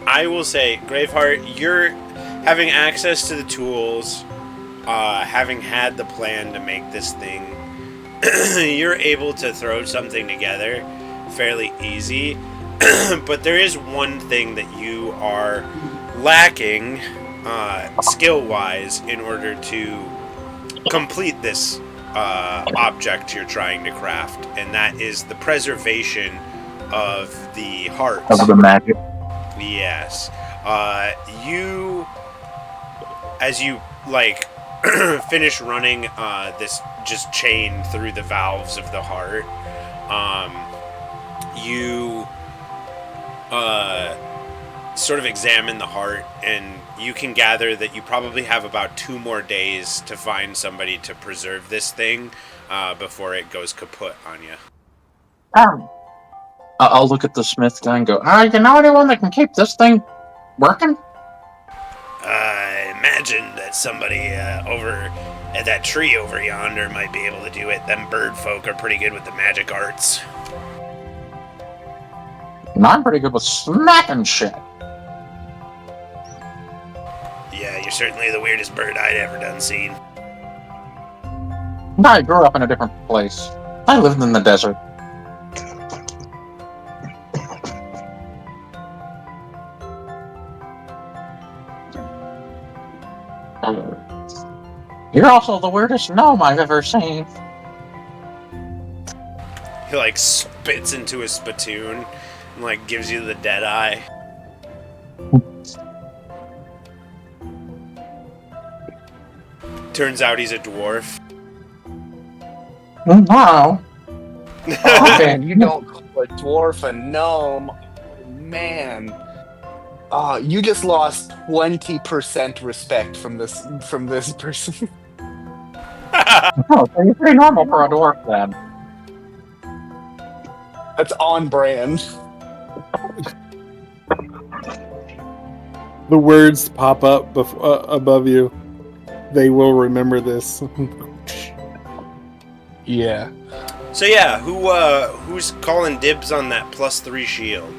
I will say, Graveheart, you're having access to the tools, having had the plan to make this thing, you're able to throw something together fairly easy. But there is one thing that you are lacking skill-wise in order to complete this object you're trying to craft, and that is the preservation of the hearts. Of the magic. Yes. You, as you, like, finish running this just chain through the valves of the heart, you sort of examine the heart, and you can gather that you probably have about 2 more days to find somebody to preserve this thing before it goes kaput on you. I'll look at the smith guy and go, you know anyone that can keep this thing working? I imagine that somebody over at that tree over yonder might be able to do it. Them bird folk are pretty good with the magic arts. And I'm pretty good with smacking shit. Yeah, you're certainly the weirdest bird I'd ever done seen. I grew up in a different place. I lived in the desert. You're also the weirdest gnome I've ever seen. He, like, spits into a spittoon and, like, gives you the dead eye. Turns out he's a dwarf. Wow. Man, you don't call a dwarf a gnome. Man. You just lost 20% respect from this person. Oh, so you're pretty normal for a dwarf then. That's on brand. The words pop up above you. They will remember this. Yeah. So yeah, who's calling dibs on that +3 shield?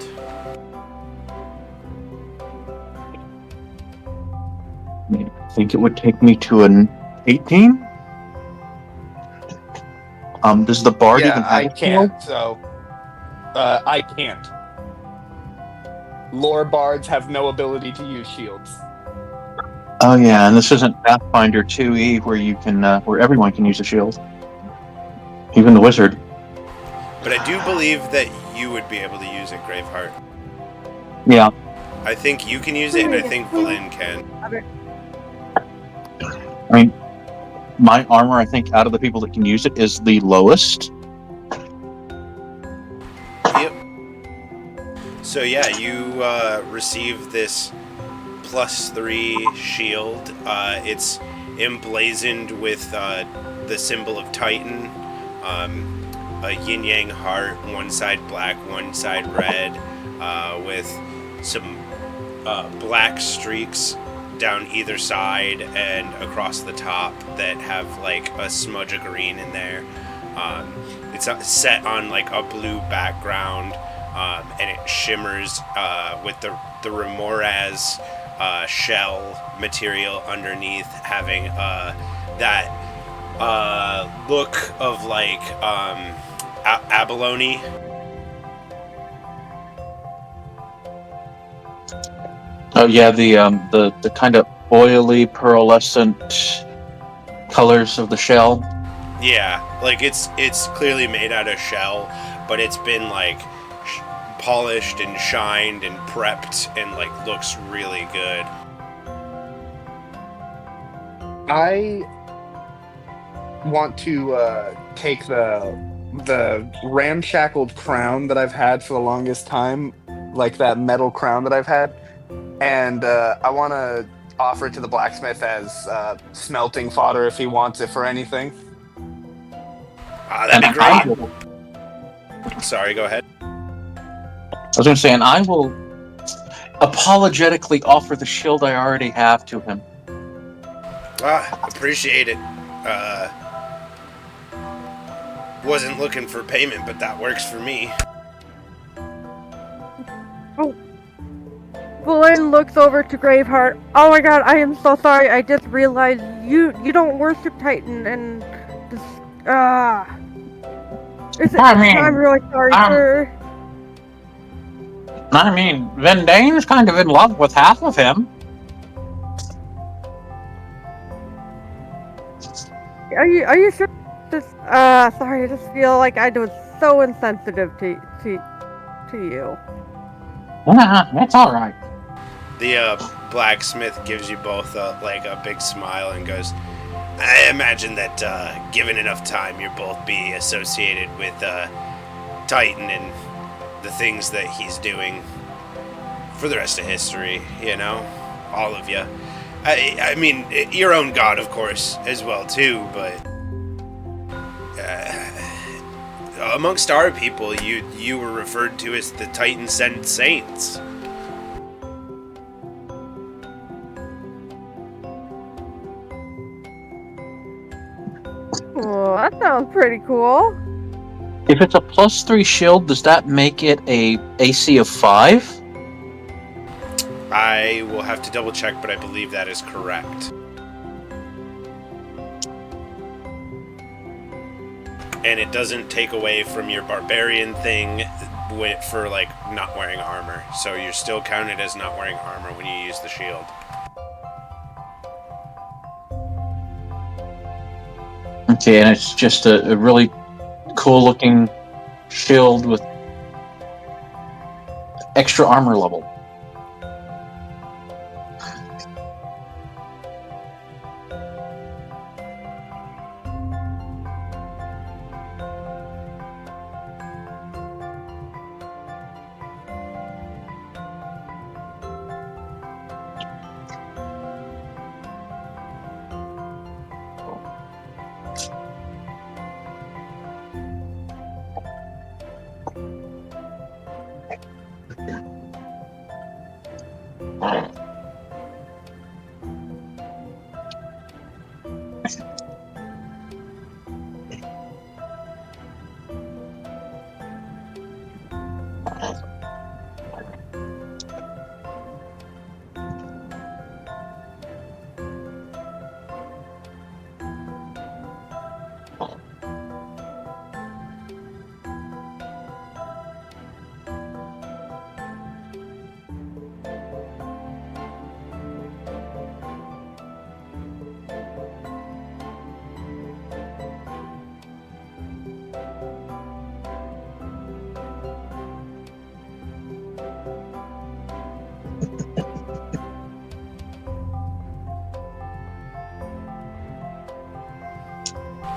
I think it would take me to an 18. Does the bard even have I a can't. shield? So, I can't. Lore bards have no ability to use shields. Oh yeah, and this isn't Pathfinder 2e where you can where everyone can use a shield, even the wizard. But I do believe that you would be able to use it, Graveheart. Yeah. I think you can use it, and I think Valin can. I mean, my armor, I think, out of the people that can use it, is the lowest. Yep. So yeah, you receive this +3 shield. It's emblazoned with the symbol of Titan, a yin-yang heart, one side black, one side red, with some black streaks down either side and across the top that have like a smudge of green in there. It's set on like a blue background, and it shimmers with the Remoraz shell material underneath, having that look of like abalone. Oh yeah, the kind of oily, pearlescent colors of the shell. Yeah, like it's clearly made out of shell, but it's been like polished and shined and prepped and like looks really good. I want to take the ramshackled crown that I've had for the longest time, like that metal crown that I've had, and I want to offer it to the blacksmith as smelting fodder if he wants it for anything. That'd be great. Sorry, go ahead. was going to say, and I will apologetically offer the shield I already have to him. Appreciate it. Wasn't looking for payment, but that works for me. Flynn looks over to Graveheart. Oh my god, I am so sorry. I just realized you don't worship Titan and this. I'm really sorry, sir. I mean, Vendane's kind of in love with half of him. Are you sure? Sorry, I just feel like I was so insensitive to you. It's all right. The blacksmith gives you both a big smile and goes, I imagine that given enough time, you'll both be associated with Titan and the things that he's doing for the rest of history, you know? All of you. I mean, your own god, of course, as well, too, but amongst our people, you were referred to as the Titan Sent Saints. Oh, that sounds pretty cool. If it's a +3 shield, does that make it a AC of 5? I will have to double check, but I believe that is correct. And it doesn't take away from your barbarian thing for not wearing armor. So you're still counted as not wearing armor when you use the shield. Okay, and it's just a really cool-looking shield with extra armor level.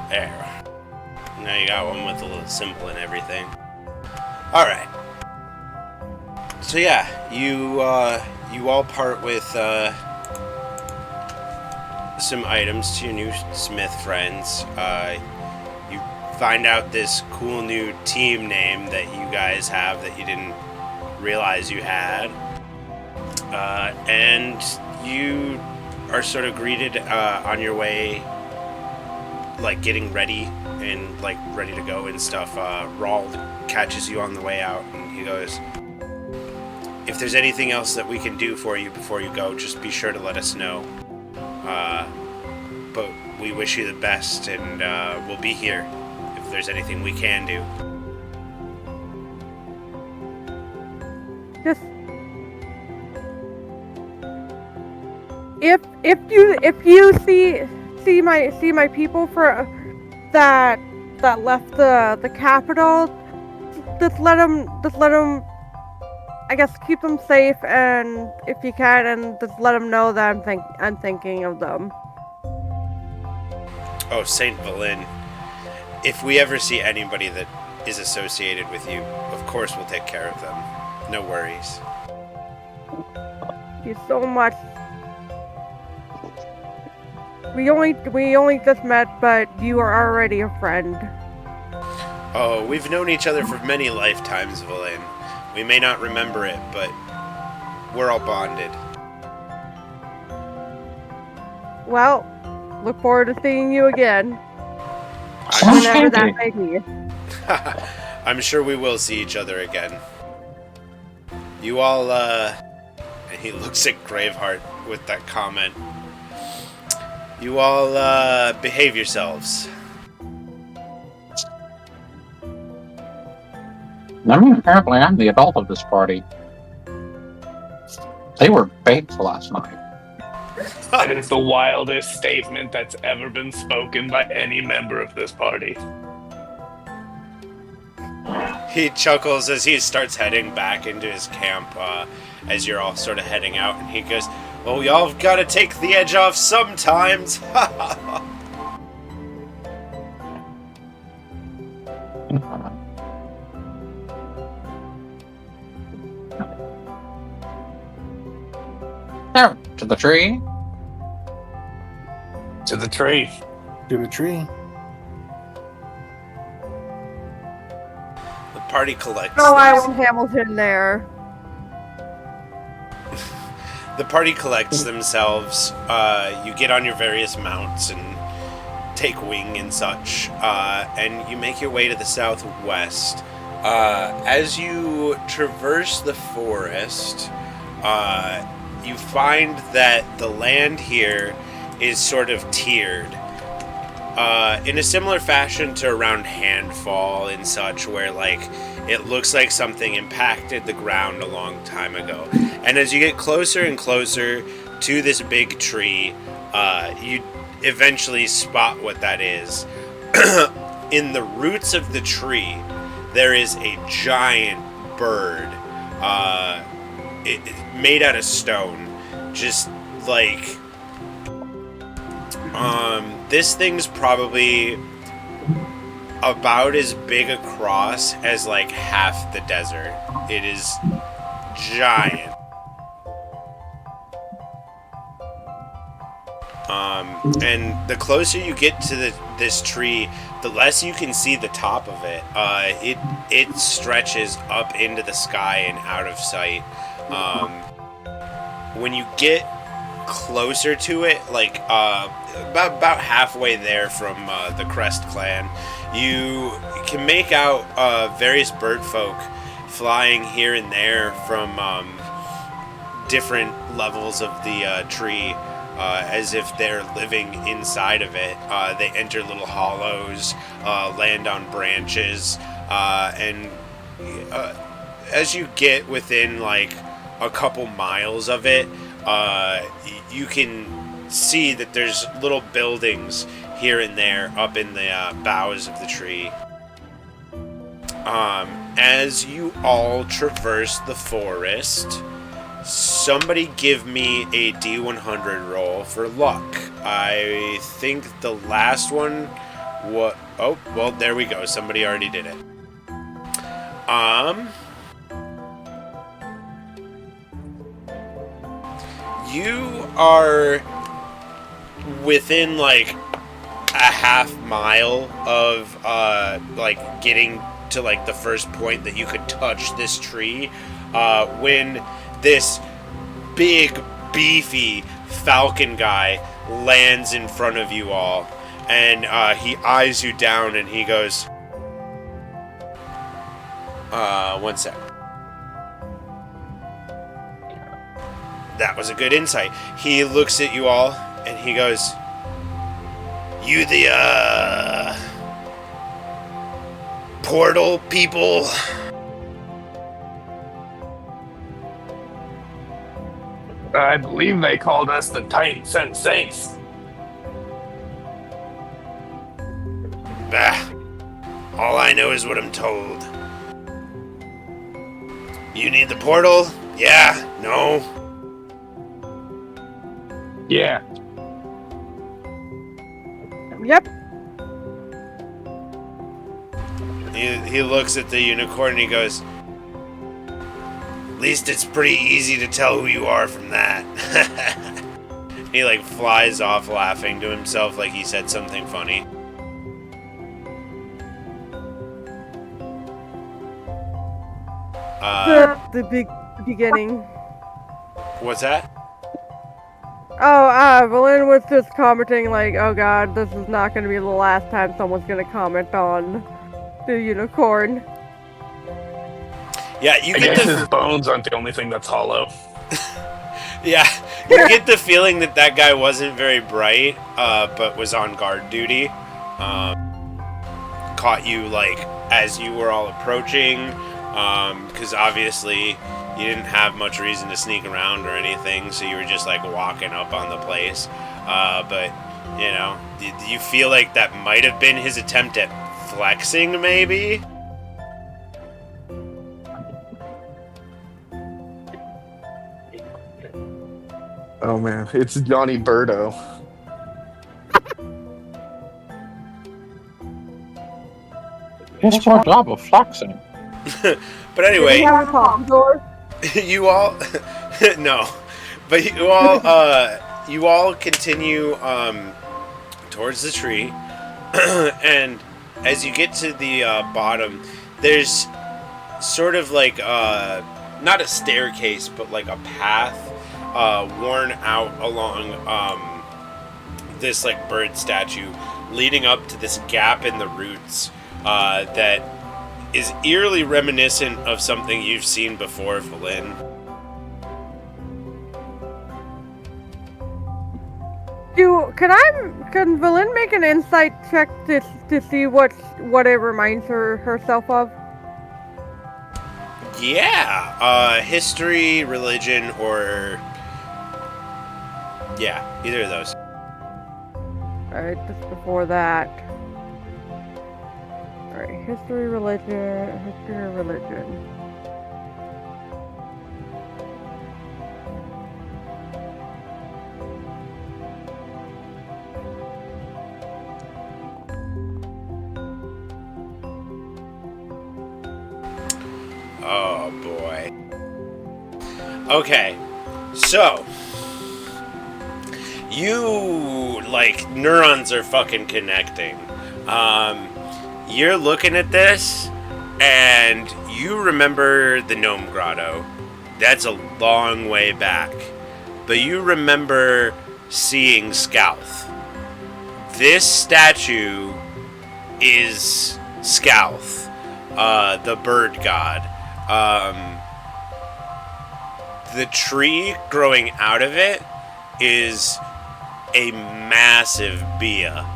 There. Now you got one with a little symbol and everything. Alright. So yeah, you all part with some items to your new smith friends. You find out this cool new team name that you guys have that you didn't realize you had. And you are sort of greeted on your way, getting ready and ready to go and stuff. Rald catches you on the way out and he goes, if there's anything else that we can do for you before you go, just be sure to let us know. But we wish you the best, and we'll be here if there's anything we can do. Just if you see my people that left the capital, just let them. I guess keep them safe, and if you can, and just let them know that I'm thinking of them. Oh, Saint Valin. If we ever see anybody that is associated with you, of course we'll take care of them. No worries. Thank you so much. We only just met, but you are already a friend. Oh, we've known each other for many lifetimes, Valin. We may not remember it, but we're all bonded. Well, look forward to seeing you again. Sounds Whenever that kinky. may be. I'm sure we will see each other again. You all, and he looks at Graveheart with that comment. You all, behave yourselves. I mean, apparently I'm the adult of this party. They were babes last night. That is the wildest statement that's ever been spoken by any member of this party. He chuckles as he starts heading back into his camp, as you're all sort of heading out, and he goes, well, y'all have got to take the edge off sometimes. There, to the tree. To the tree. To the tree. The party collects. No, I want Hamilton there. The party collects themselves. You get on your various mounts and take wing and such, and you make your way to the southwest. As you traverse the forest, you find that the land here is sort of tiered. In a similar fashion to around Handfall and such, where like it looks like something impacted the ground a long time ago. And as you get closer and closer to this big tree, you eventually spot what that is. In the roots of the tree, there is a giant bird, made out of stone. Just like, this thing's probably about as big across as like half the desert. It is giant. And the closer you get to this tree, the less you can see the top of it. It stretches up into the sky and out of sight. When you get closer to it, like about halfway there from the Crest clan, you can make out various bird folk flying here and there from different levels of the tree, as if they're living inside of it. They enter little hollows, land on branches, and as you get within like a couple miles of it, you can see that there's little buildings here and there up in the boughs of the tree. As you all traverse the forest, somebody give me a D100 roll for luck. I think the last one was... Oh, well, there we go. Somebody already did it. You are within like a half mile of like getting to like the first point that you could touch this tree, when this big beefy falcon guy lands in front of you all, and he eyes you down and he goes, one sec. That was a good insight. He looks at you all and he goes, you the portal people? I believe they called us the Titan Sent Saints. Bah. All I know is what I'm told. You need the portal? Yeah? No? Yeah. Yep. He looks at the unicorn and he goes, at least it's pretty easy to tell who you are from that. He like flies off laughing to himself like he said something funny. The beginning. What's that? Oh, Valin was just commenting like, oh god, this is not going to be the last time someone's going to comment on the unicorn. Yeah, you I get guess the his bones aren't the only thing that's hollow. yeah, you get the feeling that that guy wasn't very bright, but was on guard duty. Caught you like as you were all approaching, because obviously you didn't have much reason to sneak around or anything, so you were just like walking up on the place. But you know, do you feel like that might have been his attempt at flexing, maybe? Oh man, it's Johnny Birdo. It's our job of flexing. But anyway, Did he have a Commodore? you all no, but you all continue towards the tree, and as you get to the bottom, there's sort of like not a staircase, but like a path worn out along this like bird statue, leading up to this gap in the roots that is eerily reminiscent of something you've seen before, Valin. Can Valin make an insight check to see what it reminds herself of? Yeah, history, religion, or yeah, either of those. Alright, just before that. Alright, history, or religion. Oh boy. Okay, so you like neurons are fucking connecting. You're looking at this, and you remember the Gnome Grotto. That's a long way back, but you remember seeing Scalth. This statue is Scalth, the bird god. The tree growing out of it is a massive bia.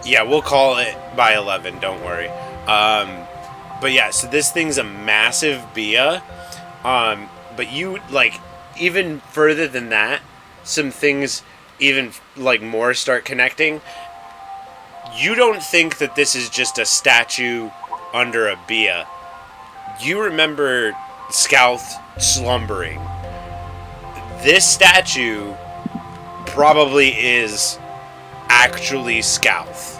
Yeah, we'll call it by 11, don't worry. But yeah, so this thing's a massive bia. But you, like, even further than that, some things even, like, more start connecting. You don't think that this is just a statue under a bia. You remember Scalth slumbering. This statue probably is actually Scalth.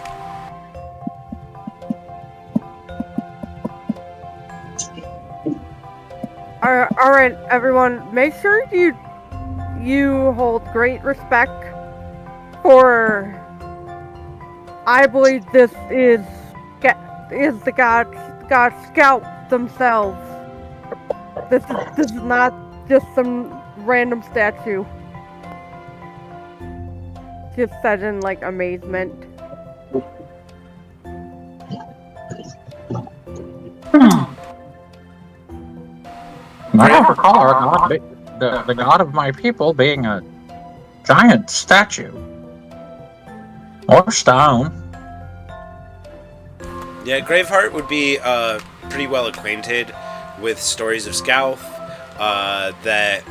Alright, everyone, make sure you hold great respect for. I believe this is the God Scout themselves. This is not just some random statue. Just said in like amazement. I don't recall our god, the god of my people being a giant statue. Or stone. Yeah, Graveheart would be pretty well acquainted with stories of Scalth. That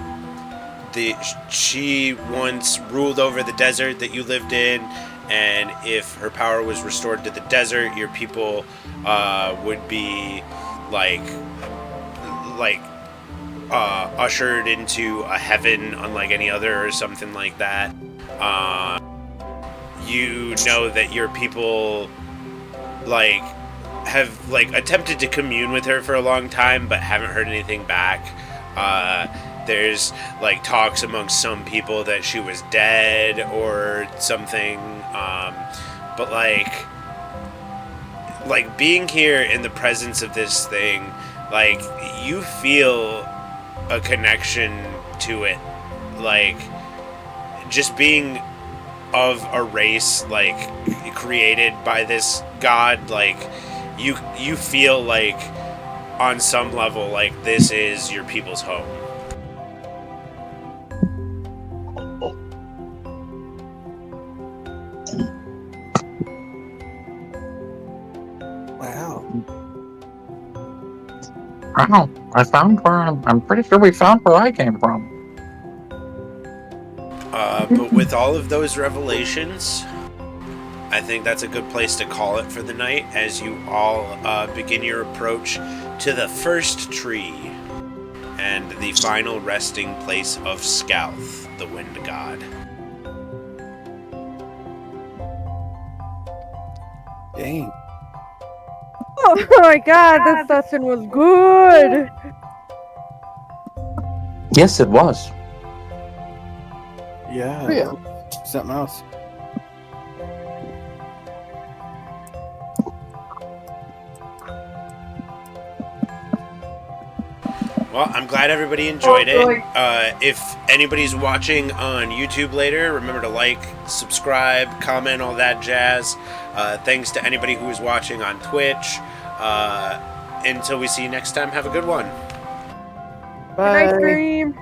she once ruled over the desert that you lived in, and if her power was restored to the desert, your people would be like ushered into a heaven unlike any other, or something like that. You know that your people like have like attempted to commune with her for a long time, but haven't heard anything back. There's like talks amongst some people that she was dead or something, but like like being here in the presence of this thing, like you feel a connection to it, like just being of a race like created by this god, like you feel like on some level like this is your people's home. Wow. Wow, I found where I'm pretty sure we found where I came from. But with all of those revelations, I think that's a good place to call it for the night as you all begin your approach to the first tree and the final resting place of Scalth, the wind god. Dang. Oh my god, this session was good! Yes, it was. Yeah. Oh, yeah. Something else. Well, I'm glad everybody enjoyed it. If anybody's watching on YouTube later, remember to like, subscribe, comment, all that jazz. Thanks to anybody who is watching on Twitch. Until we see you next time, have a good one. Good night, stream!